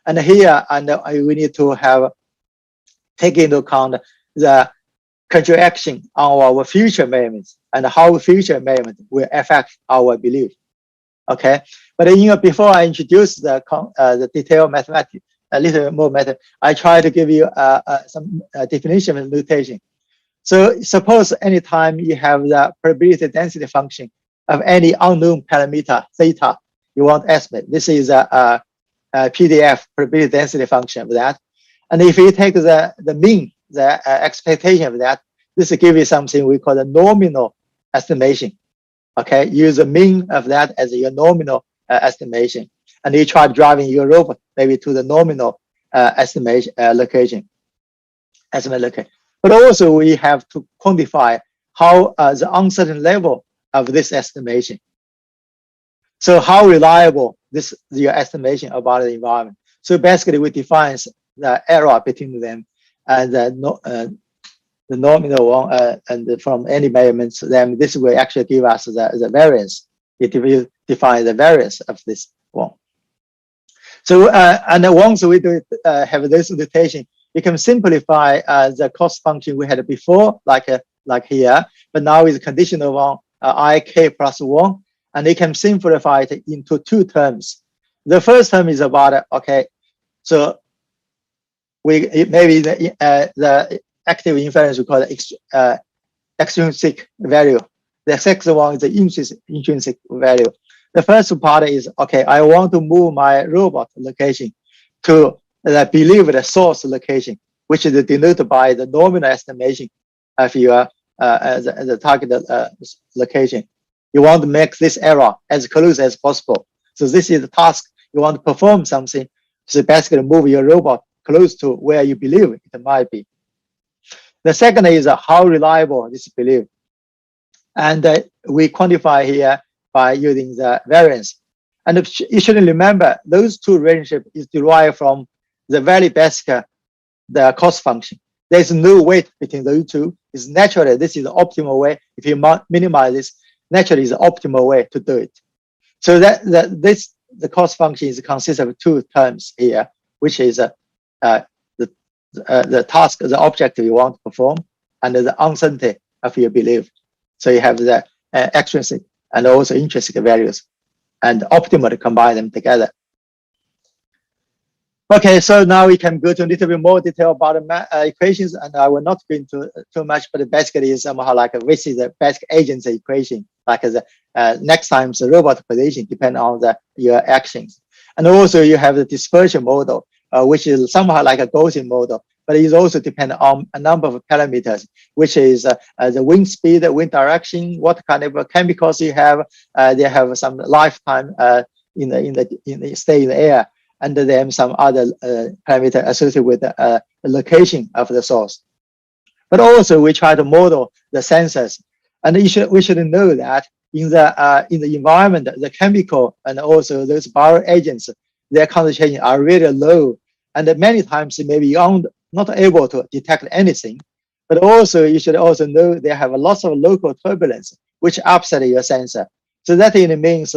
Speaker 8: And here, we need to have take into account the control action on our future measurements and how future measurement will affect our belief. Okay, but before I introduce the detailed mathematics, a little more matter, I try to give you some definition and notation. So suppose anytime you have the probability density function of any unknown parameter theta you want to estimate. This is a PDF probability density function of that. And if you take the mean, the expectation of that, this will give you something we call the nominal estimation. Okay, use the mean of that as your nominal estimation. And you try driving your robot maybe to the nominal estimation location. Estimate location. But also we have to quantify how the uncertain level of this estimation. So how reliable your estimation about the environment. So basically we define the error between them and the nominal one and from any measurements, then this will actually give us the variance. It will define the variance of this one. So and once we do have this notation, we can simplify the cost function we had before, like here, but now is conditional one ik plus 1, and it can simplify it into two terms. The first term is about okay, so maybe the active inference we call it extrinsic value. The second one is the intrinsic value. The first part is okay, I want to move my robot location to the believed source location, which is denoted by the nominal estimation of your the target location. You want to make this error as close as possible. So this is the task. You want to perform something. So basically move your robot close to where you believe it might be. The second is how reliable this belief. And we quantify here by using the variance. And you should remember those two relationships is derived from the very basic the cost function. There's no weight between those two. It's naturally, this is the optimal way. If you minimize this, naturally is the optimal way to do it. So the cost function consists of two terms here, which is the task, the objective you want to perform, and the uncertainty of your belief. So you have the extrinsic and also intrinsic values, and optimally combine them together. Okay, so now we can go to a little bit more detail about the equations, and I will not go into too much, but basically is somehow like this is the basic agency equation, like the next time's robot position depend on your actions. And also you have the dispersion model, which is somehow like a Gaussian model, but it also depends on a number of parameters, which is the wind speed, wind direction, what kind of chemicals you have. They have some lifetime stay in the air, and then some other parameter associated with the location of the source. But also we try to model the sensors, and we should know that in the environment, the chemical and also those bioagents, their concentration are really low, and many times maybe you're not able to detect anything. But also you should also know they have lots of local turbulence which upset your sensor. So that means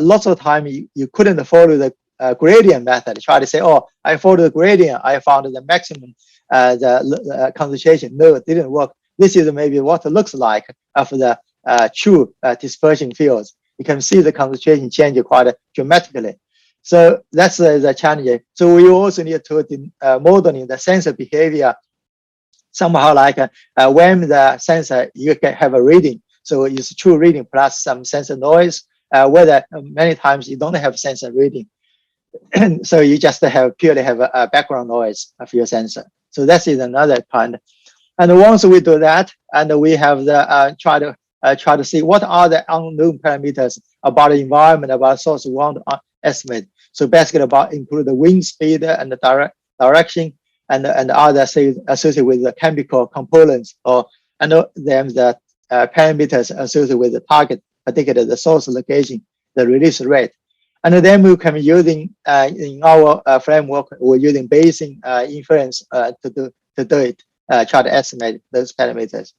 Speaker 8: lots of time you couldn't follow the gradient method. Try to say, oh, I followed the gradient, I found the maximum the concentration. No, it didn't work. This is maybe what it looks like of the true dispersion fields. You can see the concentration change quite dramatically. So that's the challenge. So we also need to modeling the sensor behavior somehow like when the sensor you can have a reading. So it's true reading plus some sensor noise. Whether many times you don't have sensor reading. So you just purely have a background noise of your sensor. So that is another kind. And once we do that, and we have the try to see what are the unknown parameters about the environment, about source we want to estimate. So basically about include the wind speed and the direction and other associated with the chemical components, or and then the parameters associated with the target, particularly the source location, the release rate. And then we can be using in our framework, we're using Bayesian inference to do it, try to estimate those parameters.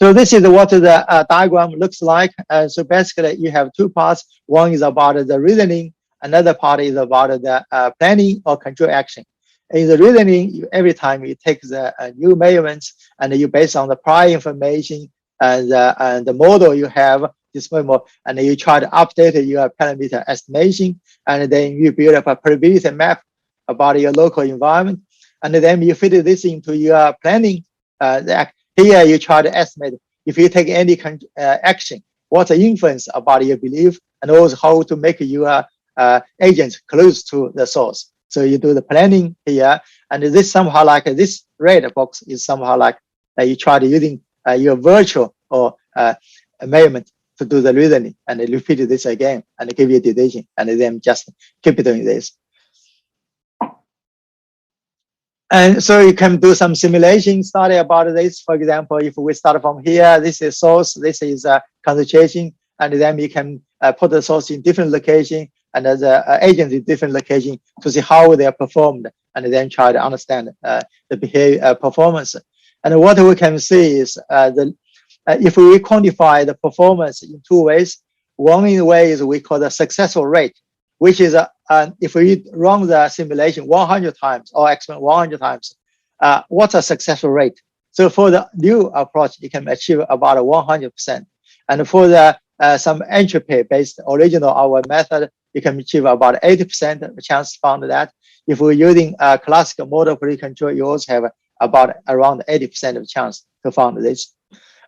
Speaker 8: So this is what the diagram looks like. So basically you have two parts. One is about the reasoning. Another part is about the planning or control action. In the reasoning, every time you take the new measurements and you based on the prior information and the model you have, this model, and you try to update your parameter estimation, and then you build up a probability map about your local environment, and then you fit this into your planning. Here you try to estimate if you take any action, what's the influence about your belief, and also how to make your agent close to the source. So you do the planning here, and this somehow like this red box is somehow like you try to using your virtual or measurement to do the reasoning, and repeat this again and give you a decision, and then just keep doing this. And so you can do some simulation study about this. For example, if we start from here, this is source, this is concentration, and then you can put the source in different location and the agent in different location to see how they are performed, and then try to understand the behavior performance. And what we can see is if we quantify the performance in two ways. One way is we call the successful rate, which is if we run the simulation 100 times or experiment 100 times, what's a successful rate? So for the new approach, you can achieve about 100%. And for the some entropy-based original our method, you can achieve about 80% of the chance found that. If we're using a classical model pre-control, you also have about around 80% of chance to find this.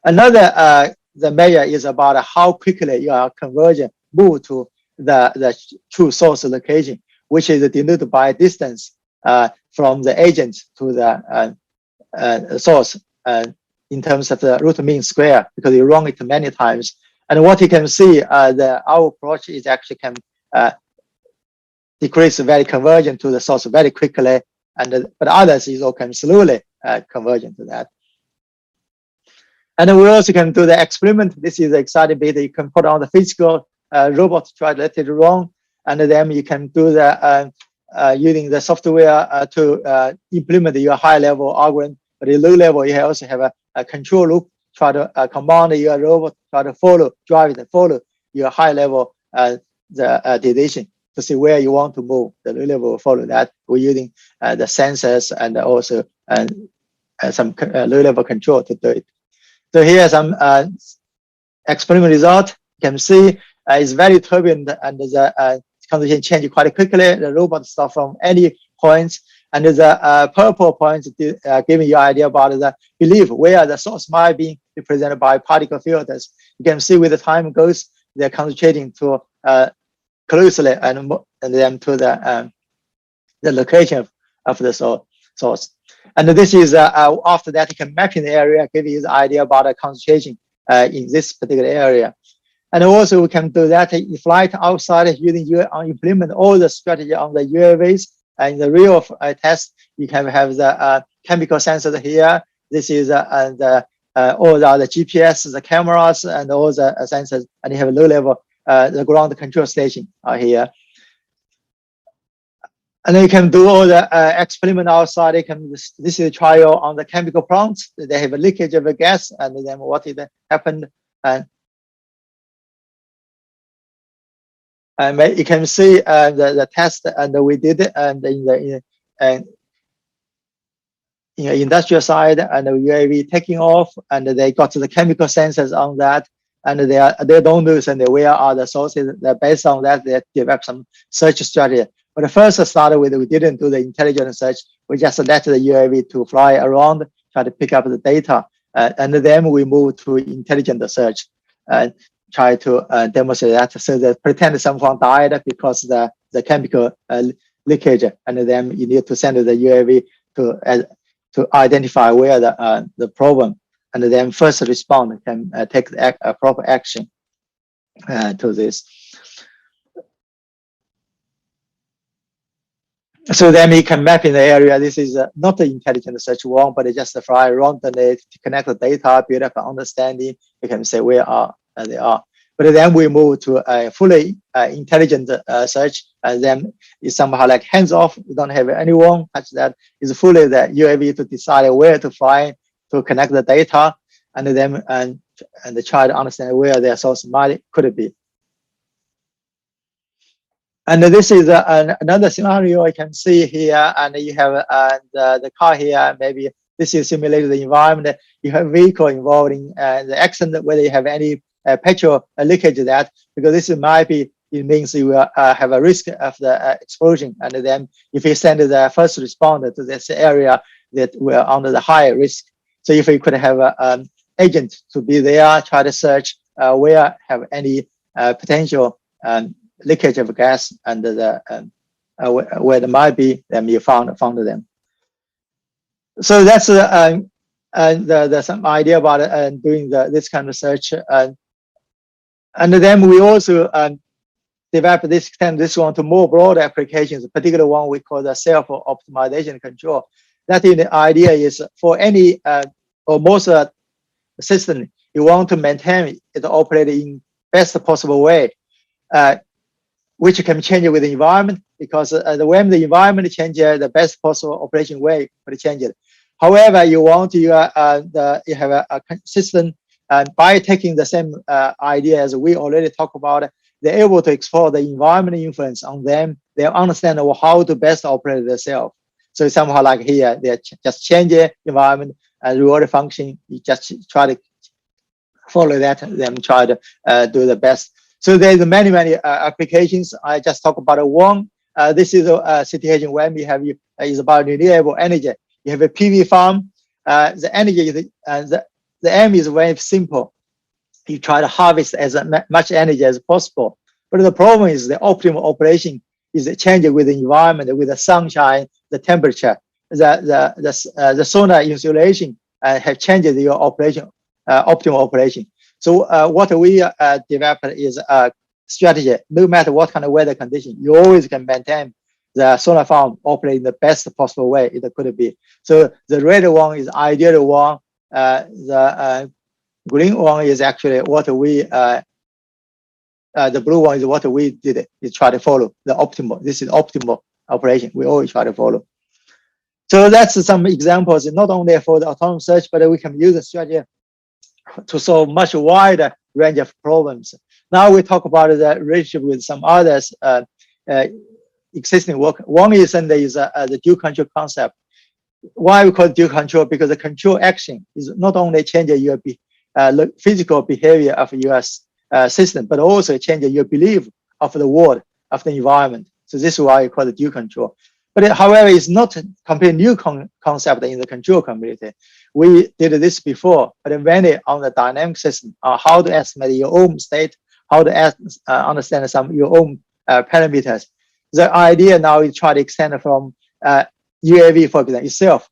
Speaker 8: Another the measure is about how quickly your conversion move to the true source location, which is denoted by distance from the agent to the source in terms of the root mean square, because you run it many times. And what you can see, our approach is actually can decrease very conversion to the source very quickly, and but others is all can slowly conversion to that. And we also can do the experiment. This is the exciting bit. You can put on the physical robot, try to let it run, and then you can do the using the software to implement your high-level algorithm. But at low level, you also have a control loop. Try to command your robot, try to drive it and follow your high-level the decision to see where you want to move. The low level will follow that. We're using the sensors and also some low-level control to do it. So here are some experiment result. You can see it's very turbulent, and the concentration change quite quickly. The robot starts from any points, and the purple points giving you an idea about the belief where the source might be represented by particle filters. You can see with the time goes, they're concentrating to closely and then to the location of the source. And this is after that you can map in the area, give you the idea about the concentration in this particular area. And also we can do that in flight outside using implement all the strategy on the UAVs. And in the real test, you can have the chemical sensors here. This is all the GPS, the cameras, and all the sensors. And you have a low level the ground control station here. And then you can do all the experiment outside. This is a trial on the chemical plants. They have a leakage of a gas, and then what did happened. And you can see the test, and we did, and in the industrial side, and the UAV taking off, and they got to the chemical sensors on that, and they don't understand where are the sources. Based on that, they develop some search strategy. But the first started with, we didn't do the intelligent search. We just let the UAV to fly around, try to pick up the data. And then we move to intelligent search and try to demonstrate that. So they pretend someone died because the chemical leakage. And then you need to send the UAV to identify where the problem. And then first respond can take the proper action to this. So then you can map in the area. This is not the intelligent search one, but it's just fly randomly to connect the data, build up an understanding. You can say where they are. But then we move to a fully intelligent search, and then it's somehow like hands off. You don't have anyone touch that. It's fully the UAV to decide where to fly, to connect the data, and then and try to understand where their source could be. And this is another scenario you can see here, and you have the car here. Maybe this is simulated the environment. You have vehicle involving the accident, whether you have any petrol leakage of that, because this might be, it means you will have a risk of the explosion. And then if you send the first responder to this area that we're under the high risk. So if you could have an agent to be there, try to search where have any potential leakage of gas, and where there might be, then you found them. So that's some idea about doing this kind of search. And then we also develop this one to more broad applications. A particular one we call the self-optimization control. That is the idea is for any or most system, you want to maintain it operate in best possible way, which can change with the environment, because when the environment changes, the best possible operation way will change it. However, you want to you have a system, and by taking the same idea as we already talked about, they're able to explore the environmental influence on them. They understand how to best operate themselves. So somehow like here, they just change the environment and reward function. You just try to follow that, then try to do the best. So there's many applications. I just talk about one. This is a situation when we have is about renewable energy. You have a PV farm. The energy is the aim is very simple. You try to harvest as much energy as possible. But the problem is the optimal operation is changing with the environment, with the sunshine, the temperature, the solar insulation have changed your operation, optimal operation. So what we developed is a strategy. No matter what kind of weather condition, you always can maintain the solar farm operate in the best possible way it could be. So the red one is ideal one. The green one is actually what we, the blue one is what we did, is try to follow the optimal. This is optimal operation. We always try to follow. So that's some examples, not only for the autonomous search, but we can use the strategy to solve much wider range of problems. Now we talk about the relationship with some others existing work. One is the dual control concept. Why we call it dual control? Because the control action is not only changing your physical behavior of your system, but also changing your belief of the world, of the environment. So this is why we call it dual control. But however, it's not a completely new concept in the control community. We did this before, but mainly on the dynamic system, how to estimate your own state, how to understand some your own parameters. The idea now is try to extend from UAV, for example, itself,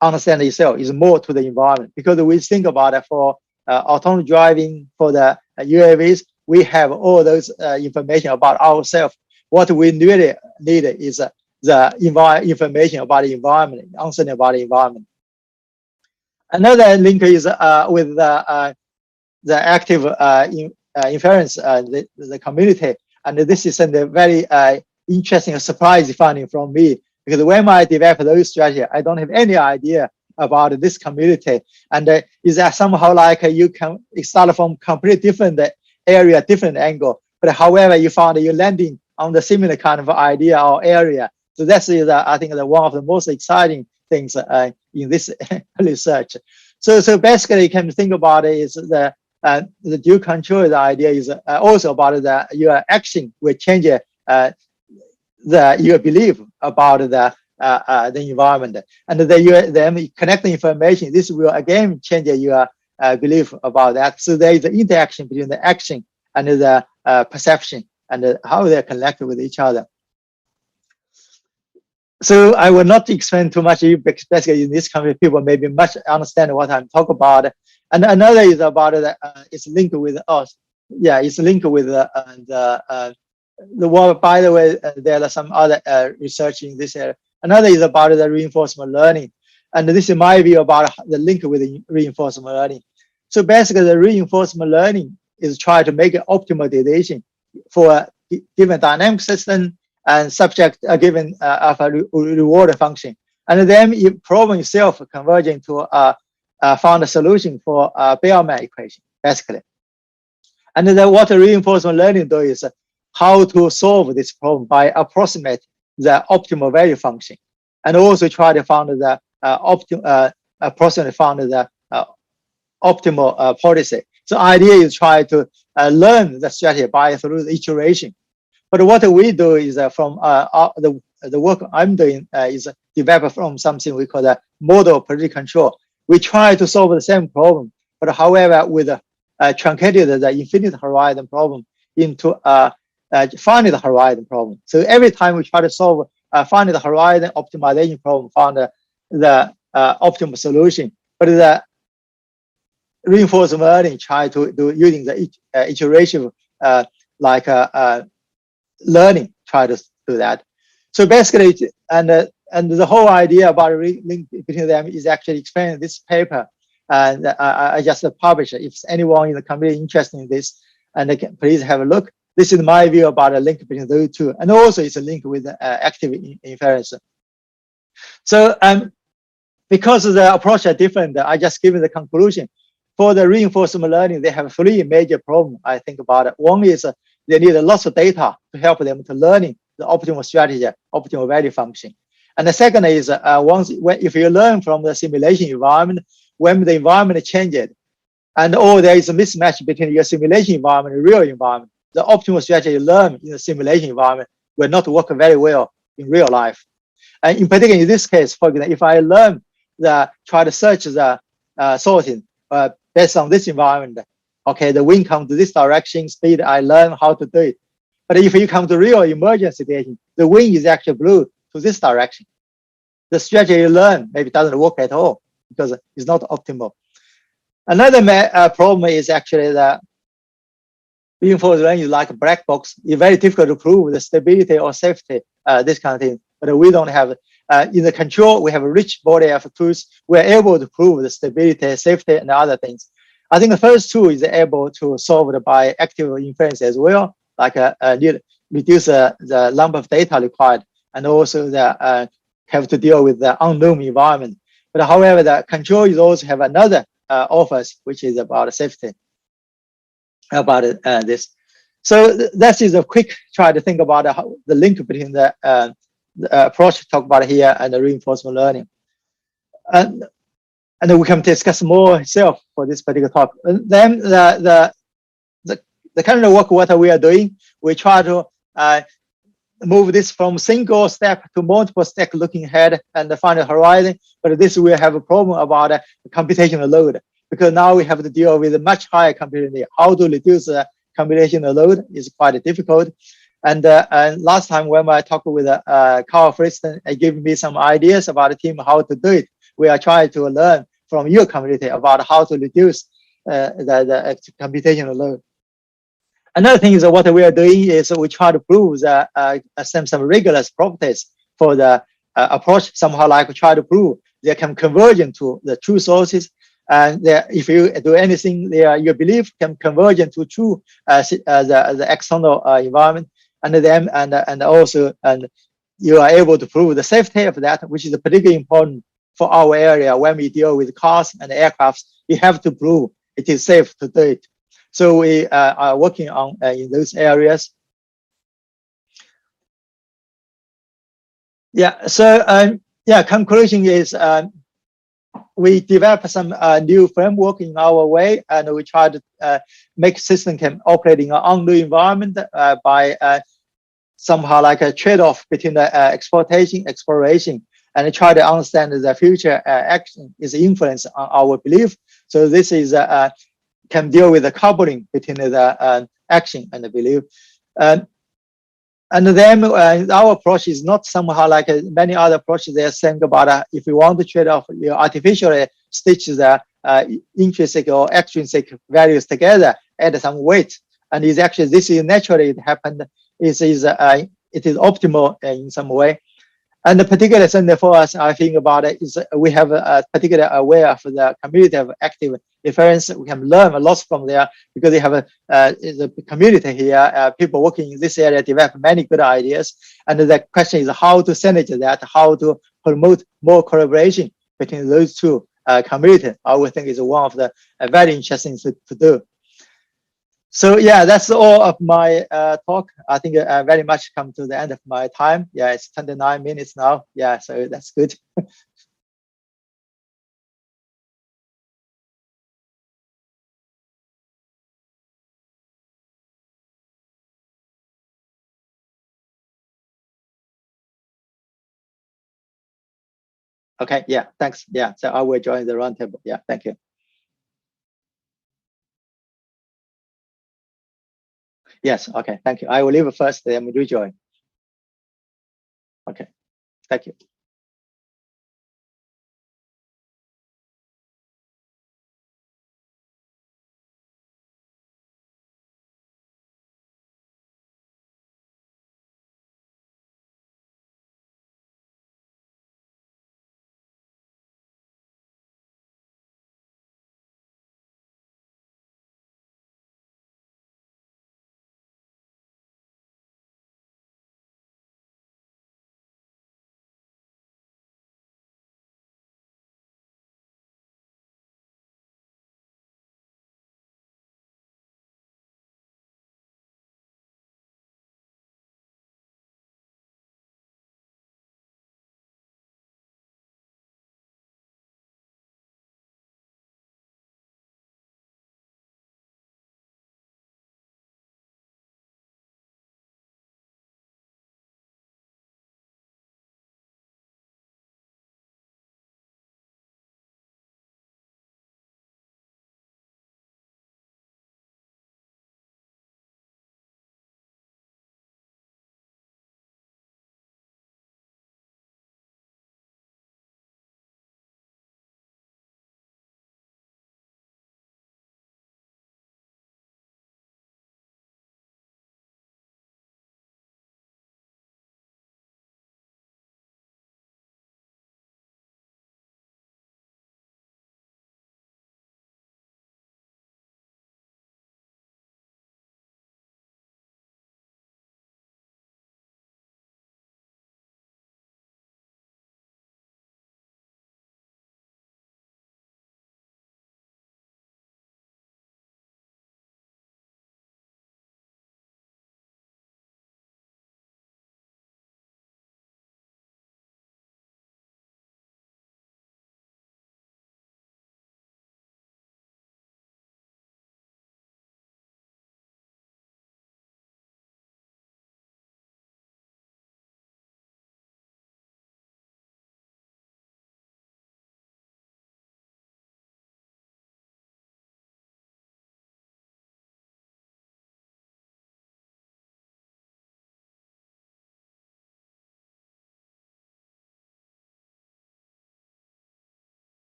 Speaker 8: understand itself is more to the environment, because we think about it for autonomous driving, for the UAVs, we have all those information about ourselves. What we really need is the information about the environment, understanding about the environment. Another link is with the active inference, the community, and this is a very interesting surprise finding from me, because when I developed those strategies, I don't have any idea about this community, and is that somehow like you can start from completely different area, different angle, but however you found you're landing on the similar kind of idea or area. So that's I think one of the most exciting things in this research. So basically, you can think about it is the dual control. The idea is also about your action will change your belief about the environment, and then connect the information. This will again change your belief about that. So there is an interaction between the action and the perception, and how they're connected with each other. So I will not explain too much, basically in this company, people maybe much understand what I'm talking about. And another is about it's linked with us. Yeah, it's linked with the one. By the way, there are some other research in this area. Another is about the reinforcement learning. And this is my view about the link with the reinforcement learning. So basically the reinforcement learning is try to make an optimal decision for a given dynamic system and subject given of a reward function. And then you problem itself converging to found a solution for a Bellman equation, basically. And then what reinforcement learning does is how to solve this problem by approximate the optimal value function, and also try to find the approximately found the optimal policy. So idea is try to learn the strategy by through the iteration. But what we do is from the work I'm doing is developed from something we call the model predictive control. We try to solve the same problem, but however, with truncated the infinite horizon problem into finite horizon problem. So every time we try to solve a finite horizon optimization problem, found the optimal solution. But the reinforcement learning try to do using the iteration learning, try to do that. So basically, and and the whole idea about a link between them is actually explained in this paper. And I just published it. If anyone in the community interested in this, and they can please have a look. This is my view about a link between those two, and also it's a link with active inference. So because the approach are different, I just given the conclusion. For the reinforcement learning, they have three major problems I think about it. One is they need lots of data to help them to learning the optimal strategy, optimal value function. And the second is if you learn from the simulation environment, when the environment changes, and there is a mismatch between your simulation environment and real environment, the optimal strategy you learn in the simulation environment will not work very well in real life. And in particular, in this case, for example, if I try to search the sorting based on this environment, okay, the wind comes to this direction, speed, I learn how to do it. But if you come to real emergency situation, the wind is actually blew to this direction. The strategy you learn maybe doesn't work at all because it's not optimal. Another problem is actually that reinforcement learning is like a black box. It's very difficult to prove the stability or safety, this kind of thing. But we don't have, in the control, we have a rich body of tools. We're able to prove the stability, safety, and other things. I think the first tool is able to solve it by active inference as well, like reduce the number of data required, and also have to deal with the unknown environment. But however, the control is also have another offers, which is about safety, about this. So that is a quick try to think about the link between the approach talked about here and the reinforcement learning. And then we can discuss more itself for this particular talk. And then the kind of work what we are doing, we try to move this from single step to multiple step looking ahead and find a horizon. But this will have a problem about computational load, because now we have to deal with a much higher computing load. How to reduce the computational load is quite difficult. And last time when I talked with Karl Friston, he gave me some ideas about the team how to do it. We are trying to learn from your community about how to reduce the computational load. Another thing is what we are doing is we try to prove some rigorous properties for the approach, somehow like we try to prove they can converge to the true sources. And if you do anything there, your belief can converge to true the external environment, and also you are able to prove the safety of that, which is particularly important for our area when we deal with cars and aircrafts. You have to prove it is safe to do it. So we are working on in those areas. Yeah. So conclusion is we develop some new framework in our way, and we try to make system can operate in an unknown environment by somehow like a trade-off between the exploration, and try to understand the future action is influence on our belief. So this is can deal with the coupling between the action and the belief. And then our approach is not somehow like many other approaches. They're saying about if you want to trade off, you artificially stitch the intrinsic or extrinsic values together, add some weight, and is actually this is naturally it happened. It is optimal in some way. And the particular thing for us, I think about it is we have a particular aware of the community of active inference. We can learn a lot from there because they have the community here, people working in this area develop many good ideas. And the question is how to synergize that, how to promote more collaboration between those two communities. I would think is one of the very interesting to do. So yeah, that's all of my talk. I think I very much come to the end of my time. Yeah, it's 29 minutes now. Yeah, so that's good. Okay, yeah, thanks. Yeah, so I will join the roundtable. Yeah, thank you. Yes, okay, thank you. I will leave first, then rejoin. Okay, thank you.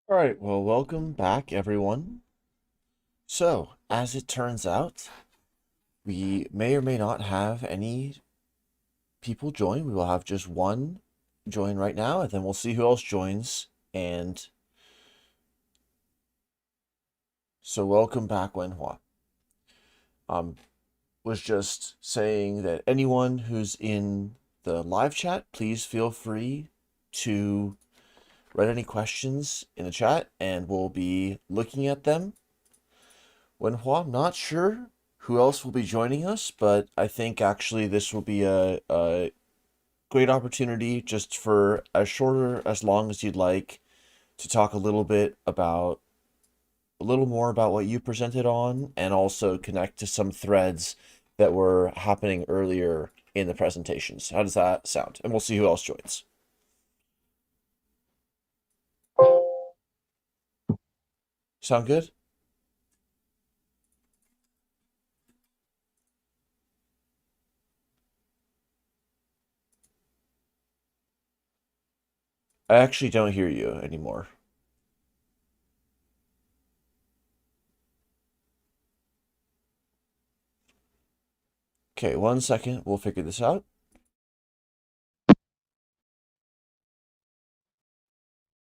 Speaker 1: All right, well, welcome back, everyone. So, as it turns out, we may or may not have any people join. We will have just one join right now, and then we'll see who else joins. And so, welcome back, Wen-Hua. Was just saying that anyone who's in the live chat, please feel free to write any questions in the chat, and we'll be looking at them. Wen-Hua, I'm not sure who else will be joining us, but I think actually this will be a great opportunity just for as long as you'd like to talk a little more about what you presented on, and also connect to some threads that were happening earlier in the presentations. How does that sound? And we'll see who else joins. Sound good? I actually don't hear you anymore. Okay, 1 second. We'll figure this out.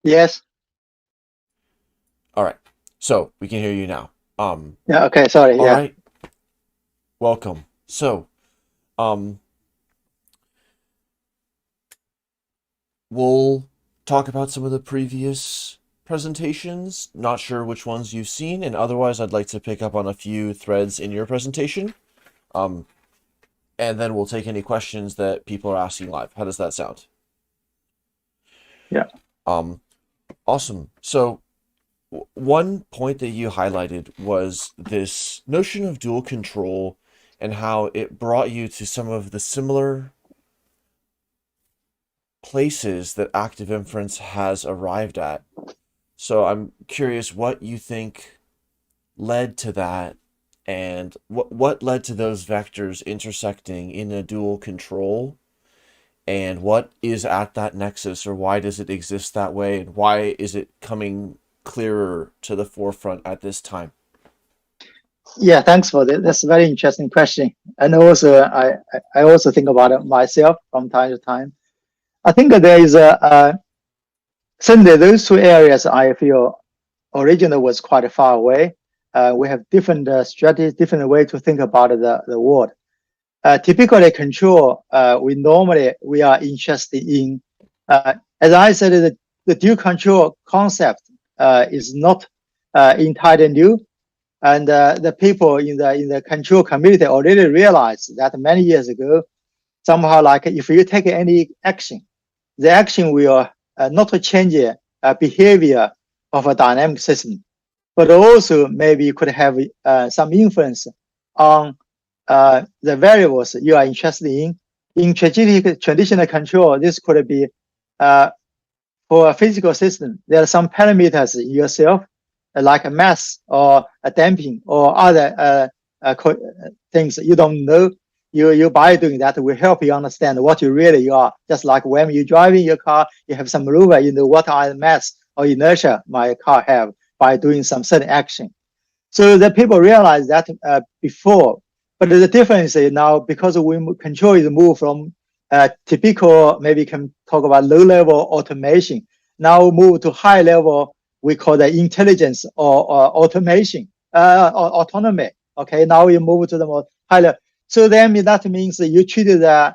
Speaker 8: Yes.
Speaker 1: All right. So we can hear you now.
Speaker 8: Yeah. Okay. Sorry.
Speaker 1: All
Speaker 8: Yeah.
Speaker 1: right. Welcome. So, we'll talk about some of the previous presentations. Not sure which ones you've seen, and otherwise I'd like to pick up on a few threads in your presentation. And then we'll take any questions that people are asking live. How does that sound?
Speaker 8: Yeah.
Speaker 1: Awesome. So one point that you highlighted was this notion of dual control and how it brought you to some of the similar places that active inference has arrived at. So I'm curious what you think led to that, and what led to those vectors intersecting in a dual control, and what is at that nexus, or why does it exist that way, and why is it coming clearer to the forefront at this time?
Speaker 8: Yeah. Thanks for that. That's a very interesting question. And also, I also think about it myself from time to time. I think there is certainly those two areas I feel originally was quite far away. We have different strategies, different way to think about the world. Typically, control, we are interested in, as I said, the dual control concept is not entirely new, and the people in the control community already realized that many years ago. Somehow, like if you take any action, the action will not change behavior of a dynamic system, but also maybe you could have some influence on the variables you are interested in. In traditional control, this could be for a physical system. There are some parameters in yourself, like a mass or a damping or other things you don't know. You by doing that will help you understand what you really are. Just like when you're driving your car, you have some maneuver, you know what are the mass or inertia my car have by doing some certain action. So the people realize that before, but the difference is now because control is moved from typical, maybe you can talk about low-level automation, now move to high level, we call the intelligence or automation, or autonomy. Okay, now you move to the more high level. So then that means that you treat the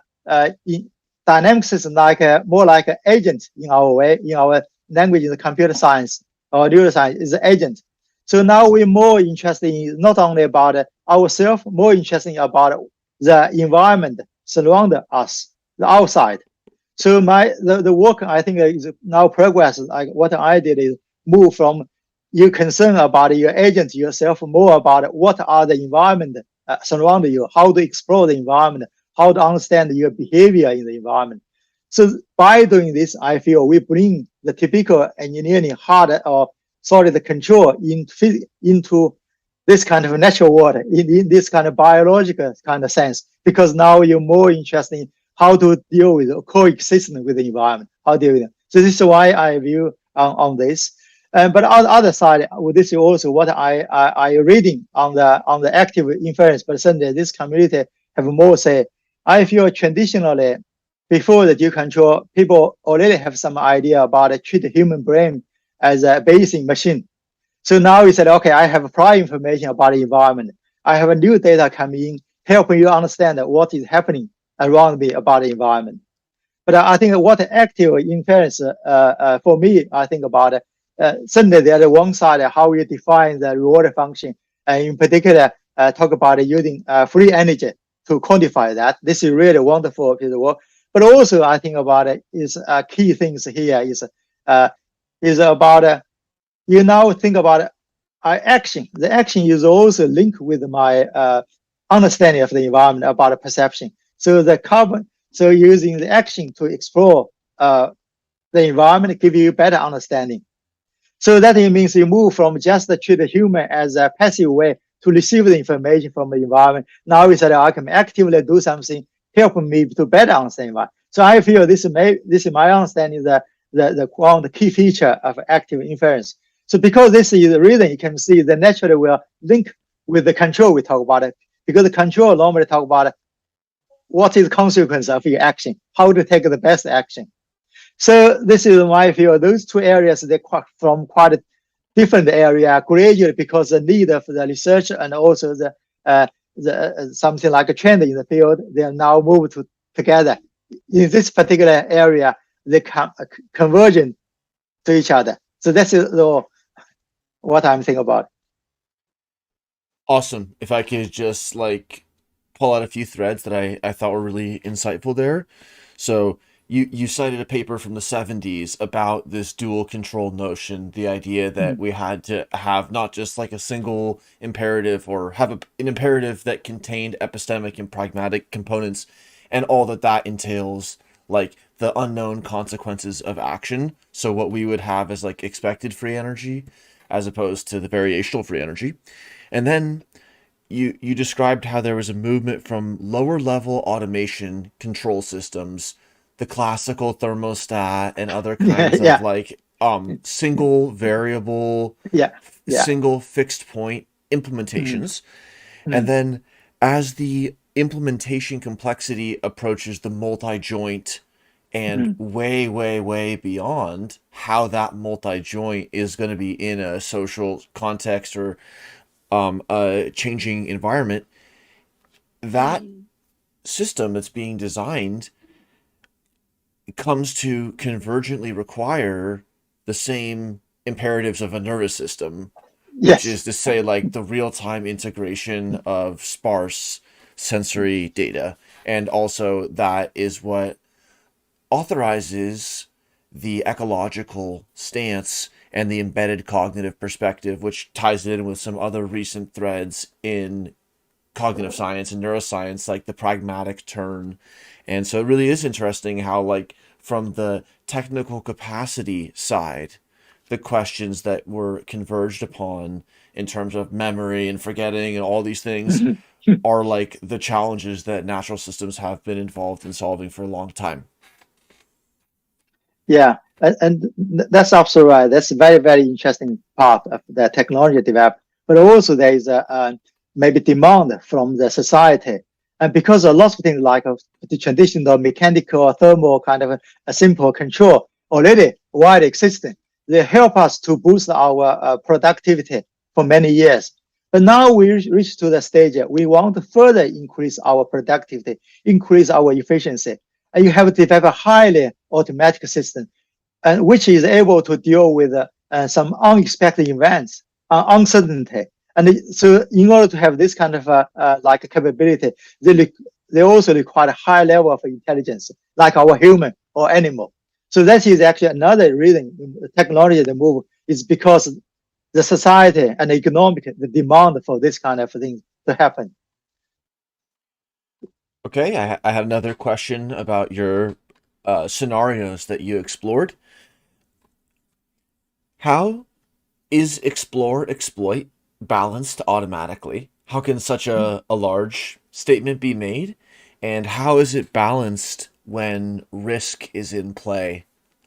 Speaker 8: dynamic system like more like an agent in our way, in our language in the computer science or neuroscience is an agent. So now we're more interested in not only about ourselves, more interested about the environment surrounding us, the outside. So the work I think is now progress. Like what I did is move from you concern about your agent yourself, more about what are the environment surrounding you, how to explore the environment, how to understand your behavior in the environment. So by doing this, I feel we bring the typical engineering hard or solid control into this kind of natural world, in this kind of biological kind of sense, because now you're more interested in how to deal with or coexist with the environment, how to deal with it. So this is why I view on this. But on the other side, this is also what I reading on the active inference. But certainly this community have more say. I feel traditionally, before the due control, people already have some idea about treat the human brain as a basic machine. So now we said, okay, I have prior information about the environment. I have a new data coming in, helping you understand what is happening around me about the environment. But I think what active inference, for me, I think about it, certainly there's one side, how we define the reward function, and in particular, talk about using free energy to quantify that. This is really wonderful piece of work. But also, I think about it is key things here is about you now think about action. The action is also linked with my understanding of the environment about perception. So the carbon, so using the action to explore the environment give you better understanding. So that it means you move from just treat the human as a passive way to receive the information from the environment. Now we said I can actively do something, help me to better understand the environment. So I feel this is my understanding the key feature of active inference. So because this is the reason you can see the naturally will link with the control we talk about it, because the control normally talk about what is the consequence of your action, how to take the best action. So this is my view. Those two areas, they're from quite a different area gradually because the need of the research and also the something like a trend in the field, they are now moved together. In this particular area, they convergent to each other. So that's what I'm thinking about.
Speaker 1: Awesome. If I could just like pull out a few threads that I thought were really insightful there. So you cited a paper from the 70s about this dual control notion, the idea that we had to have not just like a single imperative or have an imperative that contained epistemic and pragmatic components and all that entails, like the unknown consequences of action. So what we would have is like expected free energy as opposed to the variational free energy. And then you described how there was a movement from lower level automation control systems, the classical thermostat and other kinds of like single variable, single fixed point implementations. And then as the implementation complexity approaches the multi-joint and way beyond how that multi-joint is going to be in a social context or a changing environment, that system that's being designed comes to convergently require the same imperatives of a nervous system, which is to say like the real-time integration of sparse sensory data. And also that is what authorizes the ecological stance and the embedded cognitive perspective, which ties it in with some other recent threads in cognitive science and neuroscience, like the pragmatic turn. And so it really is interesting how, like, from the technical capacity side, the questions that were converged upon in terms of memory and forgetting and all these things are like the challenges that natural systems have been involved in solving for a long time.
Speaker 8: Yeah, and that's absolutely right. That's a very interesting part of the technology development. But also there is a maybe demand from the society. And because a lot of things like the traditional mechanical or thermal kind of a simple control already widely existing, they help us to boost our productivity for many years. But now we reach to the stage we want to further increase our productivity, increase our efficiency. And you have to develop a highly automatic system, and which is able to deal with some unexpected events, uncertainty. And so in order to have this kind of like a capability, they also require a high level of intelligence, like our human or animal. So that is actually another reason the technology the move is because the society and the economic, the demand for this kind of thing to happen.
Speaker 1: Okay, I have another question about your scenarios that you explored. How is explore exploit balanced automatically? How can such a large statement be made? And how is it balanced when risk is in play,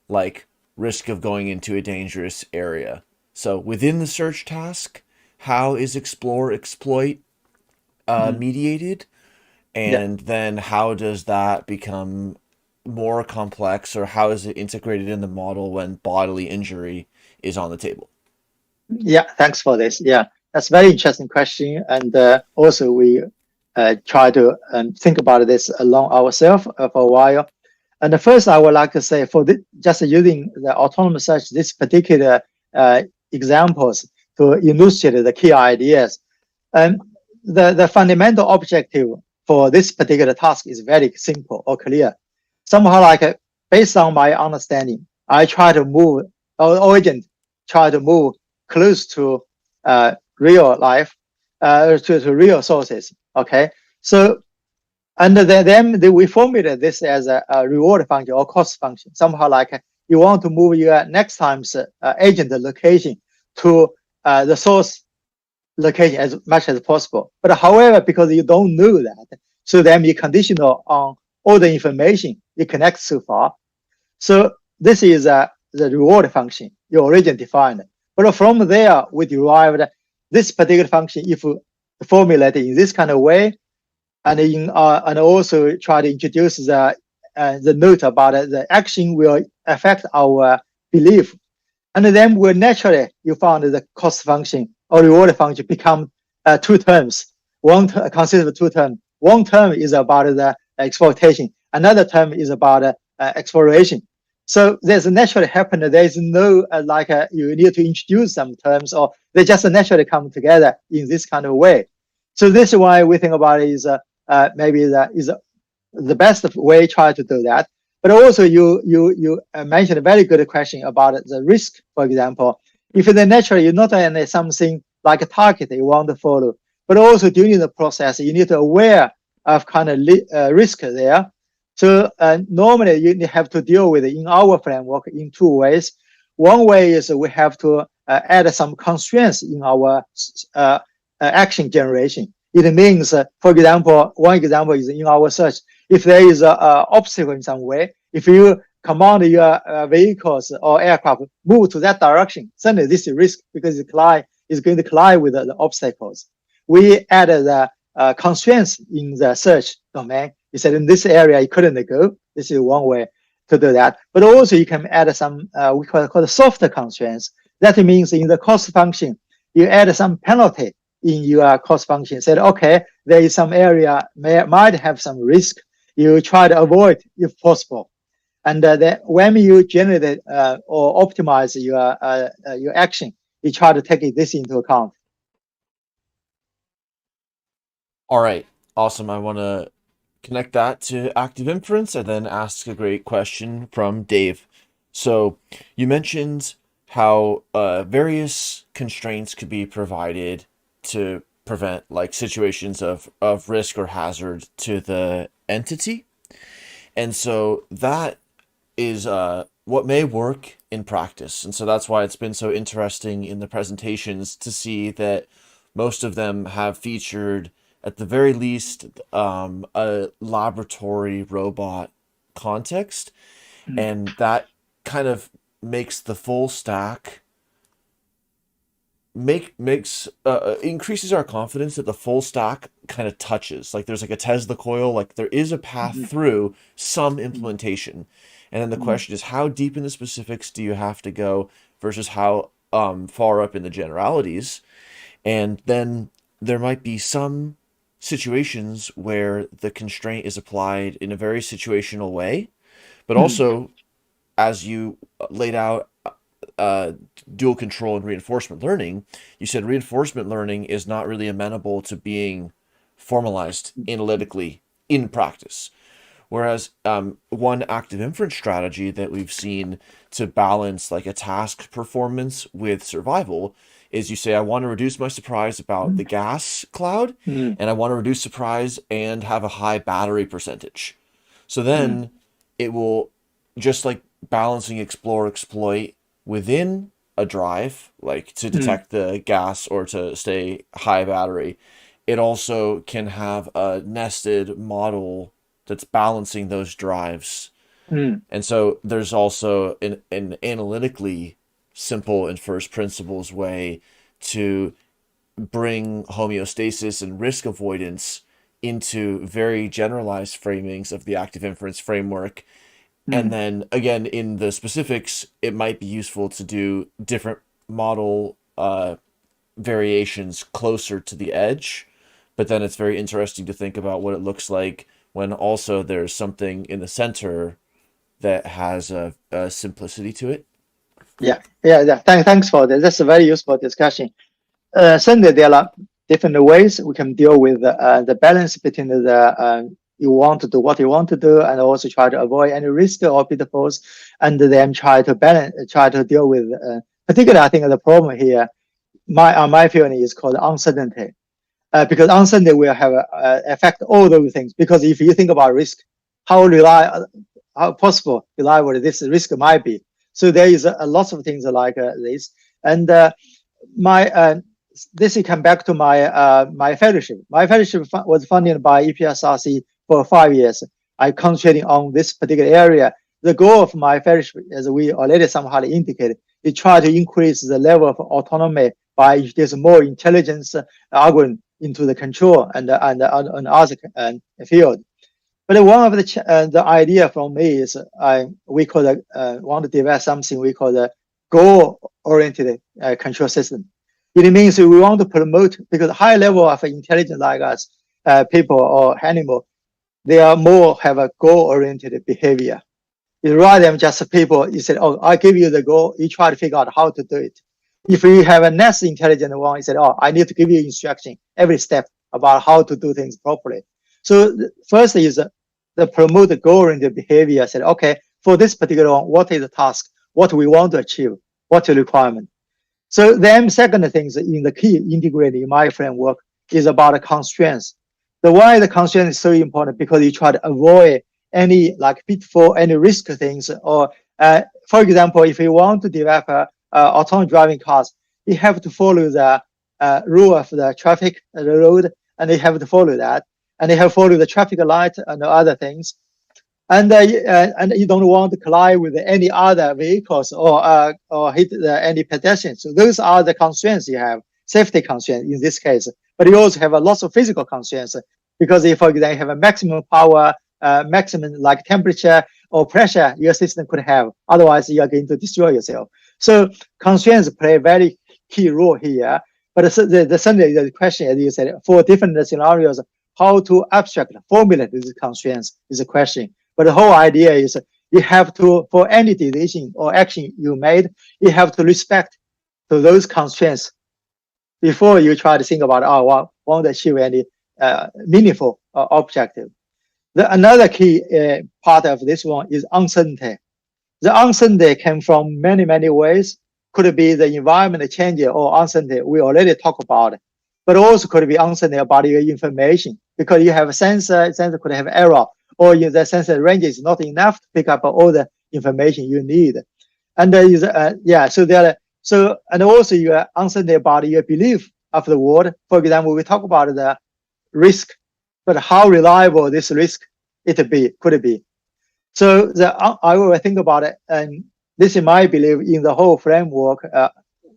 Speaker 1: like risk of going into a dangerous area? So within the search task, how is explore exploit mediated? And then how does that become more complex, or how is it integrated in the model when bodily injury is on the table?
Speaker 8: Yeah, thanks for this. Yeah, that's a very interesting question. And also we try to think about this along ourselves for a while. And first, I would like to say for just using the autonomous search, this particular examples to illustrate the key ideas. And the fundamental objective for this particular task is very simple or clear. Somehow like based on my understanding, I try to move, our agent try to move close to real life, to real sources. Okay, so and then we formulate this as a reward function or cost function. Somehow like you want to move your next time's agent location to the source location as much as possible. But however, because you don't know that, so then you conditional on all the information you connect so far. So this is the reward function you already defined. But from there, we derived this particular function if formulated in this kind of way, and also try to introduce the note about the action will affect our belief. And then we naturally, you found the cost function or reward function become two terms. One consists of two terms. One term is about the exploitation. Another term is about exploration. So there's naturally happen. There is no you need to introduce some terms, or they just naturally come together in this kind of way. So this is why we think about it is maybe that is the best way try to do that. But also you mentioned a very good question about the risk, for example. If the naturally you're not only something like a target you want to follow, but also during the process you need to aware of kind of risk there. So normally you have to deal with it in our framework in two ways. One way is we have to add some constraints in our action generation. It means, for example, one example is in our search. If there is an obstacle in some way, if you command your vehicles or aircraft move to that direction, suddenly this is risk because it is going to collide with the obstacles. We added the constraints in the search domain. You said in this area you couldn't go. This is one way to do that. But also you can add some we call softer constraints. That means in the cost function, you add some penalty in your cost function. Said, okay, there is some area might have some risk. You try to avoid if possible. And then when you generate or optimize your action, you try to take this into account.
Speaker 1: All right, awesome. I want to connect that to active inference and then ask a great question from Dave. So you mentioned how various constraints could be provided to prevent like situations of risk or hazard to the entity. And so that is what may work in practice. And so that's why it's been so interesting in the presentations to see that most of them have featured at the very least a laboratory robot context. And that kind of makes the full stack increases our confidence that the full stack kind of touches, like there's like a Tesla coil, like there is a path through some implementation. And then the question is, how deep in the specifics do you have to go versus how far up in the generalities? And then there might be some situations where the constraint is applied in a very situational way, but also, as you laid out, dual control and reinforcement learning, you said reinforcement learning is not really amenable to being formalized analytically in practice. Whereas one active inference strategy that we've seen to balance like a task performance with survival is you say, I want to reduce my surprise about the gas cloud, and I want to reduce surprise and have a high battery percentage. So then it will, just like balancing explore exploit within a drive, like to detect the gas or to stay high battery, it also can have a nested model that's balancing those drives. And so there's also an analytically simple and first principles way to bring homeostasis and risk avoidance into very generalized framings of the active inference framework. And then again, in the specifics, it might be useful to do different model variations closer to the edge. But then it's very interesting to think about what it looks like when also there's something in the center that has a simplicity to it.
Speaker 8: Yeah. Thanks for that. That's a very useful discussion. Certainly, there are different ways we can deal with the balance between the you want to do what you want to do, and also try to avoid any risk or pitfalls, and then try to deal with. Particularly, I think the problem here, my feeling is called uncertainty, because uncertainty will have affect all those things. Because if you think about risk, how possible reliable this risk might be. So there is a lot of things like this, and this will come back to my fellowship. My fellowship was funded by EPSRC for 5 years. I concentrating on this particular area. The goal of my fellowship, as we already somehow indicated, is try to increase the level of autonomy by introducing more intelligence algorithm into the control and other field. But one of the idea from me is we want to develop something we call the goal-oriented control system. It means we want to promote, because high level of intelligence like us, people or animal, they are more have a goal-oriented behavior. It's rather than just people, you said, oh, I give you the goal, you try to figure out how to do it. If you have a less intelligent one, you said, oh, I need to give you instruction every step about how to do things properly. So first is the promote goal-oriented behavior. Said, okay, for this particular one, what is the task? What we want to achieve? What's the requirement? So then second things in the key integrated in my framework is about the constraints. Why the constraint is so important, because you try to avoid any like pitfall, any risk things, or for example, if you want to develop autonomous driving cars, you have to follow the rule of the traffic, the road, and you have to follow that, and you have to follow the traffic light and other things, and you don't want to collide with any other vehicles or hit any pedestrians. So those are the constraints you have, safety constraints in this case. But you also have a lot of physical constraints, because if, for example, you have a maximum power, maximum like temperature or pressure your system could have, otherwise you are going to destroy yourself. So constraints play a very key role here. But the question, as you said, for different scenarios, how to abstract, formulate these constraints is a question. But the whole idea is you have to, for any decision or action you made, you have to respect to those constraints before you try to think about, oh, want to achieve any meaningful objective. Another key part of this one is uncertainty. The uncertainty came from many, many ways. Could be the environment changing or uncertainty we already talked about, but also could be uncertainty about your information, because you have a sensor could have error, or the sensor range is not enough to pick up all the information you need. And there is and also you are uncertainty about your belief of the world. For example, we talk about the risk, but how reliable this risk could be. So I will think about it, and this is my belief in the whole framework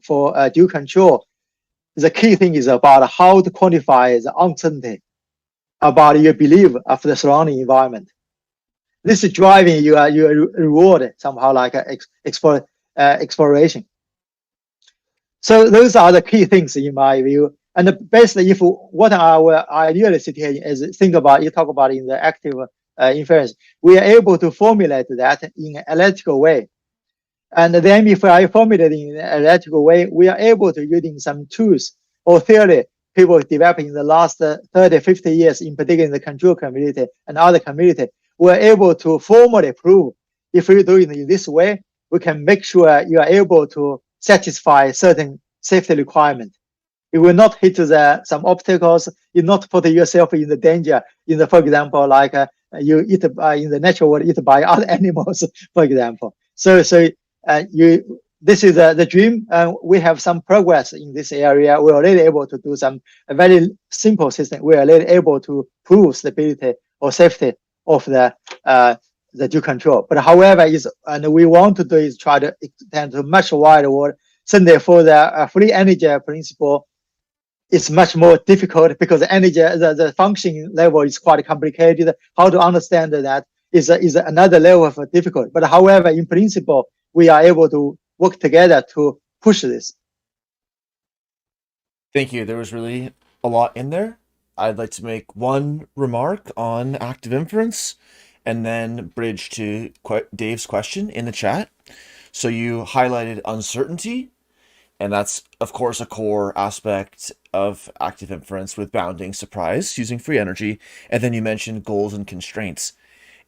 Speaker 8: for due control. The key thing is about how to quantify the uncertainty about your belief of the surrounding environment. This is driving your reward somehow, like exploration. So those are the key things in my view. And basically, if what our ideal situation is, think about, you talk about in the active inference, we are able to formulate that in an analytical way. And then if I formulate it in an analytical way, we are able to, using some tools or theory people developing in the last 30, 50 years, in particular in the control community and other community, we're able to formally prove if we do it in this way, we can make sure you are able to satisfy certain safety requirements. You will not hit some obstacles. You not put yourself in the danger. For example, like you eat in the natural world, eat by other animals, for example. So this is the dream. We have some progress in this area. We're already able to do a very simple system. We're already able to prove stability or safety of the the due control. But however, and we want to do is try to extend to much wider world. So therefore, the free energy principle is much more difficult because the energy, the functioning level is quite complicated. How to understand that is another level of difficult. But however, in principle, we are able to work together to push this.
Speaker 1: Thank you. There was really a lot in there. I'd like to make one remark on active inference and then bridge to Dave's question in the chat. So you highlighted uncertainty, and that's, of course, a core aspect of active inference with bounding surprise using free energy. And then you mentioned goals and constraints.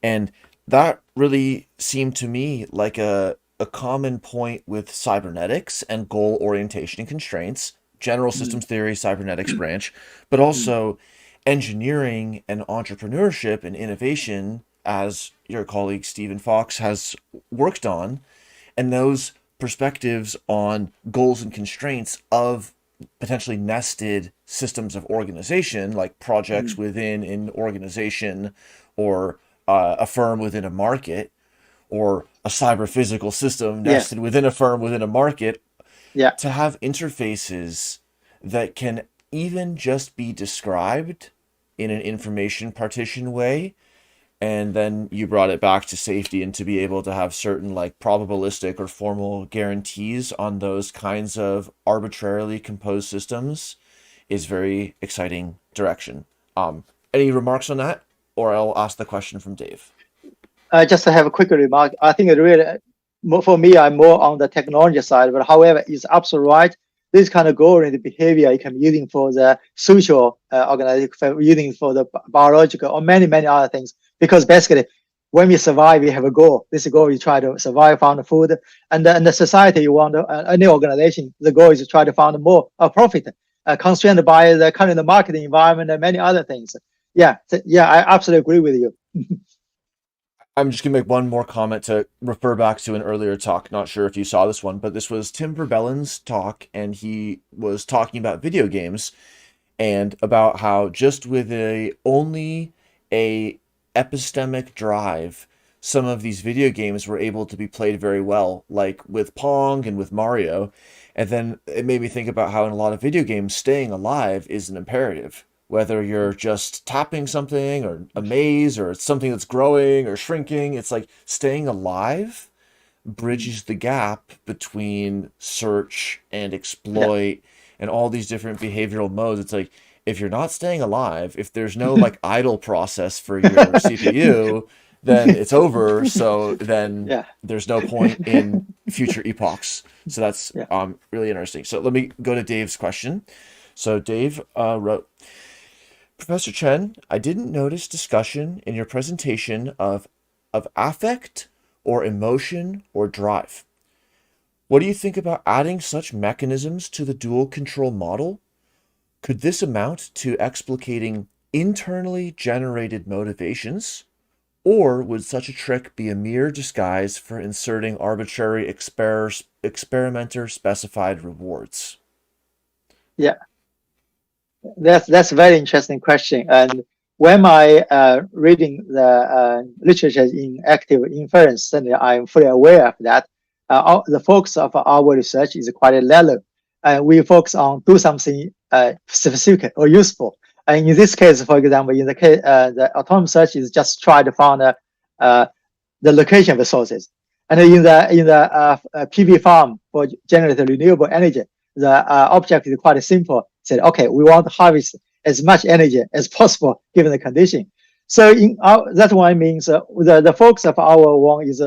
Speaker 1: And that really seemed to me like a common point with cybernetics and goal orientation and constraints, general systems theory, cybernetics branch, but also engineering and entrepreneurship and innovation, as your colleague Stephen Fox has worked on, and those perspectives on goals and constraints of potentially nested systems of organization, like projects within an organization or a firm within a market, or a cyber physical system nested within a firm within a market, to have interfaces that can even just be described in an information partition way. And then you brought it back to safety and to be able to have certain like probabilistic or formal guarantees on those kinds of arbitrarily composed systems is very exciting direction. Any remarks on that? Or I'll ask the question from Dave.
Speaker 8: Just to have a quick remark, I think it really, for me, I'm more on the technology side, but however, it's absolutely right. This kind of goal-oriented behavior you can be using for the social organization, using for the biological or many, many other things. Because basically, when we survive, we have a goal. This goal, we try to survive, find food. And the society, you want any organization, the goal is to try to find more profit, constrained by the current market environment and many other things. I absolutely agree with you.
Speaker 1: I'm just going to make one more comment to refer back to an earlier talk. Not sure if you saw this one, but this was Tim Verbelen's talk, and he was talking about video games and about how just with only a epistemic drive, some of these video games were able to be played very well, like with Pong and with Mario. And then it made me think about how in a lot of video games, staying alive is an imperative. Whether you're just tapping something or a maze or it's something that's growing or shrinking, it's like staying alive bridges the gap between search and exploit and all these different behavioral modes. It's like, if you're not staying alive, if there's no like idle process for your CPU, then it's over. So then there's no point in future epochs. So that's really interesting. So let me go to Dave's question. So Dave wrote, Professor Chen, I didn't notice discussion in your presentation of affect or emotion or drive. What do you think about adding such mechanisms to the dual control model? Could this amount to explicating internally generated motivations? Or would such a trick be a mere disguise for inserting arbitrary experimenter-specified rewards?
Speaker 8: Yeah. That's a very interesting question. And when I reading the literature in active inference, certainly I'm fully aware of that. The focus of our research is quite narrow, and we focus on do something specific or useful. And in this case, for example, in the case the autonomous search is just try to find the location of the sources. And in the PV farm for generating renewable energy, the object is quite simple. Said, okay, we want to harvest as much energy as possible given the condition. So that one means the focus of our one is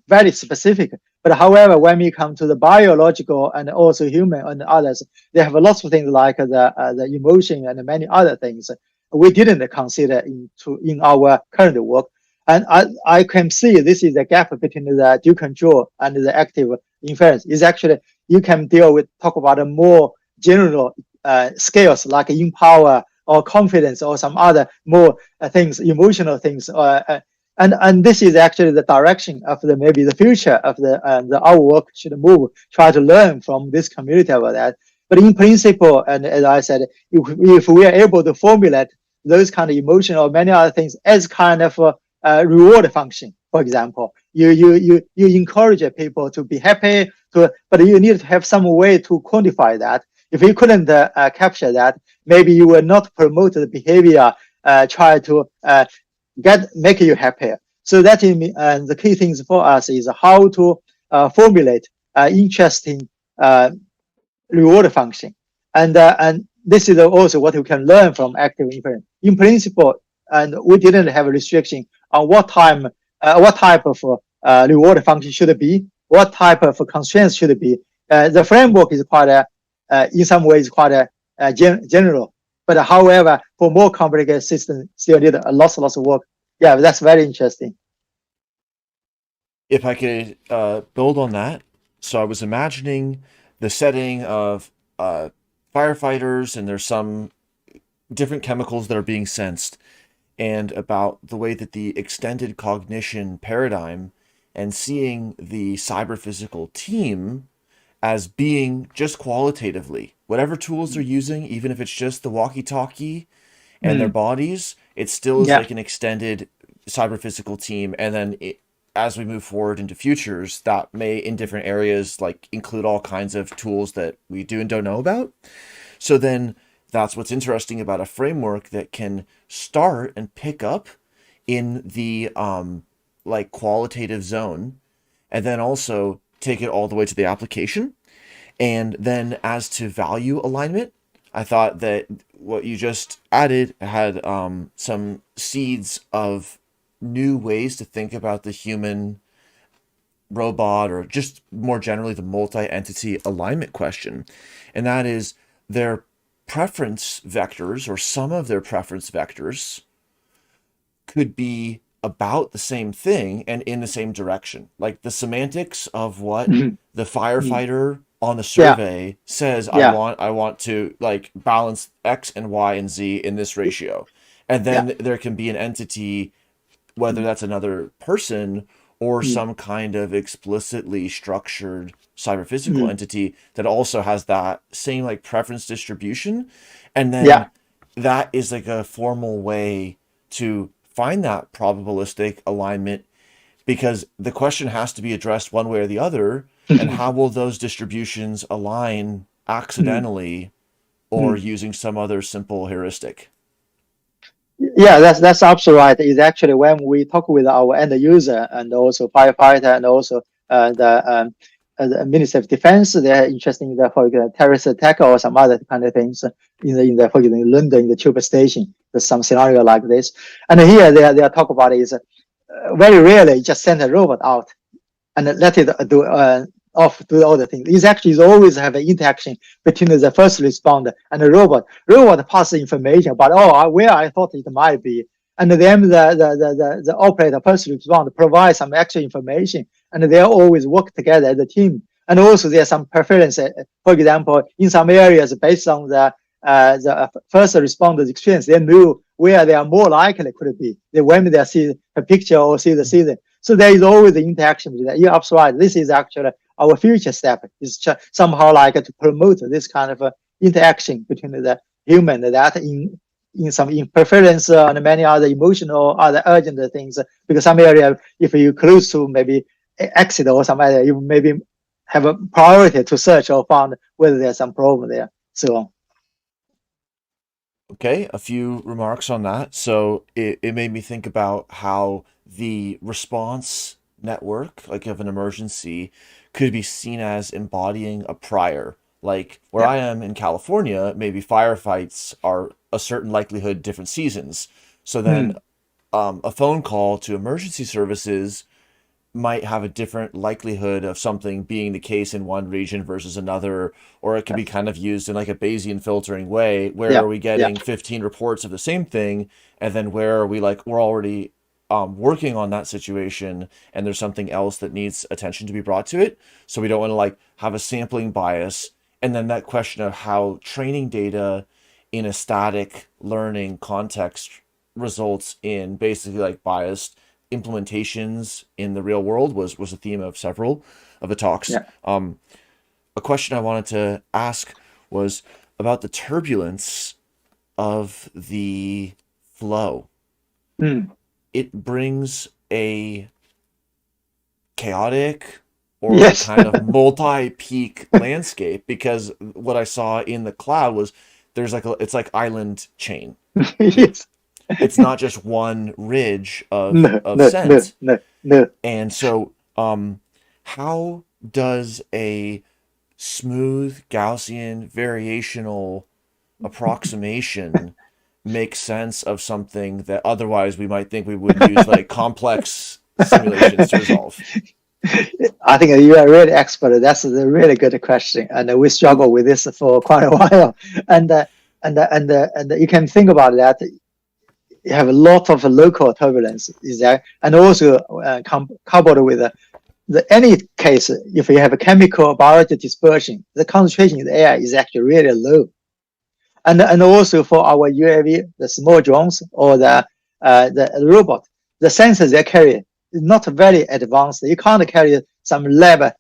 Speaker 8: very specific. But however, when we come to the biological and also human and others, they have lots of things like the emotion and many other things we didn't consider in our current work. And I can see this is a gap between the dual control and the active inference. Is actually you can talk about a more general scales like empower or confidence or some other more things, emotional things. And this is actually the direction of maybe the future of our work should move, try to learn from this community about that. But in principle, and as I said, if we are able to formulate those kind of emotional or many other things as kind of a reward function for example. You encourage people to be happy, but you need to have some way to quantify that. If you couldn't capture that, maybe you will not promote the behavior, try to make you happier. So that is the key things for us is how to formulate interesting reward function, and this is also what you can learn from active inference. In principle, and we didn't have a restriction on what type of reward function should it be, what type of constraints should it be. The framework is quite, in some ways, quite general. But however, for more complicated systems, still need a lots of work. Yeah, that's very interesting.
Speaker 1: If I could build on that, so I was imagining the setting of firefighters, and there's some different chemicals that are being sensed, and about the way that the extended cognition paradigm and seeing the cyber-physical team as being just qualitatively, whatever tools they're using, even if it's just the walkie-talkie and their bodies, it still is like an extended cyber-physical team. And then as we move forward into futures, that may in different areas like include all kinds of tools that we do and don't know about. So then that's what's interesting about a framework that can start and pick up in the like qualitative zone, and then also take it all the way to the application. And then as to value alignment, I thought that what you just added had some seeds of new ways to think about the human robot, or just more generally the multi-entity alignment question. And that is their preference vectors, or some of their preference vectors, could be about the same thing and in the same direction. Like the semantics of what the firefighter on the survey says, I want to like balance X and Y and Z in this ratio. And then there can be an entity, whether that's another person or some kind of explicitly structured cyber-physical entity that also has that same like preference distribution. And then that is like a formal way to find that probabilistic alignment, because the question has to be addressed one way or the other. And how will those distributions align accidentally or using some other simple heuristic?
Speaker 8: Yeah, that's absolutely right. It's actually when we talk with our end user and also firefighter and also the Ministry of Defense, they're interested in the, for example, terrorist attack or some other kind of things in the for example, in London, in the tube station. There's some scenario like this. And here they talk about is very rarely just send a robot out and let it do all the things. It's actually always have an interaction between the first responder and the robot. Robot passes information about where I thought it might be, and then the operator, first responder, provides some extra information, and they always work together as a team. And also there's some preference. For example, in some areas based on the first responder's experience, they knew where they are more likely could be. When they see a picture or see the scene. So there is always the interaction with that. You're absolutely right. This is actually our future step, is somehow like to promote this kind of interaction between the human, that in preference and many other emotional, other urgent things. Because some area, if you close to maybe accident or some other, you maybe have a priority to search or find whether there's some problem there. So.
Speaker 1: Okay, a few remarks on that. So it made me think about how the response network, like of an emergency, could be seen as embodying a prior. Like where I am in California, maybe firefights are a certain likelihood different seasons. So then a phone call to emergency services might have a different likelihood of something being the case in one region versus another, or it could be kind of used in like a Bayesian filtering way. Where are we getting 15 reports of the same thing, and then where are we like we're already working on that situation and there's something else that needs attention to be brought to it. So we don't want to like have a sampling bias. And then that question of how training data in a static learning context results in basically like biased implementations in the real world was a theme of several of the talks. A question I wanted to ask was about the turbulence of the flow. It brings a chaotic or
Speaker 8: Yes.
Speaker 1: kind of multi-peak landscape, because what I saw in the cloud was there's like it's like island chain.
Speaker 8: Yes.
Speaker 1: It's not just one ridge
Speaker 8: No,
Speaker 1: of
Speaker 8: no, no,
Speaker 1: scent.
Speaker 8: no.
Speaker 1: And so how does a smooth Gaussian variational approximation make sense of something that otherwise we might think we would use like complex simulations to resolve?
Speaker 8: I think you are really expert. That's a really good question, and we struggle with this for quite a while. And you can think about that. You have a lot of local turbulence is there, and also coupled with any case, if you have a chemical biology dispersion, the concentration in the air is actually really low. And also for our UAV, the small drones or the robot, the sensors they carry is not very advanced. You can't carry some lab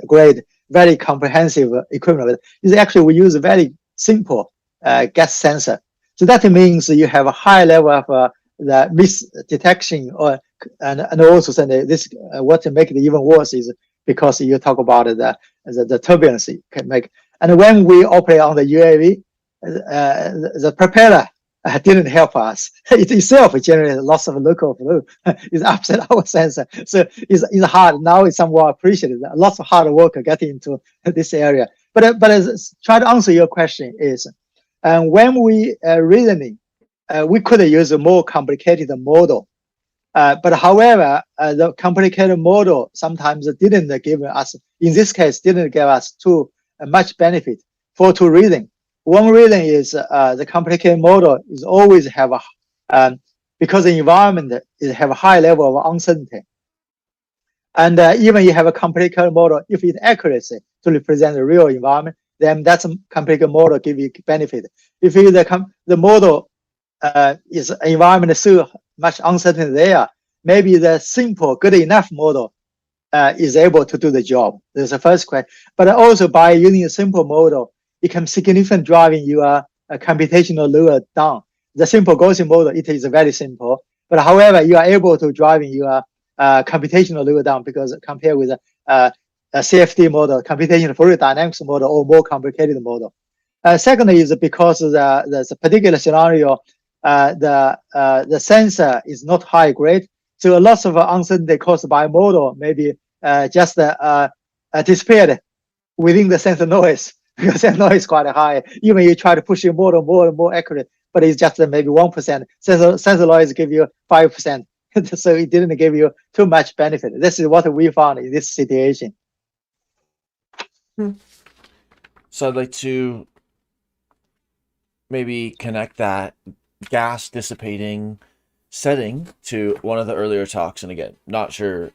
Speaker 8: grade, very comprehensive equipment. It's actually we use a very simple gas sensor. So that means you have a high level of the misdetection, and also this what make it even worse is because you talk about the turbulence can make. And when we operate on the UAV, the propeller didn't help us. It itself generated lots of local flow. It upset our sensor. So it's hard. Now it's somewhat appreciated. Lots of hard work getting into this area. But try to answer your question is, when we reasoning, we could use a more complicated model. But however, the complicated model sometimes didn't give us, in this case, didn't give us too much benefit for two reasons. One reason is the complicated model is always have because the environment is have a high level of uncertainty. And even you have a complicated model, if it accuracy to represent the real environment, then that's a complicated model give you benefit. If you, the model is environment so much uncertainty there, maybe the simple good enough model is able to do the job. That's the first question. But also by using a simple model, it can significantly driving your computational load down. The simple Gaussian model, it is very simple. But however, you are able to driving your computational load down because compared with a CFD model, computational fluid dynamics model, or more complicated model. Secondly is because the particular scenario, the sensor is not high grade. So a lot of uncertainty caused by model maybe just disappeared within the sensor noise, because the noise is quite high. Even you try to push your model more and more accurate, but it's just maybe 1%. Sensor noise give you 5%. So it didn't give you too much benefit. This is what we found in this situation.
Speaker 1: So I'd like to maybe connect that gas dissipating setting to one of the earlier talks. And again, not sure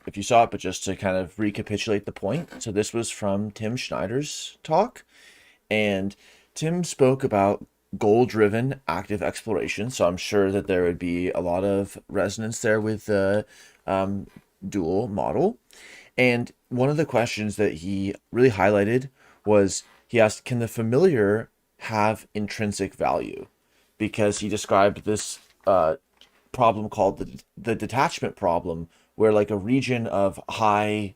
Speaker 1: if you saw it, but just to kind of recapitulate the point. So this was from Tim Schneider's talk, and Tim spoke about goal-driven active exploration. So I'm sure that there would be a lot of resonance there with the dual model. And one of the questions that he really highlighted was, he asked, can the familiar have intrinsic value? Because he described this problem called the detachment problem, where like a region of high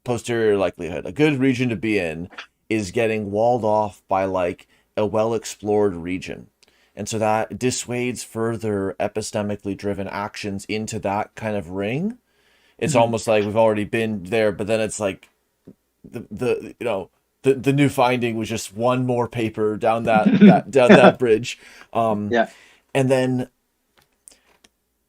Speaker 1: posterior likelihood, a good region to be in, is getting walled off by like a well-explored region. And so that dissuades further epistemically driven actions into that kind of ring. It's almost like we've already been there, but then it's like the new finding was just one more paper down that bridge.
Speaker 8: Yeah.
Speaker 1: And then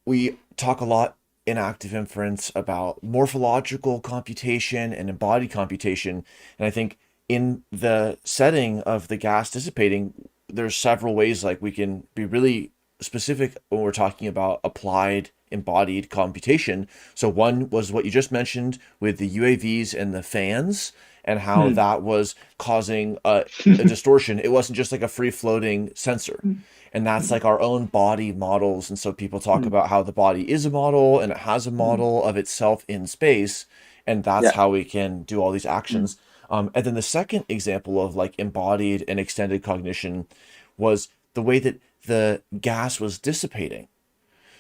Speaker 1: we talk a lot in active inference about morphological computation and embodied computation. And I think in the setting of the gas dissipating, there's several ways like we can be really specific when we're talking about applied embodied computation. So one was what you just mentioned with the UAVs and the fans, and how that was causing a distortion. It wasn't just like a free floating sensor. And that's like our own body models. And so people talk about how the body is a model and it has a model of itself in space. And that's how we can do all these actions. And then the second example of like embodied and extended cognition was the way that the gas was dissipating.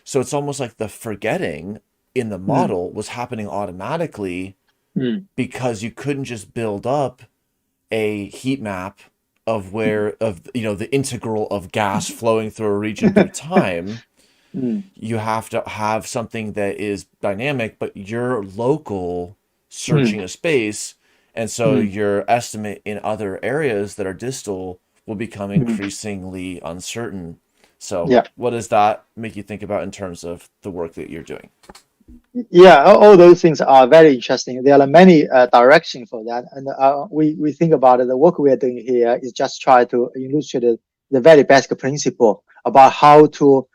Speaker 1: So it's almost like the forgetting in the model was happening automatically because you couldn't just build up a heat map of the integral of gas flowing through a region through time. You have to have something that is dynamic, but you're local searching a space. And so your estimate in other areas that are distal will become increasingly uncertain. So what does that make you think about in terms of the work that you're doing?
Speaker 8: Yeah, all those things are very interesting. There are many directions for that, and we think about it. The work we are doing here is just try to illustrate the very basic principle about how to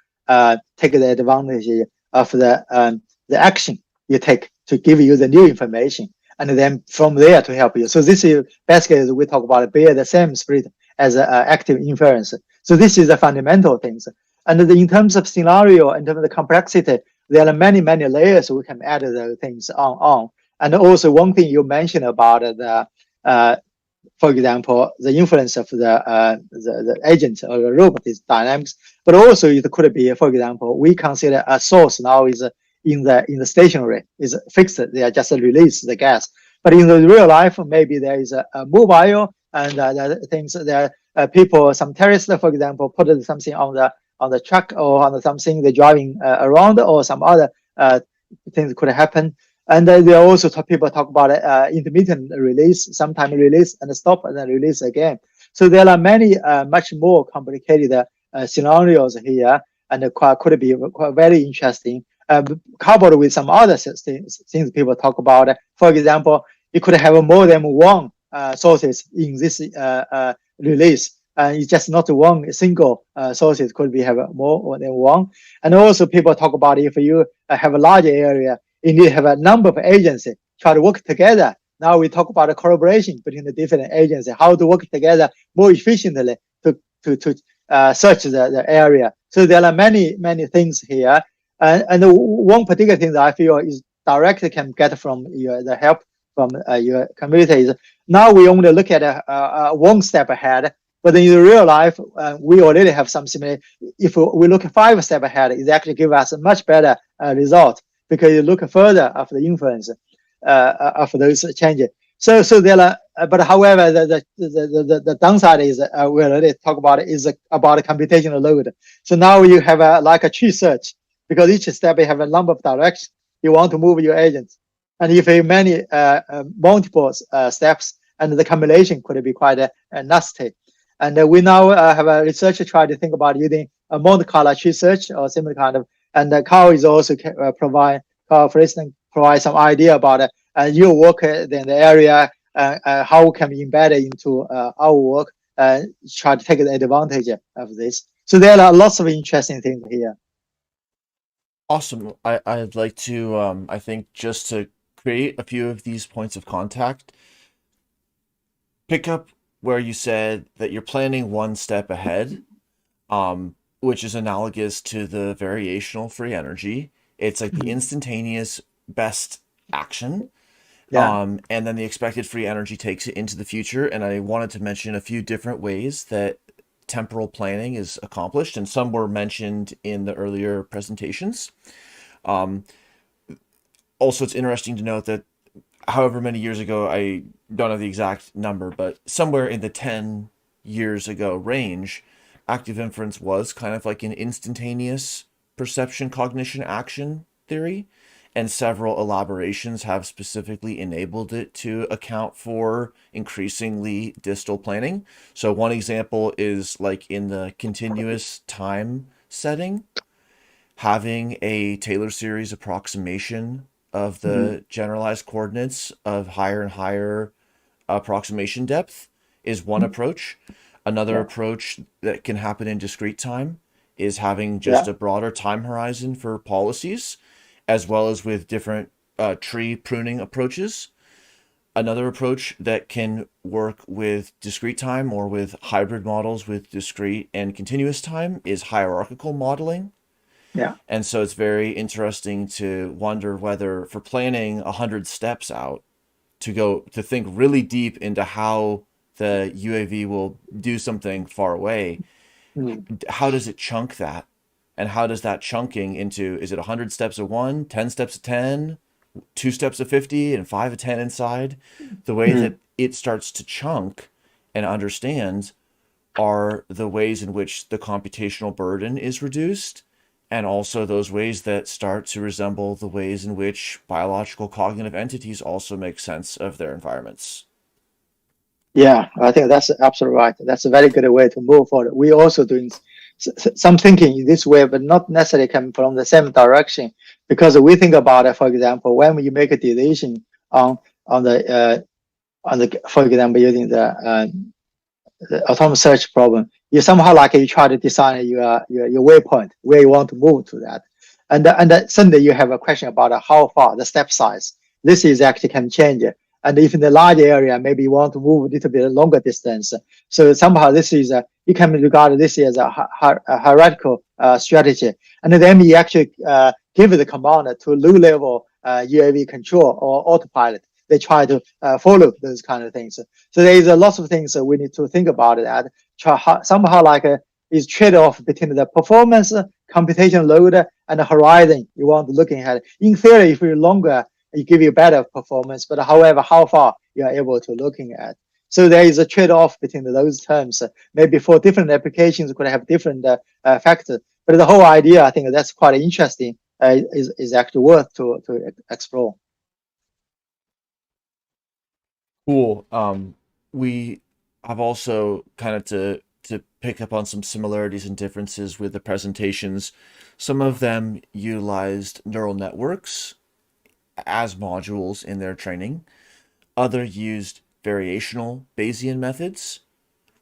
Speaker 8: take the advantage of the action you take to give you the new information, and then from there to help you. So this is basically we talk about bear the same spirit as active inference. So this is the fundamental things. And in terms of scenario, in terms of the complexity, there are many layers we can add the things on. And also one thing you mentioned about the for example, the influence of the agent or the robot is dynamics, but also it could be, for example, we consider a source now is in the stationary is fixed. They are just release the gas, but in the real life, maybe there is a mobile and the things there. People, some terrorists, for example, put something on the truck or on something they're driving around, or some other things could happen. And there are also people talk about intermittent release, sometime release and stop and then release again. So there are many much more complicated scenarios here, and could be very interesting. Coupled with some other things people talk about. For example, you could have more than one sources in this release. It's just not one single sources, could be have more than one. And also people talk about if you have a large area, you need to have a number of agencies try to work together. Now we talk about a collaboration between the different agencies, how to work together more efficiently to search the area. So there are many things here. And one particular thing that I feel is directly can get from the help from your community is now we only look at one step ahead, but in real life, we already have some similar. If we look 5 steps ahead, it actually gives us a much better result, because you look further of the influence of those changes. So there are, but however, the downside is we already talked about it, is about a computational load. So now you have like a tree search, because each step you have a number of directions you want to move your agents, and if you have many multiple steps, and the combination could be quite nasty. And we now have a researcher try to think about using a Monte Carlo tree search or similar kind of. And Karl is also Karl Friston provide some idea about your work in the area, how can we embed it into our work, try to take advantage of this. So there are lots of interesting things here.
Speaker 1: Awesome. I'd like to, I think, just to create a few of these points of contact, pick up where you said that you're planning one step ahead, which is analogous to the variational free energy. It's like the instantaneous best action. And then the expected free energy takes it into the future. And I wanted to mention a few different ways that temporal planning is accomplished, and some were mentioned in the earlier presentations. Also, it's interesting to note that however many years ago, I don't have the exact number, but somewhere in the 10 years ago range, active inference was kind of like an instantaneous perception, cognition, action theory, and several elaborations have specifically enabled it to account for increasingly distal planning. So one example is like in the continuous time setting, having a Taylor series approximation of the generalized coordinates of higher and higher approximation depth is one approach. Another approach that can happen in discrete time is having just a broader time horizon for policies, as well as with different tree pruning approaches. Another approach that can work with discrete time or with hybrid models with discrete and continuous time is hierarchical modeling. And so it's very interesting to wonder whether, for planning 100 steps out, to think really deep into how the UAV will do something far away, how does it chunk that? and how does that chunking into, is it 100 steps of 1, 10 steps of 10, 2 steps of 50, and 5 of 10 inside? The way that it starts to chunk and understand are the ways in which the computational burden is reduced, and also those ways that start to resemble the ways in which biological cognitive entities also make sense of their environments.
Speaker 8: Yeah, I think that's absolutely right. That's a very good way to move forward. We also doing some thinking in this way, but not necessarily coming from the same direction, because we think about it. For example, when you make a decision on the for example, using the autonomous search problem, you somehow like you try to design your waypoint where you want to move to that, and suddenly you have a question about how far the step size. This is actually can change it. And if in the large area, maybe you want to move a little bit longer distance. So somehow this is you can regard this as a hierarchical strategy. And then you actually give the command to low-level UAV control or autopilot. They try to follow those kind of things. So there is a lot of things that we need to think about that. Somehow like is trade-off between the performance, computation load, and the horizon you want to looking at. In theory, if you're longer, it give you better performance, but however, how far you are able to looking at. So there is a trade-off between those terms. Maybe for different applications could have different factors, but the whole idea, I think that's quite interesting, is actually worth to explore.
Speaker 1: Cool. We have also kind of to pick up on some similarities and differences with the presentations. Some of them utilized neural networks as modules in their training. Other used variational Bayesian methods,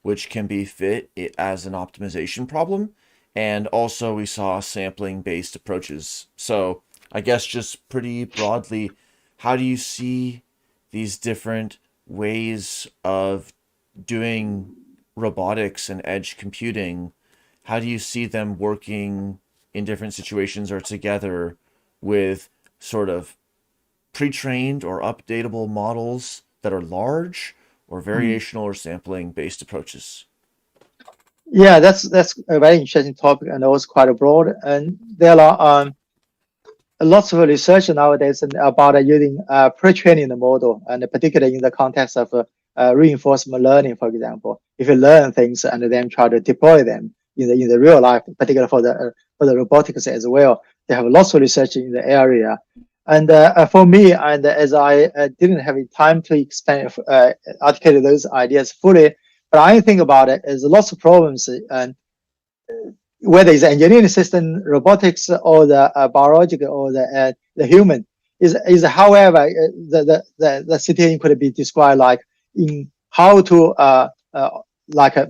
Speaker 1: which can be fit as an optimization problem. And also we saw sampling-based approaches. So I guess just pretty broadly, how do you see these different ways of doing robotics and edge computing? How do you see them working in different situations or together with sort of pre-trained or updatable models that are large, or variational or sampling based approaches?
Speaker 8: Yeah, that's a very interesting topic and also quite broad. And there are lots of research nowadays about using pre-training the model, and particularly in the context of reinforcement learning, for example. If you learn things and then try to deploy them in the real life, particularly for the robotics as well, they have lots of research in the area. And for me, and as I didn't have time to explain, articulate those ideas fully, but I think about it as lots of problems, and whether it's engineering system, robotics, or the biological, or the human, is however the situation could be described like in how to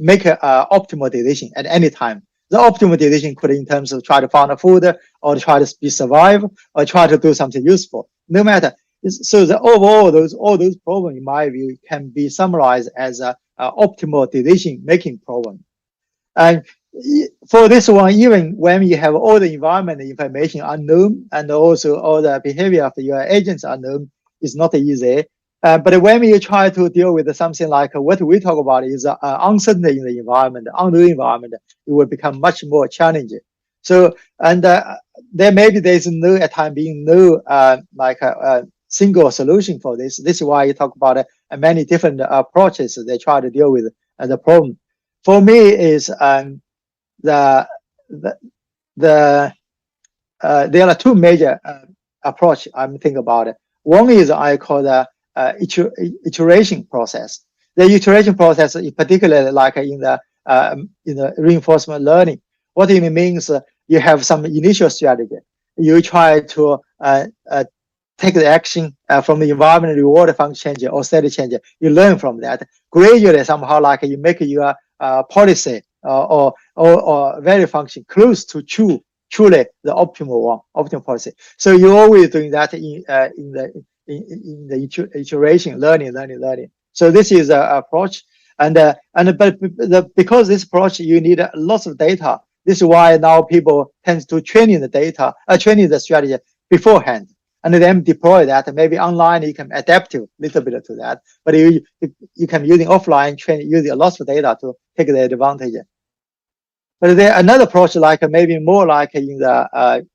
Speaker 8: make an optimal decision at any time. The optimal decision could in terms of try to find a food, or try to survive, or try to do something useful. No matter. So the overall, all those problems, in my view, can be summarized as a optimal decision making problem. And for this one, even when you have all the environment information unknown, and also all the behavior of your agents unknown, it's not easy. But when you try to deal with something like what we talk about is uncertainty in the environment, unknown environment, it will become much more challenging. So, and there's no at time being no like a single solution for this. This is why you talk about many different approaches they try to deal with the problem. For me, is there are two major approach I'm thinking about it. One is I call the iteration process. The iteration process is particularly like in the reinforcement learning. What it means, you have some initial strategy. You try to take the action from the environment reward function change or state change. You learn from that. Gradually, somehow, like you make your policy or value function close to truly the optimal policy. So you're always doing that in the iteration, learning. So this is the approach, but because this approach you need lots of data. This is why now people tend to training the data, training the strategy beforehand, and then deploy that. Maybe online you can adapt a little bit to that, but you can using offline training, using lots of data to take the advantage. But there another approach like maybe more like in the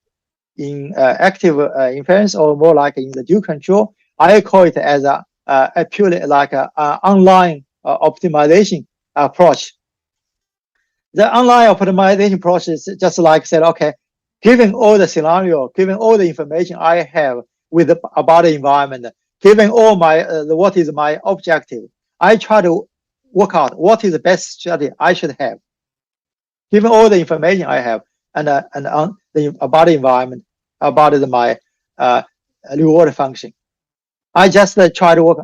Speaker 8: active inference or more like in the dual control. I call it as a purely like a online optimization approach. The online optimization approach is just like said, okay, given all the scenario, given all the information I have about the environment, given all my what is my objective, I try to work out what is the best strategy I should have. Given all the information I have and about the environment, about my reward function, I just try to work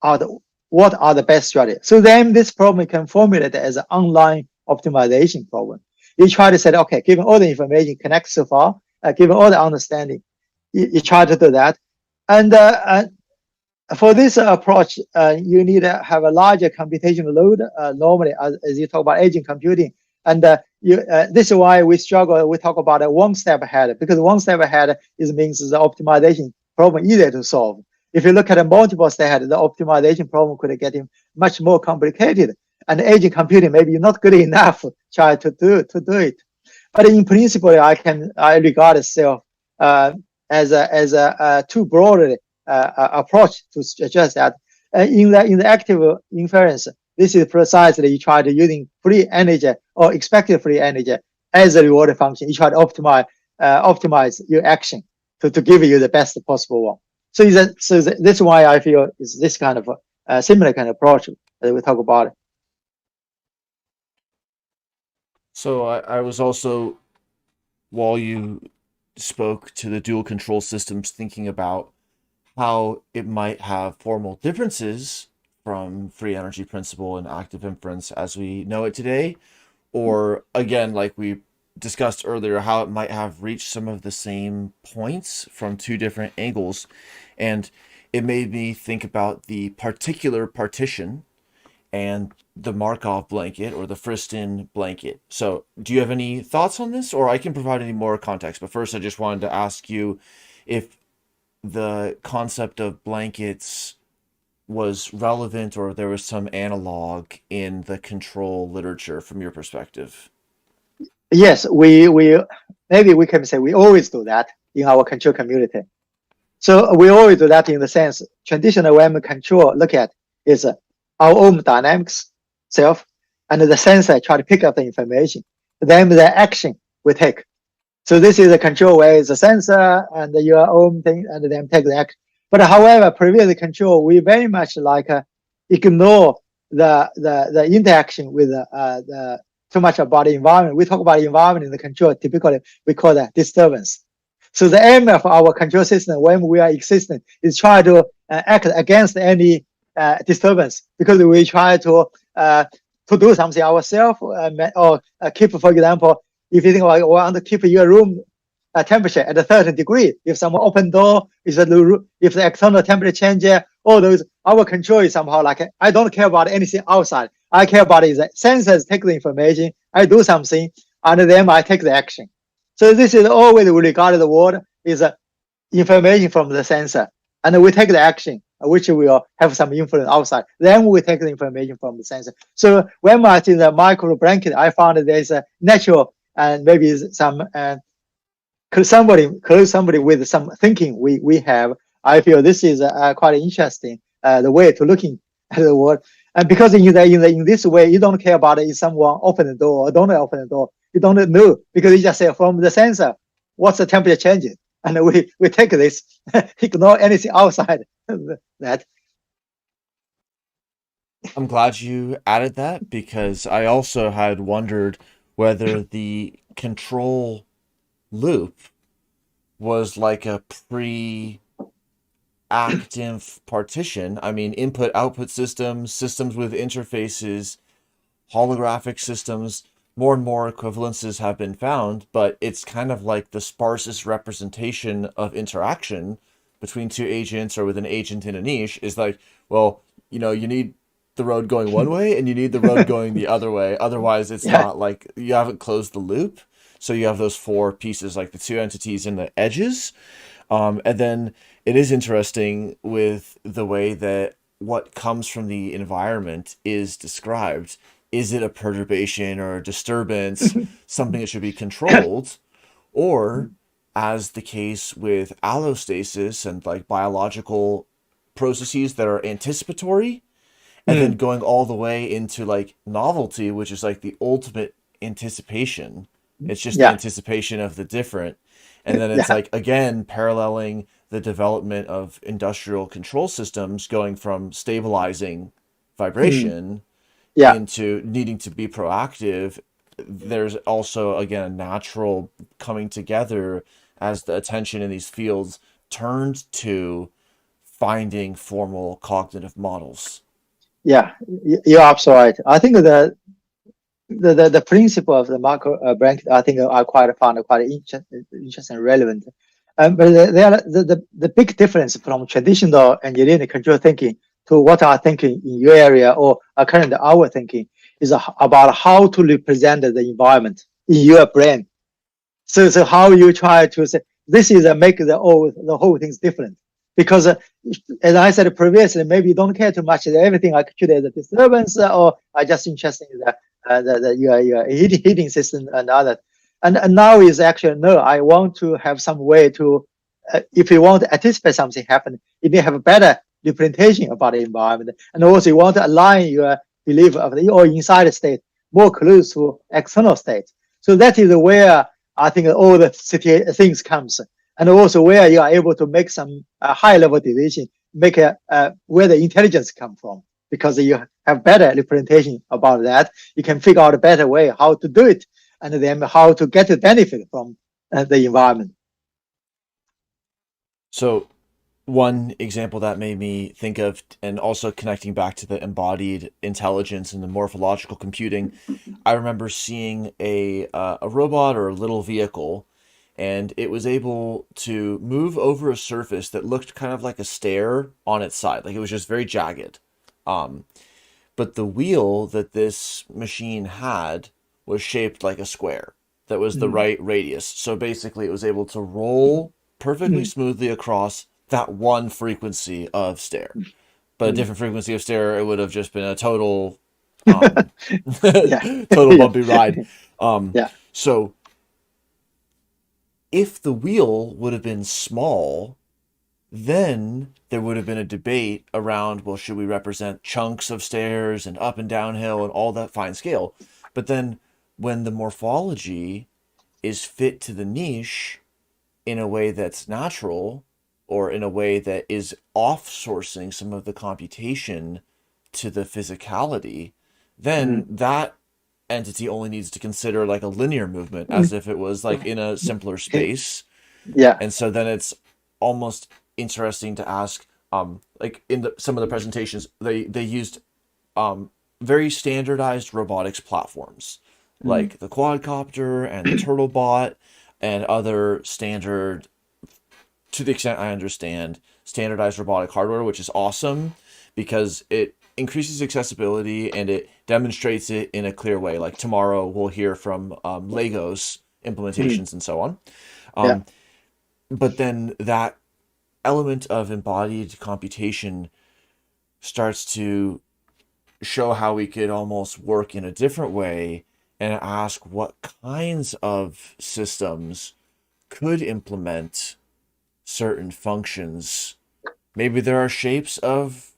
Speaker 8: out what are the best strategies. So then this problem can formulate as an online optimization problem. You try to say, okay, given all the information connected so far, given all the understanding, you try to do that. And for this approach, you need to have a larger computational load. Normally, as you talk about agent computing, and this is why we struggle. We talk about a one step ahead, because one step ahead means the optimization problem easier to solve. If you look at a multiple step ahead, the optimization problem could get much more complicated, and agent computing maybe not good enough try to do it. But in principle, I regard itself as a too broad approach to address that. In the active inference, this is precisely you try to using free energy or expected free energy as a reward function. You try to optimize your action to give you the best possible one. So that's why I feel is this kind of similar kind of approach that we talk about.
Speaker 1: So I was also, while you spoke to the dual control systems, thinking about how it might have formal differences from free energy principle and active inference as we know it today, or again, like we discussed earlier, how it might have reached some of the same points from two different angles. And it made me think about the particular partition and the Markov blanket or the Friston blanket. So do you have any thoughts on this, or I can provide any more context? But first, I just wanted to ask you if the concept of blankets was relevant or there was some analog in the control literature from your perspective.
Speaker 8: Yes, we maybe we can say we always do that in our control community. So we always do that in the sense traditional WEM control look at is our own dynamics self, and the sensor try to pick up the information. Then the action we take. So this is a control where it's a sensor and your own thing, and then take the action. But however, previous control, we very much like ignore the interaction with the too much about the environment. We talk about the environment in the control. Typically, we call that disturbance. So the aim of our control system when we are existing is try to act against any disturbance, because we try to do something ourselves or keep, for example, if you think about want to keep your room temperature at a certain degree, if someone open door, if the external temperature changes, all those, our control is somehow like, I don't care about anything outside. I care about is that sensors take the information, I do something, and then I take the action. So this is always we regard the world is information from the sensor, and we take the action, which will have some influence outside. Then we take the information from the sensor. So when I in the micro blanket, I found that there's a natural and maybe some somebody with some thinking we have. I feel this is quite interesting the way to looking at the world. And because in this way, you don't care about if someone open the door or don't open the door. You don't know, because you just say from the sensor, what's the temperature changing, and we take this, ignore anything outside that.
Speaker 1: I'm glad you added that, because I also had wondered whether the control loop was like a pre-active partition. I mean, input-output systems, systems with interfaces, holographic systems, more and more equivalences have been found, but it's kind of like the sparsest representation of interaction between two agents or with an agent in a niche is like, well, you need the road going one way and you need the road going the other way. Otherwise, it's not like you haven't closed the loop. So you have those four pieces, like the two entities and the edges. And then it is interesting with the way that what comes from the environment is described is it a perturbation or a disturbance, something that should be controlled? Or, as the case with allostasis and like biological processes that are anticipatory, and then going all the way into like novelty, which is like the ultimate anticipation. It's just the anticipation of the different. And then it's like, again, paralleling the development of industrial control systems, going from stabilizing vibration into needing to be proactive. There's also, again, a natural coming together as the attention in these fields turned to finding formal cognitive models.
Speaker 8: Yeah, you're absolutely right. I think the principle of the macro brain, I think I found quite interesting and relevant. But the big difference from traditional engineering control thinking to what are thinking in your area or currently our thinking is about how to represent the environment in your brain. So how you try to say this is make the whole thing's different. Because as I said previously, maybe you don't care too much that everything actually is a disturbance or are just interested in your heating system and other. And now is actually, no, I want to have some way to, if you want to anticipate something happen, you need to have a better representation about the environment. And also you want to align your belief of your inside state more close to external state. So that is where I think all the things comes. And also where you are able to make some high level decision, make where the intelligence come from, because you have better representation about that. You can figure out a better way how to do it, and then how to get the benefit from the environment.
Speaker 1: So one example that made me think of, and also connecting back to the embodied intelligence and the morphological computing, I remember seeing a robot or a little vehicle, and it was able to move over a surface that looked kind of like a stair on its side. Like it was just very jagged. But the wheel that this machine had was shaped like a square that was the right radius. So basically it was able to roll perfectly smoothly across that one frequency of stair. But a different frequency of stair, it would have just been a total total bumpy ride. So if the wheel would have been small, then there would have been a debate around, well, should we represent chunks of stairs and up and downhill and all that fine scale? But then when the morphology is fit to the niche in a way that's natural, or in a way that is off-sourcing some of the computation to the physicality, then that entity only needs to consider like a linear movement as if it was like in a simpler space. And so then it's almost interesting to ask, like in some of the presentations, they used very standardized robotics platforms, like the quadcopter and the turtlebot and other standard, to the extent I understand, standardized robotic hardware, which is awesome because it increases accessibility and it demonstrates it in a clear way. Like tomorrow we'll hear from Legos implementations and so on. But then that element of embodied computation starts to show how we could almost work in a different way and ask what kinds of systems could implement certain functions. Maybe there are shapes of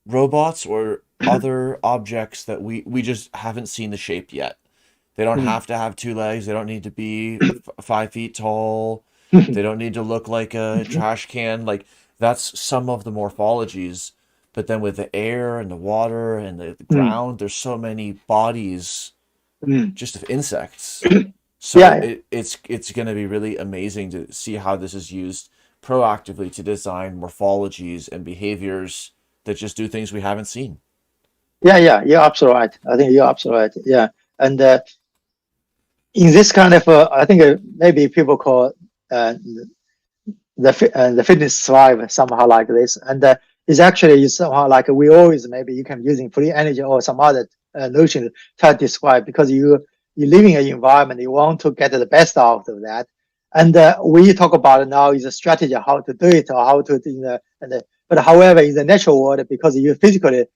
Speaker 1: robots or other objects that we just haven't seen the shape yet. They don't have to have 2 legs. They don't need to be 5 feet tall. They don't need to look like a trash can. Like that's some of the morphologies. But then with the air and the water and the ground, there's so many bodies just of insects. So it's going to be really amazing to see how this is used proactively to design morphologies and behaviors that just do things we haven't seen.
Speaker 8: You're absolutely right. I think you're absolutely right. Yeah. And in this kind of, I think maybe people call the fitness thrive somehow like this. And it's actually somehow like we always, maybe you can using free energy or some other notion to try to describe, because you live in an environment, you want to get the best out of that. And we talk about it now is a strategy how to do it or how to do but however, in the natural world, because you physically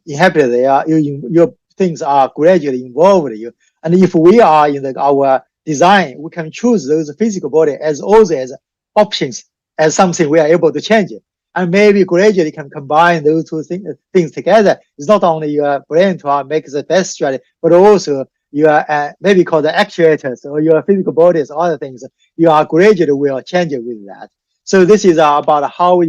Speaker 8: inhabit there, your things are gradually involved in you. And if we are in our design, we can choose those physical body as also as options, as something we are able to change it. And maybe gradually can combine those two things together. It's not only your brain to make the best strategy, but also your maybe called the actuators or your physical bodies, other things. You are gradually will change it with that. So this is about how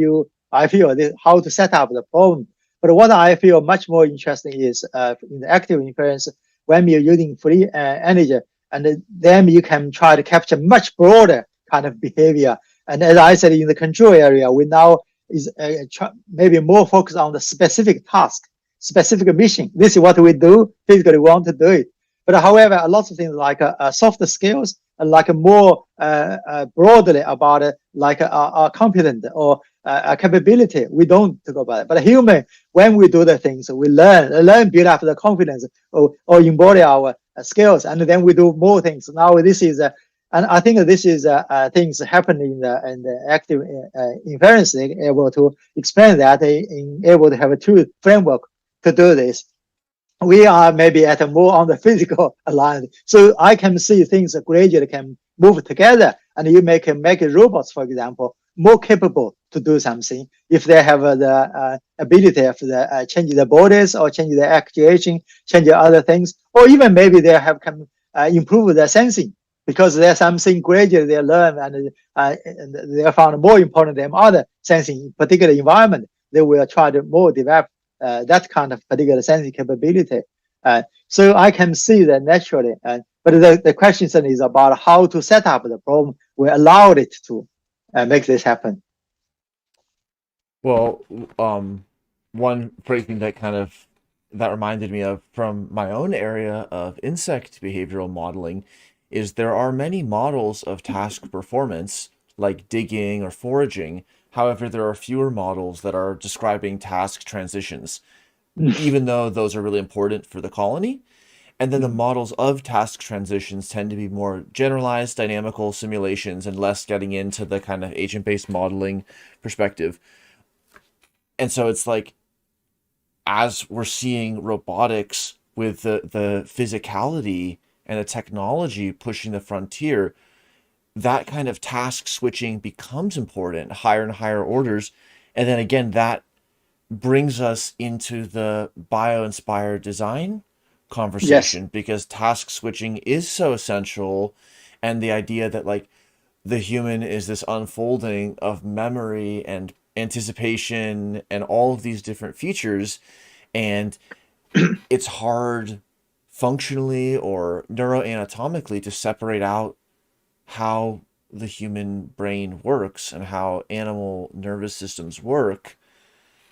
Speaker 8: I feel how to set up the problem. But what I feel much more interesting is in the active inference, when you're using free energy, and then you can try to capture much broader kind of behavior. And as I said, in the control area, we now is maybe more focused on the specific task, specific mission. This is what we do, physically want to do it. But however, a lot of things like soft skills, like more broadly about like a competent or a capability, we don't talk about it. But human, when we do the things, we learn, build up the confidence or embody our skills, and then we do more things. Now this is and I think this is things happening in the active inference, able to explain that, able to have a true framework to do this. We are maybe at a more on the physical line, so I can see things gradually can move together, and you make robots, for example, more capable to do something if they have the ability of change the bodies or change the actuation, change other things, or even maybe they have can improve their sensing, because there's something gradually they learn and they are found more important than other sensing in particular environment. They will try to more develop that kind of particular sensing capability. So I can see that naturally. But the question is about how to set up the problem. We allowed it to make this happen.
Speaker 1: Well, one phrasing that reminded me of from my own area of insect behavioral modeling is there are many models of task performance, like digging or foraging. However, there are fewer models that are describing task transitions, even though those are really important for the colony. And then the models of task transitions tend to be more generalized, dynamical simulations, and less getting into the kind of agent-based modeling perspective. And so it's like, as we're seeing robotics with the physicality and the technology pushing the frontier, that kind of task switching becomes important, higher and higher orders. And then again, that brings us into the bio-inspired design conversation, yes, because task switching is so essential. And the idea that like the human is this unfolding of memory and anticipation and all of these different features, and it's hard functionally or neuroanatomically to separate out how the human brain works and how animal nervous systems work.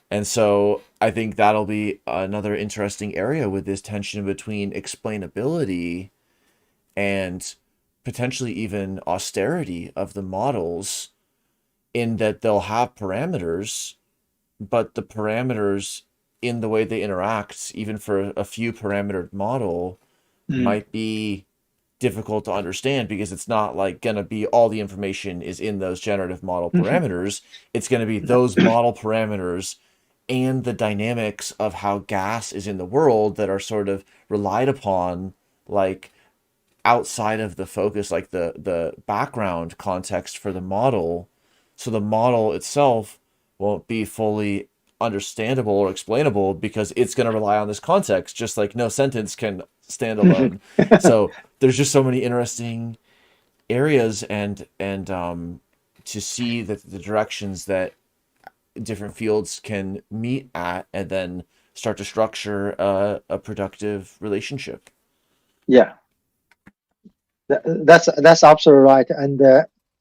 Speaker 1: And so I think that'll be another interesting area with this tension between explainability and potentially even austerity of the models, in that they'll have parameters, but the parameters in the way they interact, even for a few parametered model, might be difficult to understand, because it's not like going to be all the information is in those generative model parameters. It's going to be those model parameters and the dynamics of how gas is in the world that are sort of relied upon, like outside of the focus, like the background context for the model. So the model itself won't be fully understandable or explainable because it's going to rely on this context, just like no sentence can stand alone. So there's just so many interesting areas, and to see that the directions that different fields can meet at, and then start to structure a productive relationship.
Speaker 8: Yeah, that's absolutely right. And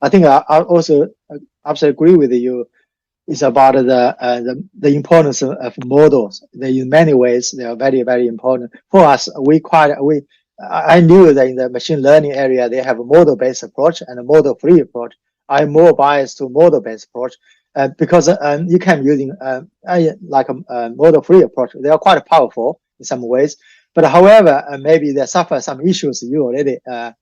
Speaker 8: I think I also absolutely agree with you. It's about the importance of models. In many ways, they are very, very important for us. I knew that in the machine learning area they have a model-based approach and a model-free approach. I'm more biased to model-based approach because you can using like a model-free approach. They are quite powerful in some ways, but however, maybe they suffer some issues you already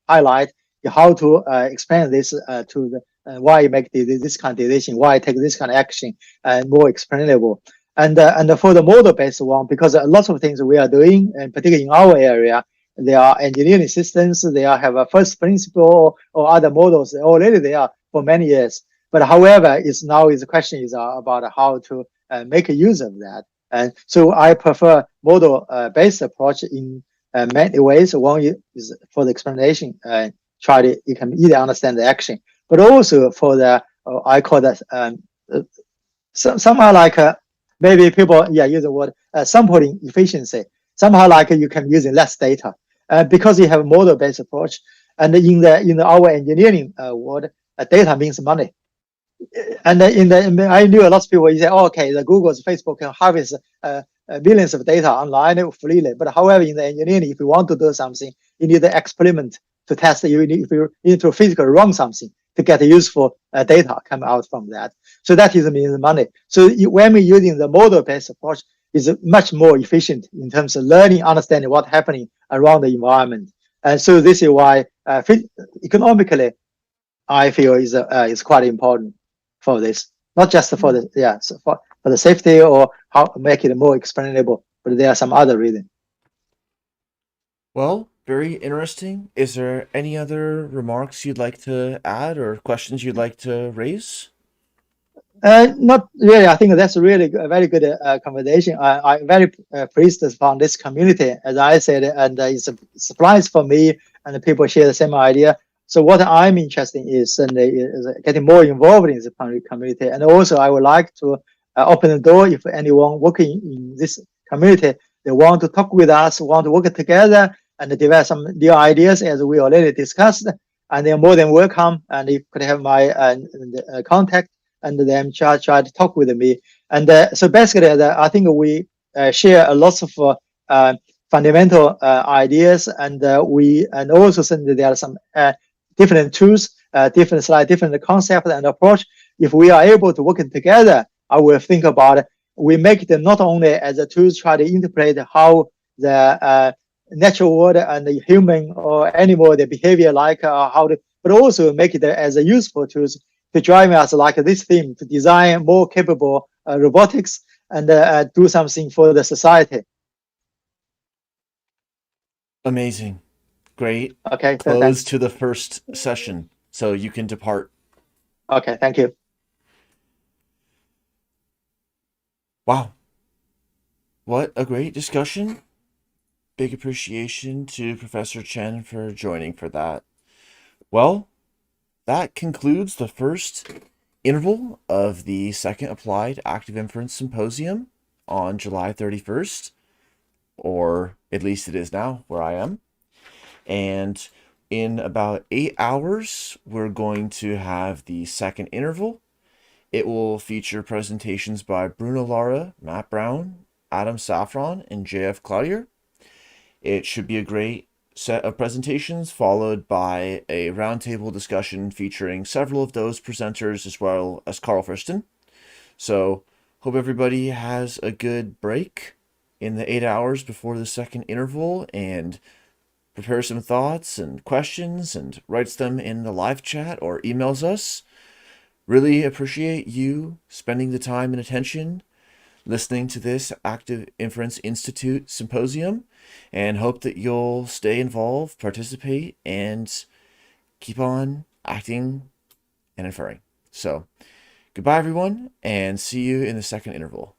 Speaker 8: highlight. How to explain this to the why you make this kind of decision, why you take this kind of action, and more explainable. And for the model-based one, because a lot of things we are doing, and particularly in our area, there are engineering systems, they have a first principle or other models already there for many years. But however, the question is about how to make use of that. And so I prefer model-based approach in many ways. One is for the explanation, you can either understand the action, but also for the, I call that somehow like maybe people use the word sampling efficiency. Somehow like you can use less data because you have a model-based approach. And in our engineering world, data means money. And I knew a lot of people, you say, oh, okay, the Google's, Facebook can harvest millions of data online freely. But however, in the engineering, if you want to do something, you need the experiment to test. If you need to physically run something to get useful data come out from that. So that is means money. So when we're using the model-based approach, is much more efficient in terms of learning, understanding what's happening around the environment. And so this is why economically, I feel is quite important for this, not just for the for the safety or how make it more explainable, but there are some other reasons.
Speaker 1: Well, very interesting. Is there any other remarks you'd like to add or questions you'd like to raise?
Speaker 8: Not really. I think that's really a very good conversation. I'm very pleased upon this community, as I said, and it's a surprise for me, and people share the same idea. So what I'm interested in is getting more involved in the community, and also I would like to open the door if anyone working in this community, they want to talk with us, want to work together, and develop some new ideas, as we already discussed, and they're more than welcome. And you could have my contact, and them try to talk with me. And so basically, I think we share a lot of fundamental ideas, and also think that there are some different tools, different concept and approach. If we are able to work together, I will think about it. We make it not only as a tool try to interpret how the natural world and the human or animal the behavior like but also make it as a useful tools to drive us like this theme to design more capable robotics and do something for the society.
Speaker 1: Amazing. Great.
Speaker 8: Okay.
Speaker 1: Close to the first session, so you can depart.
Speaker 8: Okay, thank you.
Speaker 1: Wow. What a great discussion. Big appreciation to Professor Chen for joining for that. Well, that concludes the first interval of the second Applied Active Inference Symposium on July 31st, or at least it is now where I am. And in about 8 hours, we're going to have the second interval. It will feature presentations by Bruno Lara, Matt Brown, Adam Safron, and JF Cloutier. It should be a great set of presentations, followed by a roundtable discussion featuring several of those presenters as well as Karl Friston. So hope everybody has a good break in the 8 hours before the second interval, and prepare some thoughts and questions and writes them in the live chat or emails us. Really appreciate you spending the time and attention listening to this Active Inference Institute Symposium, and hope that you'll stay involved, participate, and keep on acting and inferring. So, goodbye everyone, and see you in the second interval.